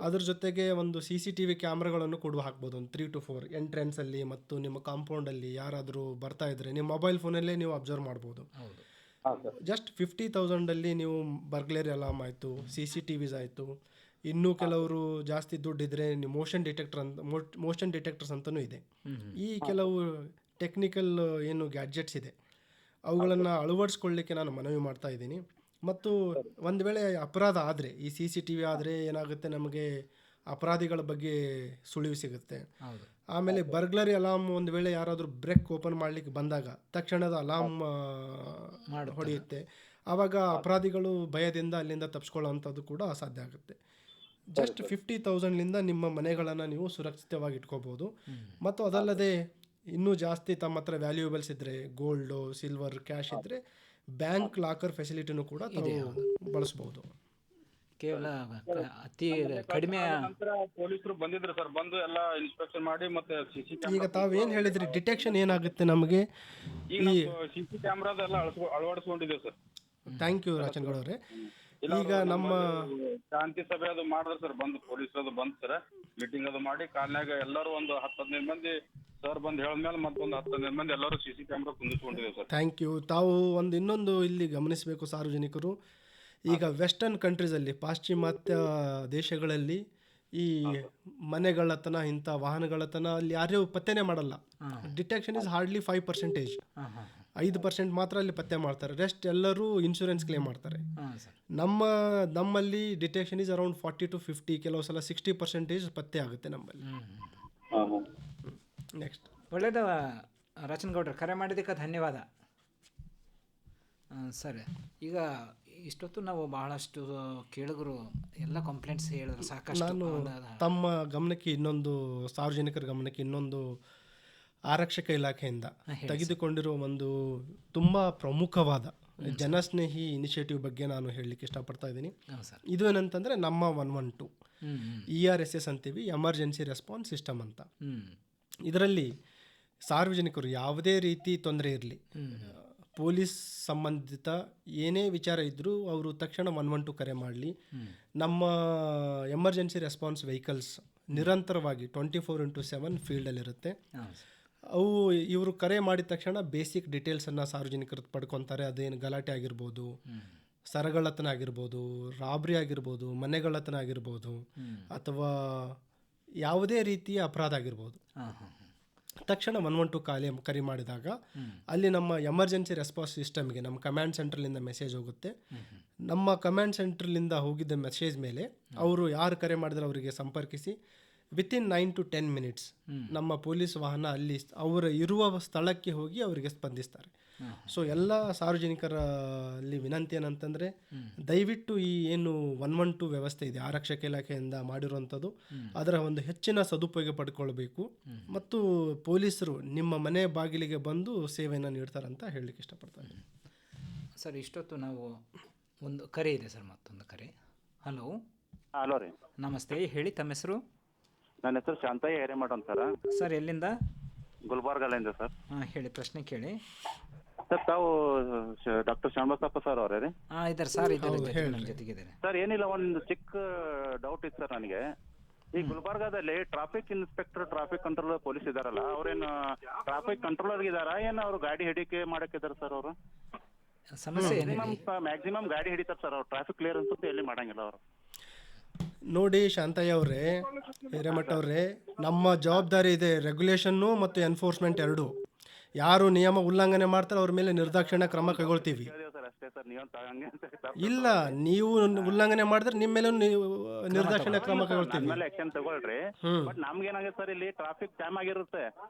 ಅದ್ರ ಜೊತೆಗೆ ಒಂದು CCTV ಕ್ಯಾಮ್ರಾಗಳನ್ನು ಕೂಡ ಹಾಕ್ಬೋದು, ಒಂದು 3 to 4 ಎಂಟ್ರೆನ್ಸಲ್ಲಿ ಮತ್ತು ನಿಮ್ಮ ಕಾಂಪೌಂಡಲ್ಲಿ ಯಾರಾದರೂ ಬರ್ತಾ ಇದ್ದರೆ ನಿಮ್ಮ ಮೊಬೈಲ್ ಫೋನಲ್ಲೇ ನೀವು ಅಬ್ಸರ್ವ್ ಮಾಡ್ಬೋದು. ಜಸ್ಟ್ 50,000 ನೀವು ಬರ್ಗ್ಲರಿ ಅಲಾರ್ಮ್ ಆಯಿತು, CCTVs ಆಯಿತು. ಇನ್ನೂ ಕೆಲವರು ಜಾಸ್ತಿ ದುಡ್ಡಿದ್ರೆ ನೀವು ಮೋಷನ್ ಡಿಟೆಕ್ಟರ್ಸ್ ಅಂತಲೂ ಇದೆ. ಈ ಕೆಲವು ಟೆಕ್ನಿಕಲ್ ಏನು ಗ್ಯಾಡ್ಜೆಟ್ಸ್ ಇದೆ ಅವುಗಳನ್ನು ಅಳವಡಿಸ್ಕೊಳ್ಳಿಕ್ಕೆ ನಾನು ಮನವಿ ಮಾಡ್ತಾ ಇದ್ದೀನಿ. ಮತ್ತು ಒಂದು ವೇಳೆ ಅಪರಾಧ ಆದರೆ ಈ CCTV ಆದರೆ ಏನಾಗುತ್ತೆ, ನಮಗೆ ಅಪರಾಧಿಗಳ ಬಗ್ಗೆ ಸುಳಿವು ಸಿಗುತ್ತೆ. ಆಮೇಲೆ ಬರ್ಗ್ಲರಿ ಅಲಾರ್ಮ್ ಒಂದು ವೇಳೆ ಯಾರಾದರೂ ಬ್ರೇಕ್ ಓಪನ್ ಮಾಡಲಿಕ್ಕೆ ಬಂದಾಗ ತಕ್ಷಣದ ಅಲಾರ್ಮ್ ಹೊಡೆಯುತ್ತೆ. ಆವಾಗ ಅಪರಾಧಿಗಳು ಭಯದಿಂದ ಅಲ್ಲಿಂದ ತಪ್ಪಿಸ್ಕೊಳ್ಳೋವಂಥದ್ದು ಕೂಡ ಅಸಾಧ್ಯ ಆಗುತ್ತೆ. ಜಸ್ಟ್ 50,000 ನಿಮ್ಮ ಮನೆಗಳನ್ನು ನೀವು ಸುರಕ್ಷಿತವಾಗಿ ಇಟ್ಕೋಬೋದು. ಮತ್ತು ಅದಲ್ಲದೆ ಇನ್ನೂ ಜಾಸ್ತಿ ತಮ್ಮ ಹತ್ರ ವ್ಯಾಲ್ಯೂಯಬಲ್ಸ್ ಇದ್ದರೆ, ಗೋಲ್ಡು, ಸಿಲ್ವರ್, ಕ್ಯಾಶ್ ಇದ್ದರೆ ಬ್ಯಾಂಕ್ ಲಾಕರ್ ಫೆಸಿಲಿಟಿನೂ ಕೂಡ ಬಳಸ್ಬೋದು. ಕೇವಲ ಅತಿ ಕಡಿಮೆ ಪೊಲೀಸರು ಬಂದಿದ್ರು ಸರ್, ಬಂದು ಎಲ್ಲ ಇನ್ಸ್ಪೆಕ್ಷನ್ ಮಾಡಿ ಮತ್ತೆ CC ಈಗ ತಾವೇನು ಹೇಳಿದ್ರಿ ಡಿಟೆಕ್ಷನ್ ಏನಾಗುತ್ತೆ ನಮಗೆ ಈಗ CC ಕ್ಯಾಮ್ರಾದೆಲ್ಲ ಅಳವಡಿಸ್ಕೊಂಡಿದ್ದೇವೆ ಸರ್. ಥ್ಯಾಂಕ್ ಯು ರಾಚನಗೌಡ ಅವರೇ. ಈಗ ನಮ್ಮ ಶಾಂತಿ ಸಭೆ ಅದು ಮಾಡಿದ್ರೆ ಸರ್, ಬಂದು ಪೊಲೀಸರು ಬಂದು ಸರ್ ಮೀಟಿಂಗ್ ಅದು ಮಾಡಿ ಕಾಲ್ನಾಗ ಎಲ್ಲರೂ ಒಂದು 10-15 ಮಂದಿ ಸರ್ ಬಂದು ಹೇಳಿದ್ಮೇಲೆ ಮತ್ತೊಂದು 10-15 ಮಂದಿ ಎಲ್ಲರೂ CC ಕ್ಯಾಮ್ರಾ ಕುಂದಿಸ್ಕೊಂಡಿದ್ದೇವೆ ಸರ್. Thank you. ತಾವು ಇನ್ನೊಂದು ಇಲ್ಲಿ ಗಮನಿಸಬೇಕು ಸಾರ್ವಜನಿಕರು. ಈಗ ವೆಸ್ಟರ್ನ್ ಕಂಟ್ರೀಸಲ್ಲಿ, ಪಾಶ್ಚಿಮಾತ್ಯ ದೇಶಗಳಲ್ಲಿ ಈ ಮನೆಗಳತನ, ಇಂಥ ವಾಹನಗಳತನ ಅಲ್ಲಿ ಯಾರೂ ಪತ್ತೆನೇ ಮಾಡಲ್ಲ. Detection is hardly 5%. 5% ಮಾತ್ರ ಅಲ್ಲಿ ಪತ್ತೆ ಮಾಡ್ತಾರೆ. ರೆಸ್ಟ್ ಎಲ್ಲರೂ ಇನ್ಶೂರೆನ್ಸ್ ಕ್ಲೇಮ್ ಮಾಡ್ತಾರೆ. ನಮ್ಮಲ್ಲಿ ಡಿಟೆಕ್ಷನ್ ಈಸ್ ಅರೌಂಡ್ 40 to 50, ಕೆಲವು ಸಲ 60% ಪತ್ತೆ ಆಗುತ್ತೆ ನಮ್ಮಲ್ಲಿ. ನೆಕ್ಸ್ಟ್. ಒಳ್ಳೆಯದ ರಾಚನಗೌಡ್ರೆ, ಕರೆ ಮಾಡಿದ್ದಕ್ಕೆ ಧನ್ಯವಾದ. ಸರಿ, ಈಗ ಇಷ್ಟೊತ್ತು ನಾವು ಬಹಳಷ್ಟು ಕೇಳಿದ್ರು ಎಲ್ಲ ಕಂಪ್ಲೇಂಟ್ಸ್ ಹೇಳಿದ್ರು ಸಾಕಷ್ಟು. ನಾನು ತಮ್ಮ ಗಮನಕ್ಕೆ ಇನ್ನೊಂದು, ಸಾರ್ವಜನಿಕರ ಗಮನಕ್ಕೆ ಇನ್ನೊಂದು ಆರಕ್ಷಕ ಇಲಾಖೆಯಿಂದ ತೆಗೆದುಕೊಂಡಿರುವ ಒಂದು ತುಂಬ ಪ್ರಮುಖವಾದ ಜನಸ್ನೇಹಿ ಇನಿಷಿಯೇಟಿವ್ ಬಗ್ಗೆ ನಾನು ಹೇಳಲಿಕ್ಕೆ ಇಷ್ಟಪಡ್ತಾ ಇದ್ದೀನಿ. ಇದು ಏನಂತಂದರೆ ನಮ್ಮ 112 ERSS ಅಂತೀವಿ, ಎಮರ್ಜೆನ್ಸಿ ರೆಸ್ಪಾನ್ಸ್ ಸಿಸ್ಟಮ್ ಅಂತ. ಇದರಲ್ಲಿ ಸಾರ್ವಜನಿಕರು ಯಾವುದೇ ರೀತಿ ತೊಂದರೆ ಇರಲಿ, ಪೊಲೀಸ್ ಸಂಬಂಧಿತ ಏನೇ ವಿಚಾರ ಇದ್ದರೂ ಅವರು ತಕ್ಷಣ 112 ಕರೆ ಮಾಡಲಿ. ನಮ್ಮ ಎಮರ್ಜೆನ್ಸಿ ರೆಸ್ಪಾನ್ಸ್ ವೆಹಿಕಲ್ಸ್ ನಿರಂತರವಾಗಿ 24/7 ಫೀಲ್ಡಲ್ಲಿರುತ್ತೆ. ಇವರು ಕರೆ ಮಾಡಿದ ತಕ್ಷಣ ಬೇಸಿಕ್ ಡೀಟೇಲ್ಸನ್ನು ಸಾರ್ವಜನಿಕರು ಪಡ್ಕೊತಾರೆ. ಅದೇನು ಗಲಾಟೆ ಆಗಿರ್ಬೋದು, ಸರಗಳತನ ಆಗಿರ್ಬೋದು, ರಾಬ್ರಿ ಆಗಿರ್ಬೋದು, ಮನೆಗಳತನ ಆಗಿರ್ಬೋದು, ಅಥವಾ ಯಾವುದೇ ರೀತಿಯ ಅಪರಾಧ ಆಗಿರ್ಬೋದು. ತಕ್ಷಣ 112 ಕರೆ ಮಾಡಿದಾಗ ಅಲ್ಲಿ ನಮ್ಮ ಎಮರ್ಜೆನ್ಸಿ ರೆಸ್ಪಾನ್ಸ್ ಸಿಸ್ಟಮ್ಗೆ, ನಮ್ಮ ಕಮಾಂಡ್ ಸೆಂಟ್ರಲಿಂದ ಮೆಸೇಜ್ ಹೋಗುತ್ತೆ. ನಮ್ಮ ಕಮಾಂಡ್ ಸೆಂಟ್ರಲಿಂದ ಹೋಗಿದ್ದ ಮೆಸೇಜ್ ಮೇಲೆ ಅವರು ಯಾರು ಕರೆ ಮಾಡಿದ್ರೆ ಅವರಿಗೆ ಸಂಪರ್ಕಿಸಿ ವಿತಿನ್ 9 to 10 ಮಿನಿಟ್ಸ್ ನಮ್ಮ ಪೊಲೀಸ್ ವಾಹನ ಅಲ್ಲಿ ಅವರು ಇರುವ ಸ್ಥಳಕ್ಕೆ ಹೋಗಿ ಅವರಿಗೆ ಸ್ಪಂದಿಸ್ತಾರೆ. ಸೊ ಎಲ್ಲ ಸಾರ್ವಜನಿಕರಲ್ಲಿ ವಿನಂತಿ ಏನಂತಂದರೆ, ದಯವಿಟ್ಟು ಈ ಏನು 112 ವ್ಯವಸ್ಥೆ ಇದೆ ಆರಕ್ಷಕ ಇಲಾಖೆಯಿಂದ ಮಾಡಿರುವಂಥದ್ದು, ಅದರ ಒಂದು ಹೆಚ್ಚಿನ ಸದುಪಯೋಗ ಪಡ್ಕೊಳ್ಬೇಕು ಮತ್ತು ಪೊಲೀಸರು ನಿಮ್ಮ ಮನೆ ಬಾಗಿಲಿಗೆ ಬಂದು ಸೇವೆಯನ್ನು ನೀಡ್ತಾರಂತ ಹೇಳಲಿಕ್ಕೆ ಇಷ್ಟಪಡ್ತಾರೆ. ಸರ್, ಇಷ್ಟೊತ್ತು ನಾವು ಒಂದು ಕರೆ ಇದೆ ಸರ್, ಮತ್ತೊಂದು ಕರೆ. ಹಲೋ. ಹಲೋ ರೀ, ನಮಸ್ತೆ, ಹೇಳಿ ತಮ್ಮ ಹೆಸರು? ನನ್ನ ಹೆಸರು ಶಾಂತಯ್ಯ ಹಿರೇಮಠ ಅಂತ ಸರ್. ಸರ್, ಎಲ್ಲಿಂದ? ಗುಲ್ಬರ್ಗಲಿಂದ ಸರ್. ಹಾಂ, ಹೇಳಿ, ಪ್ರಶ್ನೆ ಕೇಳಿ. ಸರ್, ತಾವು ಡಾಕ್ಟರ್ ಶ್ಯಾಮಬಸಪ್ಪ ಸರ್ ಅವರೇ ರೀ? ಹಾಂ, ಇದ್ದಾರೆ ಸರ್, ಇದ್ದಾರೆ, ನಮ್ಮ ಜೊತೆಗಿದ್ದಾರೆ. ಸರ್, ಏನಿಲ್ಲ, ಒಂದು ಚಿಕ್ಕ ಡೌಟ್ ಇತ್ತು ಸರ್ ನನಗೆ. ಈ ಗುಲ್ಬರ್ಗಾದಲ್ಲಿ traffic inspector, traffic controller police ಇದಾರಲ್ಲ, ಅವ್ರೇನು ಟ್ರಾಫಿಕ್ ಕಂಟ್ರೋಲರ್ ಇದಾರಾ, ಏನು ಅವ್ರು ಗಾಡಿ ಹಿಡಿಕೆ ಮಾಡಕ್ಕಿದಾರ ಸರ್? ಅವರು ಸಮಸ್ಯೆ ಮ್ಯಾಕ್ಸಿಮಮ್ ಗಾಡಿ ಹಿಡಿತಾರೆ ಸರ್, ಅವ್ರು ಟ್ರಾಫಿಕ್ ಕ್ಲಿಯರೆನ್ಸ್ ಅಂತ ಎಲ್ಲಿ ಮಾಡಂಗಿಲ್ಲ ಅವರು. ನೋಡಿ ಶಾಂತಯ್ಯ ಅವರೇ, ಹಿರೇಮಠ ಅವರೇ, ನಮ್ಮ ಜವಾಬ್ದಾರಿ ಇದೆ ರೆಗ್ಯುಲೇಷನ್ನು ಮತ್ತು ಎನ್ಫೋರ್ಸ್ಮೆಂಟ್ ಎರಡೂ. ಯಾರು ನಿಯಮ ಉಲ್ಲಂಘನೆ ಮಾಡ್ತಾರೆ ಅವ್ರ ಮೇಲೆ ನಿರ್ದಾಕ್ಷಿಣ್ಯ ಕ್ರಮ ಕೈಗೊಳ್ತೀವಿ. ಇಲ್ಲ, ನೀವು ಉಲ್ಲಂಘನೆ ಮಾಡಿದ್ರೆ ನಿಮ್ಮ ಮೇಲೆ ನಿರ್ದಾಕ್ಷಿಣ್ಯ ಕ್ರಮ ಕೈಗೊಳ್ತೀವಿ. ಆಕ್ಷನ್ ತಗೊಳ್ರಿ. ಬಟ್ ನಮ್ಗೆ ಏನಾಗುತ್ತೆ ಸರ್, ಇಲ್ಲಿ ಟ್ರಾಫಿಕ್ ಜಾಮ್ ಆಗಿರುತ್ತೆ,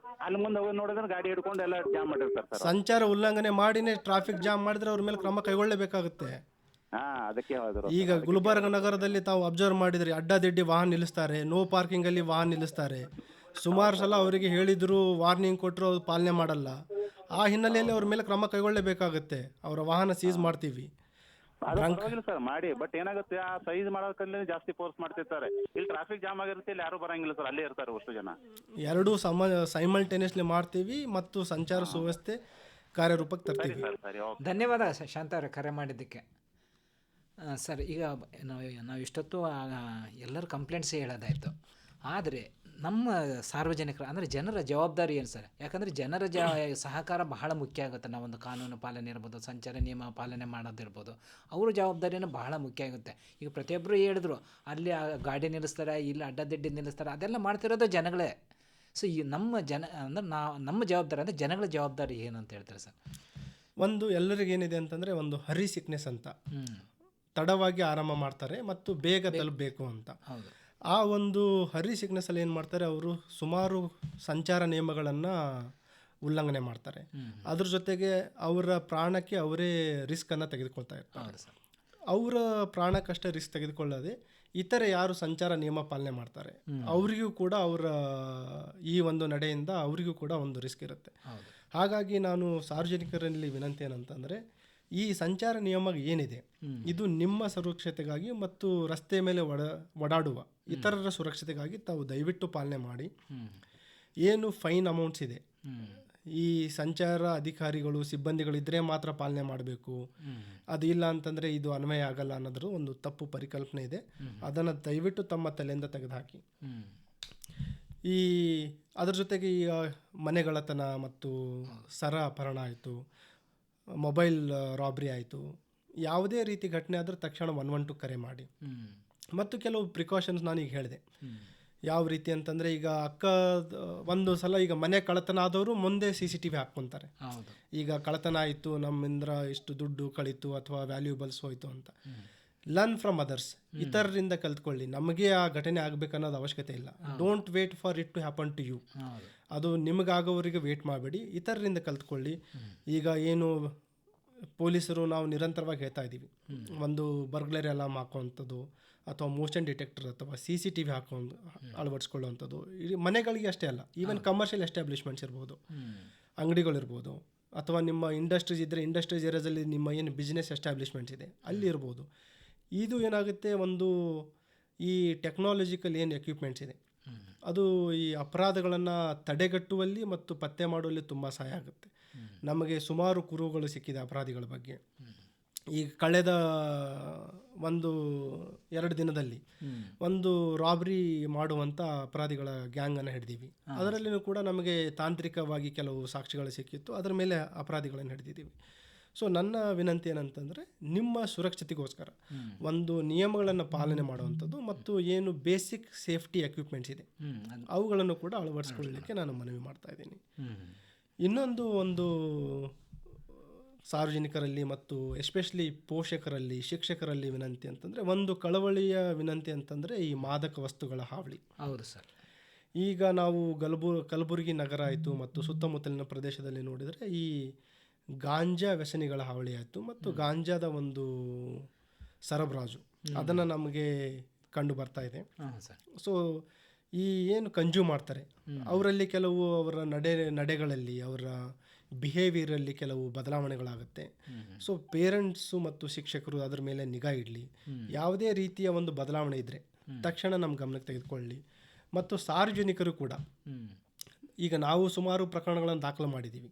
ಅಲ್ಲಿ ಮುಂದೆ ಹೋಗಿ ನೋಡಿದ್ರೆ ಗಾಡಿ ಹಿಡ್ಕೊಂಡು ಎಲ್ಲ ಜಾಮ್ ಮಾಡಿರ್ತಾರೆ ಸರ್. ಸಂಚಾರ ಉಲ್ಲಂಘನೆ ಮಾಡಿನೇ ಟ್ರಾಫಿಕ್ ಜಾಮ್ ಮಾಡಿದ್ರೆ ಅವ್ರ ಮೇಲೆ ಕ್ರಮ ಕೈಗೊಳ್ಳಬೇಕಾಗುತ್ತೆ. ಅದಕ್ಕೆ ಈಗ ಗುಲ್ಬರ್ಗ ನಗರದಲ್ಲಿ ತಾವು ಅಬ್ಸರ್ವ್ ಮಾಡಿದ್ರಿ, ಅಡ್ಡದಿಡ್ಡಿ ವಾಹನ ನಿಲ್ಲಿಸ್ತಾರೆ, ನೋ ಪಾರ್ಕಿಂಗ್ ಅಲ್ಲಿ ವಾಹನ ನಿಲ್ಲಿಸ್ತಾರೆ. ಸುಮಾರು ಸಲ ಅವರಿಗೆ ಹೇಳಿದ್ರು, ವಾರ್ನಿಂಗ್ ಕೊಟ್ಟರು, ಅವ್ರು ಪಾಲನೆ ಮಾಡಲ್ಲ. ಆ ಹಿನ್ನೆಲೆಯಲ್ಲಿ ಅವ್ರ ಮೇಲೆ ಕ್ರಮ ಕೈಗೊಳ್ಳಬೇಕಾಗುತ್ತೆ, ಅವರ ವಾಹನ ಸೀಸ್ ಮಾಡ್ತೀವಿ. ಸರ್ ಮಾಡಿ, ಬಟ್ ಏನಾಗುತ್ತೆ, ಆ ಸೈಜ್ ಮಾಡೋಕಲ್ಲಿ ಜಾಸ್ತಿ ಫೋರ್ಸ್ ಮಾಡ್ತಿರ್ತಾರೆ. ಇಲ್ಲಿ ಟ್ರಾಫಿಕ್ ಜಾಮ್ ಆಗಿರುತ್ತೆ, ಇಲ್ಲಿ ಯಾರು ಬರಂಗಿಲ್ಲ ಸರ್, ಅಲ್ಲೇ ಇರ್ತಾರೆ ಅಷ್ಟು ಜನ. ಎರಡೂ ಸೈಮಲ್ಟೇನಿಯಸ್ಲಿ ಮಾಡ್ತೀವಿ ಮತ್ತು ಸಂಚಾರ ಸುವ್ಯವಸ್ಥೆ ಕಾರ್ಯರೂಪಕ್ಕೆ ತರ್ತೀವಿ. ಧನ್ಯವಾದ ಶಾಂತ ಅವರೇ, ಕರೆ ಮಾಡಿದ್ದಕ್ಕೆ. ಸರ್, ಈಗ ನಾವು ಇಷ್ಟೊತ್ತು ಎಲ್ಲರ ಕಂಪ್ಲೇಂಟ್ಸೇ ಹೇಳೋದಾಯಿತು. ಆದರೆ ನಮ್ಮ ಸಾರ್ವಜನಿಕರ ಅಂದರೆ ಜನರ ಜವಾಬ್ದಾರಿ ಏನು ಸರ್? ಯಾಕಂದರೆ ಜನರ ಸಹಕಾರ ಬಹಳ ಮುಖ್ಯ ಆಗುತ್ತೆ. ನಾವೊಂದು ಕಾನೂನು ಪಾಲನೆ ಇರ್ಬೋದು, ಸಂಚಾರ ನಿಯಮ ಪಾಲನೆ ಮಾಡೋದಿರ್ಬೋದು, ಅವ್ರ ಜವಾಬ್ದಾರಿನೂ ಬಹಳ ಮುಖ್ಯ ಆಗುತ್ತೆ. ಈಗ ಪ್ರತಿಯೊಬ್ಬರು ಹೇಳಿದ್ರು, ಅಲ್ಲಿ ಗಾಡಿ ನಿಲ್ಲಿಸ್ತಾರೆ, ಇಲ್ಲಿ ಅಡ್ಡದಿಡ್ಡಿ ನಿಲ್ಲಿಸ್ತಾರೆ, ಅದೆಲ್ಲ ಮಾಡ್ತಿರೋದು ಜನಗಳೇ. ಸೊ ಈ ನಮ್ಮ ಅಂದರೆ ನಮ್ಮ ಜವಾಬ್ದಾರಿ ಅಂದರೆ ಜನಗಳ ಜವಾಬ್ದಾರಿ ಏನು ಅಂತ ಹೇಳ್ತಾರೆ ಸರ್? ಒಂದು ಎಲ್ಲರಿಗೇನಿದೆ ಅಂತಂದರೆ, ಒಂದು ಹರಿ ಸಿಕ್ನೆಸ್ ಅಂತ, ತಡವಾಗಿ ಆರಂಭ ಮಾಡ್ತಾರೆ ಮತ್ತು ಬೇಗ ತಲುಪಬೇಕು ಅಂತ. ಆ ಒಂದು ಹರಿ ಸಿಕ್ನೆಸ್ಸಲ್ಲಿ ಏನು ಮಾಡ್ತಾರೆ, ಅವರು ಸುಮಾರು ಸಂಚಾರ ನಿಯಮಗಳನ್ನು ಉಲ್ಲಂಘನೆ ಮಾಡ್ತಾರೆ. ಅದ್ರ ಜೊತೆಗೆ ಅವರ ಪ್ರಾಣಕ್ಕೆ ಅವರೇ ರಿಸ್ಕನ್ನು ತೆಗೆದುಕೊಳ್ತಾ ಇರ್ತಾರೆ. ಅವರ ಪ್ರಾಣಕ್ಕಷ್ಟೇ ರಿಸ್ಕ್ ತೆಗೆದುಕೊಳ್ಳದೆ ಇತರೆ ಯಾರು ಸಂಚಾರ ನಿಯಮ ಪಾಲನೆ ಮಾಡ್ತಾರೆ ಅವರಿಗೂ ಕೂಡ ಅವರ ಈ ಒಂದು ನಡೆಯಿಂದ ಅವರಿಗೂ ಕೂಡ ಒಂದು ರಿಸ್ಕ್ ಇರುತ್ತೆ. ಹಾಗಾಗಿ ನಾನು ಸಾರ್ವಜನಿಕರಲ್ಲಿ ವಿನಂತಿ ಏನಂತಂದರೆ, ಈ ಸಂಚಾರ ನಿಯಮ ಏನಿದೆ ಇದು ನಿಮ್ಮ ಸುರಕ್ಷತೆಗಾಗಿ ಮತ್ತು ರಸ್ತೆ ಮೇಲೆ ಓಡಾಡುವ ಇತರರ ಸುರಕ್ಷತೆಗಾಗಿ ತಾವು ದಯವಿಟ್ಟು ಪಾಲನೆ ಮಾಡಿ. ಏನು ಫೈನ್ ಅಮೌಂಟ್ಸ್ ಇದೆ, ಈ ಸಂಚಾರ ಅಧಿಕಾರಿಗಳು ಸಿಬ್ಬಂದಿಗಳಿದ್ದರೆ ಮಾತ್ರ ಪಾಲನೆ ಮಾಡಬೇಕು, ಅದು ಇಲ್ಲ ಅಂತಂದರೆ ಇದು ಅನ್ವಯ ಆಗಲ್ಲ ಅನ್ನೋದ್ರ ಒಂದು ತಪ್ಪು ಪರಿಕಲ್ಪನೆ ಇದೆ. ಅದನ್ನು ದಯವಿಟ್ಟು ತಮ್ಮ ತಲೆಯಿಂದ ತೆಗೆದುಹಾಕಿ. ಈ ಅದ್ರ ಜೊತೆಗೆ ಈಗ ಮನೆಗಳತನ ಮತ್ತು ಸರ ಅಪಹರಣ ಆಯಿತು, ಮೊಬೈಲ್ ರಾಬ್ರಿ ಆಯಿತು, ಯಾವುದೇ ರೀತಿ ಘಟನೆ ಆದರೂ ತಕ್ಷಣ 112 ಕರೆ ಮಾಡಿ. ಮತ್ತು ಕೆಲವು ಪ್ರಿಕಾಷನ್ಸ್ ನಾನೀಗ ಹೇಳಿದೆ. ಯಾವ ರೀತಿ ಅಂತಂದರೆ, ಈಗ ಒಂದು ಸಲ ಈಗ ಮನೆ ಕಳ್ಳತನ ಆದವರು ಮುಂದೆ CCTV ಹಾಕ್ಕೊತಾರೆ. ಈಗ ಕಳ್ಳತನ ಆಯಿತು, ನಮ್ಮಿಂದ ಇಷ್ಟು ದುಡ್ಡು ಕಳೀತು ಅಥವಾ ವ್ಯಾಲ್ಯೂಬಲ್ಸ್ ಹೋಯಿತು ಅಂತ. ಲರ್ನ್ ಫ್ರಮ್ ಅದರ್ಸ್, ಇತರರಿಂದ ಕಲ್ತ್ಕೊಳ್ಳಿ. ನಮಗೆ ಆ ಘಟನೆ ಆಗಬೇಕನ್ನೋದು ಅವಶ್ಯಕತೆ ಇಲ್ಲ. Don't wait for it to happen to you. ಅದು ನಿಮಗಾಗೋವರಿಗೆ ವೇಟ್ ಮಾಡಬೇಡಿ, ಇತರರಿಂದ ಕಲ್ತ್ಕೊಳ್ಳಿ. ಈಗ ಏನು ಪೊಲೀಸರು ನಾವು ನಿರಂತರವಾಗಿ ಹೇಳ್ತಾ ಇದ್ದೀವಿ, ಒಂದು ಬರ್ಗ್ಲರಿ ಅಲಾರ್ಮ್ ಹಾಕುವಂಥದ್ದು ಅಥವಾ ಮೋಷನ್ ಡಿಟೆಕ್ಟರ್ ಅಥವಾ CCTV ಅಳವಡಿಸ್ಕೊಳ್ಳುವಂಥದ್ದು. ಈ ಮನೆಗಳಿಗೆ ಅಷ್ಟೇ ಅಲ್ಲ, ಈವನ್ ಕಮರ್ಷಿಯಲ್ ಎಸ್ಟಾಬ್ಲಿಷ್ಮೆಂಟ್ಸ್ ಇರ್ಬೋದು, ಅಂಗಡಿಗಳಿರ್ಬೋದು, ಅಥವಾ ನಿಮ್ಮ ಇಂಡಸ್ಟ್ರೀಸ್ ಇದ್ದರೆ ಇಂಡಸ್ಟ್ರೀಸ್ ಏರಿಯಾದಲ್ಲಿ ನಿಮ್ಮ ಏನು ಬಿಸ್ನೆಸ್ ಎಸ್ಟಾಬ್ಲಿಷ್ಮೆಂಟ್ಸ್ ಇದೆ ಅಲ್ಲಿ ಇರ್ಬೋದು. ಇದು ಏನಾಗುತ್ತೆ, ಒಂದು ಈ ಟೆಕ್ನಾಲಜಿಕಲ್ ಏನು ಎಕ್ವಿಪ್ಮೆಂಟ್ಸ್ ಇದೆ ಅದು ಈ ಅಪರಾಧಗಳನ್ನು ತಡೆಗಟ್ಟುವಲ್ಲಿ ಮತ್ತು ಪತ್ತೆ ಮಾಡುವಲ್ಲಿ ತುಂಬ ಸಹಾಯ ಆಗುತ್ತೆ. ನಮಗೆ ಸುಮಾರು ಕುರುಹುಗಳು ಸಿಕ್ಕಿದೆ ಅಪರಾಧಿಗಳ ಬಗ್ಗೆ. ಈಗ ಕಳೆದ 1-2 ದಿನದಲ್ಲಿ ಒಂದು ರಾಬ್ರಿ ಮಾಡುವಂಥ ಅಪರಾಧಿಗಳ ಗ್ಯಾಂಗನ್ನು ಹಿಡಿದೀವಿ. ಅದರಲ್ಲಿಯೂ ಕೂಡ ನಮಗೆ ತಾಂತ್ರಿಕವಾಗಿ ಕೆಲವು ಸಾಕ್ಷಿಗಳು ಸಿಕ್ಕಿತ್ತು, ಅದರ ಮೇಲೆ ಅಪರಾಧಿಗಳನ್ನು ಹಿಡಿದಿದ್ದೀವಿ. ಸೊ ನನ್ನ ವಿನಂತಿ ಏನಂತಂದರೆ, ನಿಮ್ಮ ಸುರಕ್ಷತೆಗೋಸ್ಕರ ಒಂದು ನಿಯಮಗಳನ್ನು ಪಾಲನೆ ಮಾಡುವಂಥದ್ದು ಮತ್ತು ಏನು ಬೇಸಿಕ್ ಸೇಫ್ಟಿ ಎಕ್ವಿಪ್ಮೆಂಟ್ಸ್ ಇದೆ ಅವುಗಳನ್ನು ಕೂಡ ಅಳವಡಿಸ್ಕೊಳ್ಳಲಿಕ್ಕೆ ನಾನು ಮನವಿ ಮಾಡ್ತಾ ಇದ್ದೀನಿ. ಇನ್ನೊಂದು ಒಂದು ಸಾರ್ವಜನಿಕರಲ್ಲಿ ಮತ್ತು ಎಸ್ಪೆಷಲಿ ಪೋಷಕರಲ್ಲಿ, ಶಿಕ್ಷಕರಲ್ಲಿ ವಿನಂತಿ ಅಂತಂದರೆ, ಒಂದು ಕಳವಳಿಯ ವಿನಂತಿ ಅಂತಂದರೆ ಈ ಮಾದಕ ವಸ್ತುಗಳ ಹಾವಳಿ. ಹೌದು ಸರ್. ಈಗ ನಾವು ಕಲಬುರಗಿ ನಗರ ಆಯಿತು ಮತ್ತು ಸುತ್ತಮುತ್ತಲಿನ ಪ್ರದೇಶದಲ್ಲಿ ನೋಡಿದರೆ ಈ ಗಾಂಜಾ ವ್ಯಸನಿಗಳ ಹಾವಳಿ ಆಯಿತು ಮತ್ತು ಗಾಂಜಾದ ಒಂದು ಸರಬರಾಜು ಅದನ್ನು ನಮಗೆ ಕಂಡು ಬರ್ತಾ ಇದೆ. ಸೊ ಈ ಏನು ಕನ್ಸ್ಯೂಮ್ ಮಾಡ್ತಾರೆ ಅವರಲ್ಲಿ ಕೆಲವು ಅವರ ನಡೆಗಳಲ್ಲಿ ಅವರ ಬಿಹೇವಿಯರಲ್ಲಿ ಕೆಲವು ಬದಲಾವಣೆಗಳಾಗುತ್ತೆ. ಸೊ ಪೇರೆಂಟ್ಸು ಮತ್ತು ಶಿಕ್ಷಕರು ಅದರ ಮೇಲೆ ನಿಗಾ ಇಡಲಿ. ಯಾವುದೇ ರೀತಿಯ ಒಂದು ಬದಲಾವಣೆ ಇದ್ದರೆ ತಕ್ಷಣ ನಮ್ಮ ಗಮನಕ್ಕೆ ತೆಗೆದುಕೊಳ್ಳಿ. ಮತ್ತು ಸಾರ್ವಜನಿಕರು ಕೂಡ, ಈಗ ನಾವು ಸುಮಾರು ಪ್ರಕರಣಗಳನ್ನು ದಾಖಲು ಮಾಡಿದ್ದೀವಿ.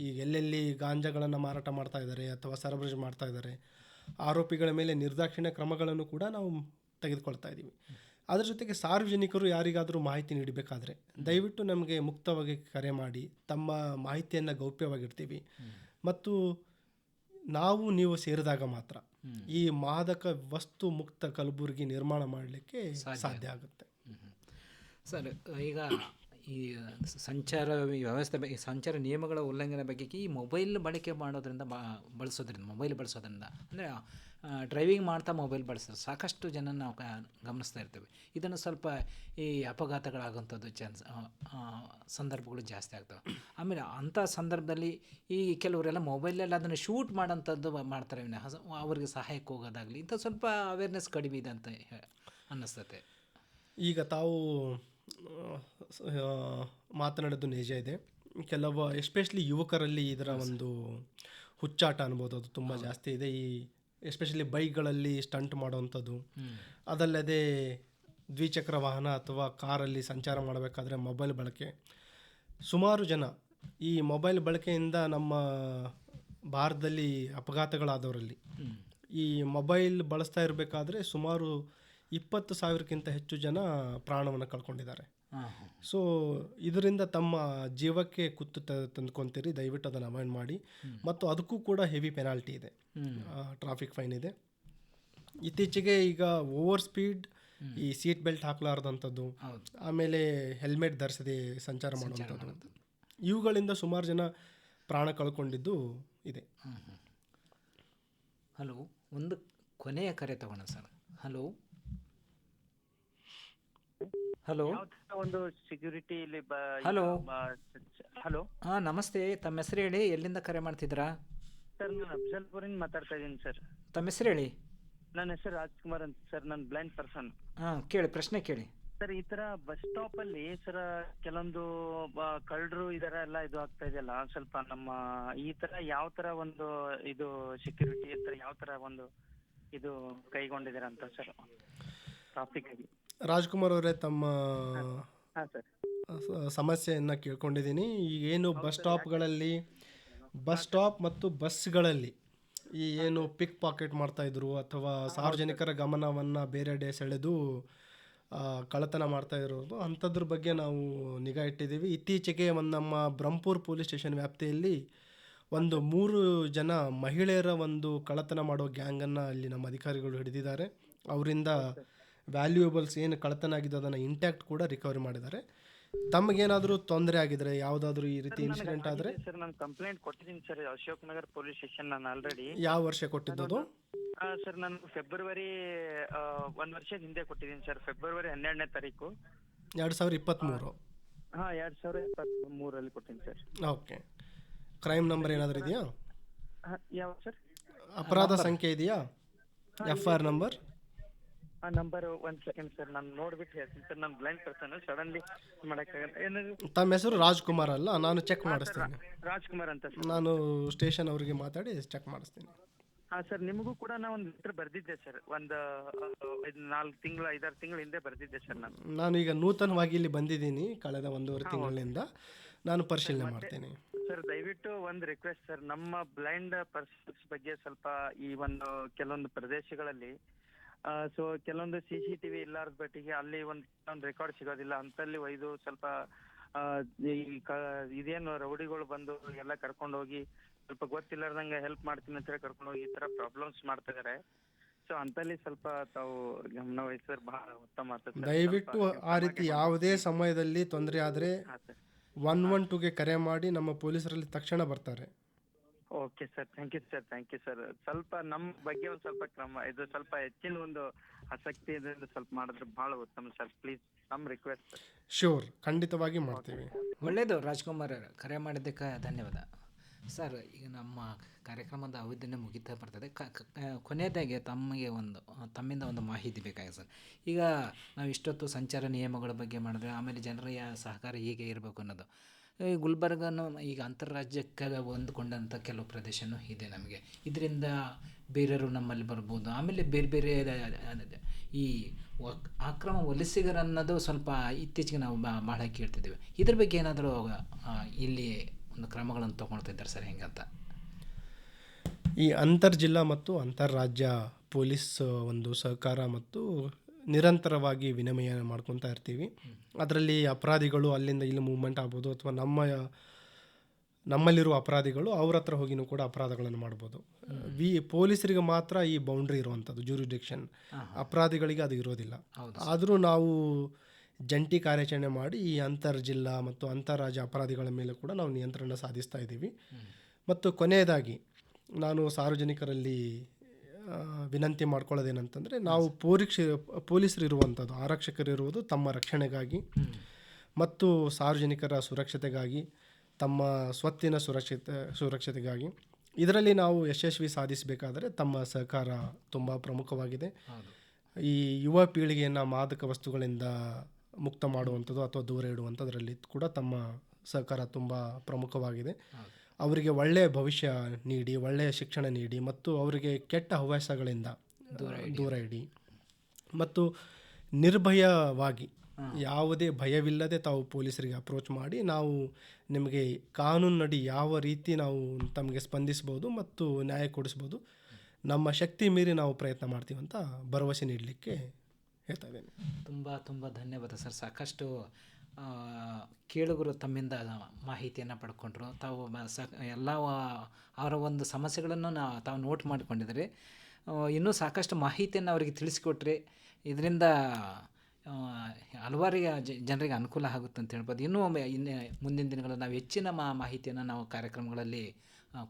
ಈಗ ಎಲ್ಲೆಲ್ಲಿ ಗಾಂಜಾಗಳನ್ನು ಮಾರಾಟ ಮಾಡ್ತಾ ಇದ್ದಾರೆ ಅಥವಾ ಸರಬರಾಜು ಮಾಡ್ತಾ ಇದ್ದಾರೆ, ಆರೋಪಿಗಳ ಮೇಲೆ ನಿರ್ದಾಕ್ಷಿಣ್ಯ ಕ್ರಮಗಳನ್ನು ಕೂಡ ನಾವು ತೆಗೆದುಕೊಳ್ತಾ ಇದ್ದೀವಿ. ಅದರ ಜೊತೆಗೆ ಸಾರ್ವಜನಿಕರು ಯಾರಿಗಾದರೂ ಮಾಹಿತಿ ನೀಡಬೇಕಾದ್ರೆ ದಯವಿಟ್ಟು ನಮಗೆ ಮುಕ್ತವಾಗಿ ಕರೆ ಮಾಡಿ, ತಮ್ಮ ಮಾಹಿತಿಯನ್ನು ಗೌಪ್ಯವಾಗಿರ್ತೀವಿ. ಮತ್ತು ನೀವು ಸೇರಿದಾಗ ಮಾತ್ರ ಈ ಮಾದಕ ವಸ್ತು ಮುಕ್ತ ಕಲಬುರಗಿ ನಿರ್ಮಾಣ ಮಾಡಲಿಕ್ಕೆ ಸಾಧ್ಯ ಆಗುತ್ತೆ. ಸರ್, ಈಗ ಈ ಸಂಚಾರ ವ್ಯವಸ್ಥೆ ಬಗ್ಗೆ, ಸಂಚಾರ ನಿಯಮಗಳ ಉಲ್ಲಂಘನೆ ಬಗ್ಗೆ ಈ ಮೊಬೈಲ್ ಬಳಕೆ ಮಾಡೋದ್ರಿಂದ ಮೊಬೈಲ್ ಬಳಸೋದ್ರಿಂದ ಅಂದರೆ ಡ್ರೈವಿಂಗ್ ಮಾಡ್ತಾ ಮೊಬೈಲ್ ಬಳಸೋದು ಸಾಕಷ್ಟು ಜನ ನಾವು ಗಮನಿಸ್ತಾ ಇರ್ತೇವೆ. ಇದನ್ನು ಸ್ವಲ್ಪ ಈ ಅಪಘಾತಗಳಾಗುವಂಥದ್ದು ಸಂದರ್ಭಗಳು ಜಾಸ್ತಿ ಆಗ್ತವೆ. ಆಮೇಲೆ ಅಂಥ ಸಂದರ್ಭದಲ್ಲಿ ಈ ಕೆಲವರೆಲ್ಲ ಮೊಬೈಲಲ್ಲಿ ಅದನ್ನು ಶೂಟ್ ಮಾಡೋಂಥದ್ದು ಮಾಡ್ತಾರೆ. ಅವ್ರಿಗೆ ಸಹಾಯಕ್ಕೆ ಹೋಗೋದಾಗಲಿ ಇಂಥ ಸ್ವಲ್ಪ ಅವೇರ್ನೆಸ್ ಕಡಿಮೆ ಇದೆ ಅಂತ ಅನ್ನಿಸ್ತತೆ. ಈಗ ತಾವು ಮಾತನಾಡೋದು ನಿಜ ಇದೆ. ಎಸ್ಪೆಷಲಿ ಯುವಕರಲ್ಲಿ ಇದರ ಒಂದು ಹುಚ್ಚಾಟ ಅನ್ಬೋದು, ಅದು ತುಂಬ ಜಾಸ್ತಿ ಇದೆ. ಈ ಎಸ್ಪೆಷಲಿ ಬೈಕ್ಗಳಲ್ಲಿ ಸ್ಟಂಟ್ ಮಾಡೋವಂಥದ್ದು, ಅದಲ್ಲದೆ ದ್ವಿಚಕ್ರ ವಾಹನ ಅಥವಾ ಕಾರಲ್ಲಿ ಸಂಚಾರ ಮಾಡಬೇಕಾದ್ರೆ ಮೊಬೈಲ್ ಬಳಕೆ. ಸುಮಾರು ಜನ ಈ ಮೊಬೈಲ್ ಬಳಕೆಯಿಂದ ನಮ್ಮ ಭಾರತದಲ್ಲಿ ಅಪಘಾತಗಳಾದವರಲ್ಲಿ ಈ ಮೊಬೈಲ್ ಬಳಸ್ತಾ ಇರಬೇಕಾದ್ರೆ ಸುಮಾರು 20,000ಕ್ಕಿಂತ ಹೆಚ್ಚು ಜನ ಪ್ರಾಣವನ್ನು ಕಳ್ಕೊಂಡಿದ್ದಾರೆ. ಸೊ ಇದರಿಂದ ತಮ್ಮ ಜೀವಕ್ಕೆ ಕುತ್ತು ತಂದ್ಕೊತೀರಿ. ದಯವಿಟ್ಟು ಅದನ್ನು ಅವಾಯ್ಡ್ ಮಾಡಿ. ಮತ್ತು ಅದಕ್ಕೂ ಕೂಡ ಹೆವಿ ಪೆನಾಲ್ಟಿ ಇದೆ, ಟ್ರಾಫಿಕ್ ಫೈನ್ ಇದೆ. ಇತ್ತೀಚೆಗೆ ಈಗ ಓವರ್ ಸ್ಪೀಡ್, ಈ ಸೀಟ್ ಬೆಲ್ಟ್ ಹಾಕಲಾರ್ದಂಥದ್ದು, ಆಮೇಲೆ ಹೆಲ್ಮೆಟ್ ಧರಿಸದೆ ಸಂಚಾರ ಮಾಡುವಂಥದ್ದು, ಇವುಗಳಿಂದ ಸುಮಾರು ಜನ ಪ್ರಾಣ ಕಳ್ಕೊಂಡಿದ್ದು ಇದೆ. ಹಲೋ, ಒಂದು ಕೊನೆಯ ಕರೆ ತಗೋಣ ಸರ್. ಹಲೋ ಹಲೋ ಒಂದು ಸೆಕ್ಯೂರಿಟಿ ಇಲ್ಲಿ ಹಲೋ ಹಲೋ ಹಾಂ, ನಮಸ್ತೆ. ತಮ್ಮ ಹೆಸರು ಹೇಳಿ, ಎಲ್ಲಿಂದ ಕರೆ ಮಾಡ್ತಿದ್ದೀರಾ? ಸರ್, ನಾನು ಅಫ್ಜಲ್ಪುರಿಂದ ಮಾತಾಡ್ತಾ ಇದ್ದೀನಿ ಸರ್. ತಮ್ಮ ಹೆಸರು ಹೇಳಿ. ನನ್ನ ಹೆಸರು ರಾಜ್ಕುಮಾರ್ ಅಂತ ಸರ್. ನಾನು ಬ್ಲೈಂಡ್ ಪರ್ಸನ್. ಹಾಂ, ಕೇಳಿ, ಪ್ರಶ್ನೆ ಕೇಳಿ. ಸರ್, ಈ ತರ ಬಸ್ ಸ್ಟಾಪ್ ಅಲ್ಲಿ ಸರ್ ಕೆಲವೊಂದು ಕಳ್ಳರು ಇದರ ಎಲ್ಲ ಇದು ಆಗ್ತಾ ಇದೆಯಲ್ಲ, ಸ್ವಲ್ಪ ನಮ್ಮ ಈ ತರ ಯಾವ ತರ ಒಂದು ಇದು ಸೆಕ್ಯೂರಿಟಿ ಅಂತ ಯಾವ ತರ ಒಂದು ಇದು ಕೈಗೊಂಡಿದ್ದೀರಾ ಅಂತ ಸರ್ ಟ್ರಾಫಿಕ್ ಆಗಿ? ರಾಜ್ಕುಮಾರ್ ಅವರೇ, ತಮ್ಮ ಸಮಸ್ಯೆಯನ್ನು ಕೇಳ್ಕೊಂಡಿದ್ದೀನಿ. ಈಗೇನು ಬಸ್ ಸ್ಟಾಪ್ ಮತ್ತು ಬಸ್ಗಳಲ್ಲಿ ಈ ಏನು ಪಿಕ್ ಪಾಕೆಟ್ ಮಾಡ್ತಾಯಿದ್ರು ಅಥವಾ ಸಾರ್ವಜನಿಕರ ಗಮನವನ್ನು ಬೇರೆಡೆ ಸೆಳೆದು ಕಳ್ಳತನ ಮಾಡ್ತಾ ಇರೋದು, ಅಂಥದ್ರ ಬಗ್ಗೆ ನಾವು ನಿಗಾ ಇಟ್ಟಿದ್ದೀವಿ. ಇತ್ತೀಚೆಗೆ ನಮ್ಮ ಬ್ರಹ್ಮಪುರ ಪೊಲೀಸ್ ಸ್ಟೇಷನ್ ವ್ಯಾಪ್ತಿಯಲ್ಲಿ 3 ಜನ ಮಹಿಳೆಯರ ಒಂದು ಕಳ್ಳತನ ಮಾಡೋ ಗ್ಯಾಂಗನ್ನು ಅಲ್ಲಿ ನಮ್ಮ ಅಧಿಕಾರಿಗಳು ಹಿಡಿದಿದ್ದಾರೆ. ಅವರಿಂದ ವ್ಯಾಲ್ಯೂಯಬಲ್ಸ್ ಏನು ಕಳ್ಳತನ ಆಗಿದ್ದು ಅದನ್ನು ಇಂಟ್ಯಾಕ್ಟ್ ಕೂಡ ರಿಕವರಿ ಮಾಡಿದ್ದಾರೆ. ತಮಗೇನಾದರೂ ತೊಂದರೆ ಆಗಿದ್ರೆ, ಯಾವುದಾದ್ರೂ ಈ ರೀತಿ ಇನ್ಸಿಡೆಂಟ್ ಆದರೆ? ಸರ್, ನಾನು ಕಂಪ್ಲೇಂಟ್ ಕೊಟ್ಟಿದ್ದೀನಿ sir Ashok Nagar police station. ನಾನು ಆಲ್ರೆಡಿ. ಯಾವ ವರ್ಷ ಕೊಟ್ಟಿದ್ದು? ಸರ್, ನಾನು ಫೆಬ್ರವರಿ 1 ವರ್ಷದ ಹಿಂದೆ ಕೊಟ್ಟಿದ್ದೀನಿ ಸರ್. ಫೆಬ್ರವರಿ 12ನೇ ತಾರೀಕು 2023. ಹಾಂ, 2023 ಕೊಟ್ಟಿದ್ದೀನಿ ಸರ್. ಓಕೆ. ಕ್ರೈಮ್ ನಂಬರ್ ಏನಾದರೂ ಇದೆಯಾ? ಯಾವ ಸರ್? ಅಪರಾಧ ಸಂಖ್ಯೆ ಇದೆಯಾ? FIR number? Number 1 second sir, ನಾನು ನೋಡ್ಬಿಟ್ಟು ಹೇಳ್ತೀನಿ ಸರ್. ನಾನು ಬ್ಲೈಂಡ್ ಪರ್ಸನ್, ಸಡನ್ಲಿ ಮಾಡೋಕ್ಕಾಗಲ್ಲ. ತಮ್ಮ ಹೆಸರು ರಾಜ್ಕುಮಾರ್ ಅಲ್ಲ? ನಾನು ಚೆಕ್ ಮಾಡಿಸ್ತೀನಿ. ರಾಜ್ಕುಮಾರ್ ಅಂತ ಸರ್. ನಾನು ಸ್ಟೇಷನ್ ಅವರಿಗೆ ಮಾತಾಡಿ ಚೆಕ್ ಮಾಡಿಸ್ತೀನಿ. ಹಾಂ ಸರ್, ನಿಮಗೂ ಕೂಡ ನಾನು ಒಂದು ಲೆಟರ್ ಬರೆದಿದ್ದೆ ಸರ್. ಒಂದು 5-6 ತಿಂಗಳು ಹಿಂದೆ ಬರೆದಿದ್ದೆ ಸರ್. ನಾನು ಈಗ ನೂತನವಾಗಿ ಇಲ್ಲಿ ಬಂದಿದ್ದೀನಿ ಕಳೆದ 1.5 ತಿಂಗಳಿಂದ. ನಾನು ಪರಿಶೀಲನೆ ಮಾಡ್ತೀನಿ ಸರ್. ದಯವಿಟ್ಟು ಒಂದು ರಿಕ್ವೆಸ್ಟ್ ಸರ್, ನಮ್ಮ ಬ್ಲೈಂಡ್ ಪರ್ಸನ್ಸ್ ಬಗ್ಗೆ ಸ್ವಲ್ಪ ಈ ಕೆಲವೊಂದು ಪ್ರದೇಶಗಳಲ್ಲಿ ಸೊ ಕೆಲವೊಂದು CCTV ಇಲ್ಲಾರ್ದ ಬಟ್ಟಿಗೆ ಅಲ್ಲಿ ಒಂದು ರೆಕಾರ್ಡ್ ಸಿಗೋದಿಲ್ಲ. ಅಂತಲ್ಲಿ ಒಯ್ದು ಸ್ವಲ್ಪ ಇದೇನು ರೌಡಿಗಳು ಬಂದು ಎಲ್ಲ ಕರ್ಕೊಂಡು ಹೋಗಿ ಸ್ವಲ್ಪ ಗೊತ್ತಿಲ್ಲಾರ್ದಂಗೆ ಹೆಲ್ಪ್ ಮಾಡ್ತೀನಿ ಅಂತ ಹೇಳಿ ಕರ್ಕೊಂಡು ಹೋಗಿ ಈ ತರ ಪ್ರಾಬ್ಲಮ್ಸ್ ಮಾಡ್ತಾ ಇದಾರೆ. ಸೊ ಅಂತಲ್ಲಿ ಸ್ವಲ್ಪ ತಾವು ಗಮನ ವಹಿಸಿದ್ರೆ ಬಹಳ ಉತ್ತಮ ಆಗ್ತದೆ. ದಯವಿಟ್ಟು ಆ ರೀತಿ ಯಾವುದೇ ಸಮಯದಲ್ಲಿ ತೊಂದರೆ ಆದರೆ 112ಗೆ ಕರೆ ಮಾಡಿ, ನಮ್ಮ ಪೊಲೀಸರಲ್ಲಿ ತಕ್ಷಣ ಬರ್ತಾರೆ. Okay sir, thank you sir. ಸ್ವಲ್ಪ ನಮ್ಮ ಬಗ್ಗೆ ಒಂದು ಸ್ವಲ್ಪ ಕ್ರಮ, ಇದು ಸ್ವಲ್ಪ ಹೆಚ್ಚಿನ ಒಂದು ಆಸಕ್ತಿ ಇದರಿಂದ ಸ್ವಲ್ಪ ಮಾಡಿದ್ರೆ ಬಹಳ ಉತ್ತಮ ಸರ್, ಪ್ಲೀಸ್. ನಮ್ಮ ರಿಕ್ವೆಸ್ಟ್. ಶ್ಯೂರ್, ಖಂಡಿತವಾಗಿ ಮಾಡ್ತೀವಿ. ಒಳ್ಳೆಯದು ರಾಜ್ಕುಮಾರ್ ಅವರೇ, ಕರೆ ಮಾಡಿದ್ದಕ್ಕೆ ಧನ್ಯವಾದ. ಸರ್, ಈಗ ನಮ್ಮ ಕಾರ್ಯಕ್ರಮದ ಅವಧಿನೇ ಮುಗಿತಾ ಬರ್ತದೆ. ಕೊನೆಯದಾಗಿ ತಮ್ಮಿಂದ ಒಂದು ಮಾಹಿತಿ ಬೇಕಾಗಿದೆ ಸರ್. ಈಗ ನಾವು ಇಷ್ಟೊತ್ತು ಸಂಚಾರ ನಿಯಮಗಳ ಬಗ್ಗೆ ಮಾಡಿದ್ರೆ, ಆಮೇಲೆ ಜನರ ಸಹಕಾರ ಹೇಗೆ ಇರಬೇಕು ಅನ್ನೋದು. ಈ ಗುಲ್ಬರ್ಗನು ಈಗ ಅಂತಾರಾಜ್ಯಕ್ಕೆ ಹೊಂದ್ಕೊಂಡಂಥ ಕೆಲವು ಪ್ರದೇಶನೂ ಇದೆ ನಮಗೆ. ಇದರಿಂದ ಬೇರೆಯವರು ನಮ್ಮಲ್ಲಿ ಬರ್ಬೋದು. ಆಮೇಲೆ ಬೇರೆ ಬೇರೆ ಈ ಅಕ್ರಮ ವಲಸಿಗರನ್ನೋದು ಸ್ವಲ್ಪ ಇತ್ತೀಚೆಗೆ ನಾವು ಭಾಳ ಕೇಳ್ತಿದ್ದೀವಿ. ಇದ್ರ ಬಗ್ಗೆ ಏನಾದರೂ ಇಲ್ಲಿ ಒಂದು ಕ್ರಮಗಳನ್ನು ತೊಗೊಳ್ತಾ ಇದ್ದಾರೆ ಸರ್, ಹೆಂಗಂತ? ಈ ಅಂತರ್ಜಿಲ್ಲಾ ಮತ್ತು ಅಂತಾರಾಜ್ಯ ಪೊಲೀಸ್ ಒಂದು ಸಹಕಾರ ಮತ್ತು ನಿರಂತರವಾಗಿ ವಿನಿಮಯ ಮಾಡ್ಕೊತಾ ಇರ್ತೀವಿ. ಅದರಲ್ಲಿ ಅಪರಾಧಿಗಳು ಅಲ್ಲಿಂದ ಇಲ್ಲಿ ಮೂವ್ಮೆಂಟ್ ಆಗ್ಬೋದು, ಅಥವಾ ನಮ್ಮಲ್ಲಿರುವ ಅಪರಾಧಿಗಳು ಅವ್ರ ಹತ್ರ ಹೋಗಿನೂ ಕೂಡ ಅಪರಾಧಗಳನ್ನು ಮಾಡ್ಬೋದು. ಪೊಲೀಸರಿಗೆ ಮಾತ್ರ ಈ ಬೌಂಡ್ರಿ ಇರುವಂಥದ್ದು, ಜೂರಿಡಿಕ್ಷನ್. ಅಪರಾಧಿಗಳಿಗೆ ಅದು ಇರೋದಿಲ್ಲ. ಆದರೂ ನಾವು ಜಂಟಿ ಕಾರ್ಯಾಚರಣೆ ಮಾಡಿ ಈ ಅಂತರ್ಜಿಲ್ಲಾ ಮತ್ತು ಅಂತಾರಾಜ್ಯ ಅಪರಾಧಿಗಳ ಮೇಲೆ ಕೂಡ ನಾವು ನಿಯಂತ್ರಣ ಸಾಧಿಸ್ತಾ ಇದ್ದೀವಿ. ಮತ್ತು ಕೊನೆಯದಾಗಿ ನಾನು ಸಾರ್ವಜನಿಕರಲ್ಲಿ ವಿನಂತಿ ಮಾಡ್ಕೊಳ್ಳೋದೇನಂತಂದರೆ, ನಾವು ಪೊಲೀಸರು ಇರುವಂಥದ್ದು, ಆರಕ್ಷಕರಿರುವುದು ತಮ್ಮ ರಕ್ಷಣೆಗಾಗಿ ಮತ್ತು ಸಾರ್ವಜನಿಕರ ಸುರಕ್ಷತೆಗಾಗಿ, ತಮ್ಮ ಸ್ವತ್ತಿನ ಸುರಕ್ಷತೆಗಾಗಿ. ಇದರಲ್ಲಿ ನಾವು ಯಶಸ್ವಿ ಸಾಧಿಸಬೇಕಾದರೆ ತಮ್ಮ ಸಹಕಾರ ತುಂಬ ಪ್ರಮುಖವಾಗಿದೆ. ಈ ಯುವ ಪೀಳಿಗೆಯನ್ನು ಮಾದಕ ವಸ್ತುಗಳಿಂದ ಮುಕ್ತ ಮಾಡುವಂಥದ್ದು ಅಥವಾ ದೂರ ಇಡುವಂಥದ್ರಲ್ಲಿ ಕೂಡ ತಮ್ಮ ಸಹಕಾರ ತುಂಬ ಪ್ರಮುಖವಾಗಿದೆ. ಅವರಿಗೆ ಒಳ್ಳೆಯ ಭವಿಷ್ಯ ನೀಡಿ, ಒಳ್ಳೆಯ ಶಿಕ್ಷಣ ನೀಡಿ ಮತ್ತು ಅವರಿಗೆ ಕೆಟ್ಟ ಹವ್ಯಾಸಗಳಿಂದ ದೂರ ಇಡಿ ಮತ್ತು ನಿರ್ಭಯವಾಗಿ, ಯಾವುದೇ ಭಯವಿಲ್ಲದೆ ತಾವು ಪೊಲೀಸರಿಗೆ ಅಪ್ರೋಚ್ ಮಾಡಿ, ನಾವು ನಿಮಗೆ ಕಾನೂನಿನಡಿ ಯಾವ ರೀತಿ ನಾವು ತಮಗೆ ಸ್ಪಂದಿಸ್ಬೋದು ಮತ್ತು ನ್ಯಾಯ ಕೊಡಿಸ್ಬೋದು, ನಮ್ಮ ಶಕ್ತಿ ಮೀರಿ ನಾವು ಪ್ರಯತ್ನ ಮಾಡ್ತೀವಿ ಅಂತ ಭರವಸೆ ನೀಡಲಿಕ್ಕೆ ಹೇಳ್ತಾ ಇದ್ದೇನೆ. ತುಂಬ ತುಂಬ ಧನ್ಯವಾದ ಸರ್. ಸಾಕಷ್ಟು ಕೇಳುಗರು ತಮ್ಮಿಂದ ಮಾಹಿತಿಯನ್ನು ಪಡ್ಕೊಂಡ್ರು. ತಾವು ಎಲ್ಲ ಅವರ ಒಂದು ಸಮಸ್ಯೆಗಳನ್ನು ತಾವು ನೋಟ್ ಮಾಡಿಕೊಂಡಿದ್ದಾರೆ. ಇನ್ನೂ ಸಾಕಷ್ಟು ಮಾಹಿತಿಯನ್ನು ಅವರಿಗೆ ತಿಳಿಸಿಕೊಟ್ರೆ ಇದರಿಂದ ಹಲವಾರಿಗೆ ಜನರಿಗೆ ಅನುಕೂಲ ಆಗುತ್ತೆ ಅಂತ ಹೇಳ್ಬೋದು. ಇನ್ನೂ ಮುಂದಿನ ದಿನಗಳಲ್ಲಿ ನಾವು ಹೆಚ್ಚಿನ ಮಾಹಿತಿಯನ್ನು ನಾವು ಕಾರ್ಯಕ್ರಮಗಳಲ್ಲಿ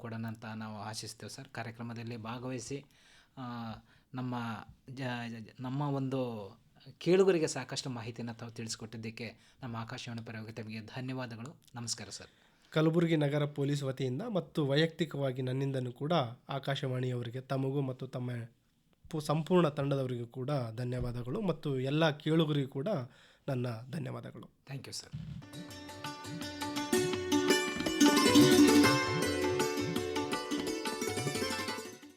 ಕೊಡೋಣ ಅಂತ ನಾವು ಆಶಿಸ್ತೇವೆ ಸರ್. ಕಾರ್ಯಕ್ರಮದಲ್ಲಿ ಭಾಗವಹಿಸಿ ನಮ್ಮ ಒಂದು ಕೇಳುಗರಿಗೆ ಸಾಕಷ್ಟು ಮಾಹಿತಿಯನ್ನು ತಾವು ತಿಳಿಸಿಕೊಟ್ಟಿದ್ದಕ್ಕೆ ನಮ್ಮ ಆಕಾಶವಾಣಿ ಪರವಾಗಿ ತಮಗೆ ಧನ್ಯವಾದಗಳು. ನಮಸ್ಕಾರ ಸರ್. ಕಲಬುರಗಿ ನಗರ ಪೊಲೀಸ್ ವತಿಯಿಂದ ಮತ್ತು ವೈಯಕ್ತಿಕವಾಗಿ ನನ್ನಿಂದನೂ ಕೂಡ ಆಕಾಶವಾಣಿಯವರಿಗೆ, ತಮಗೂ ಮತ್ತು ತಮ್ಮ ಸಂಪೂರ್ಣ ತಂಡದವರಿಗೂ ಕೂಡ ಧನ್ಯವಾದಗಳು ಮತ್ತು ಎಲ್ಲ ಕೇಳುಗರಿಗೂ ಕೂಡ ನನ್ನ ಧನ್ಯವಾದಗಳು. Thank you sir.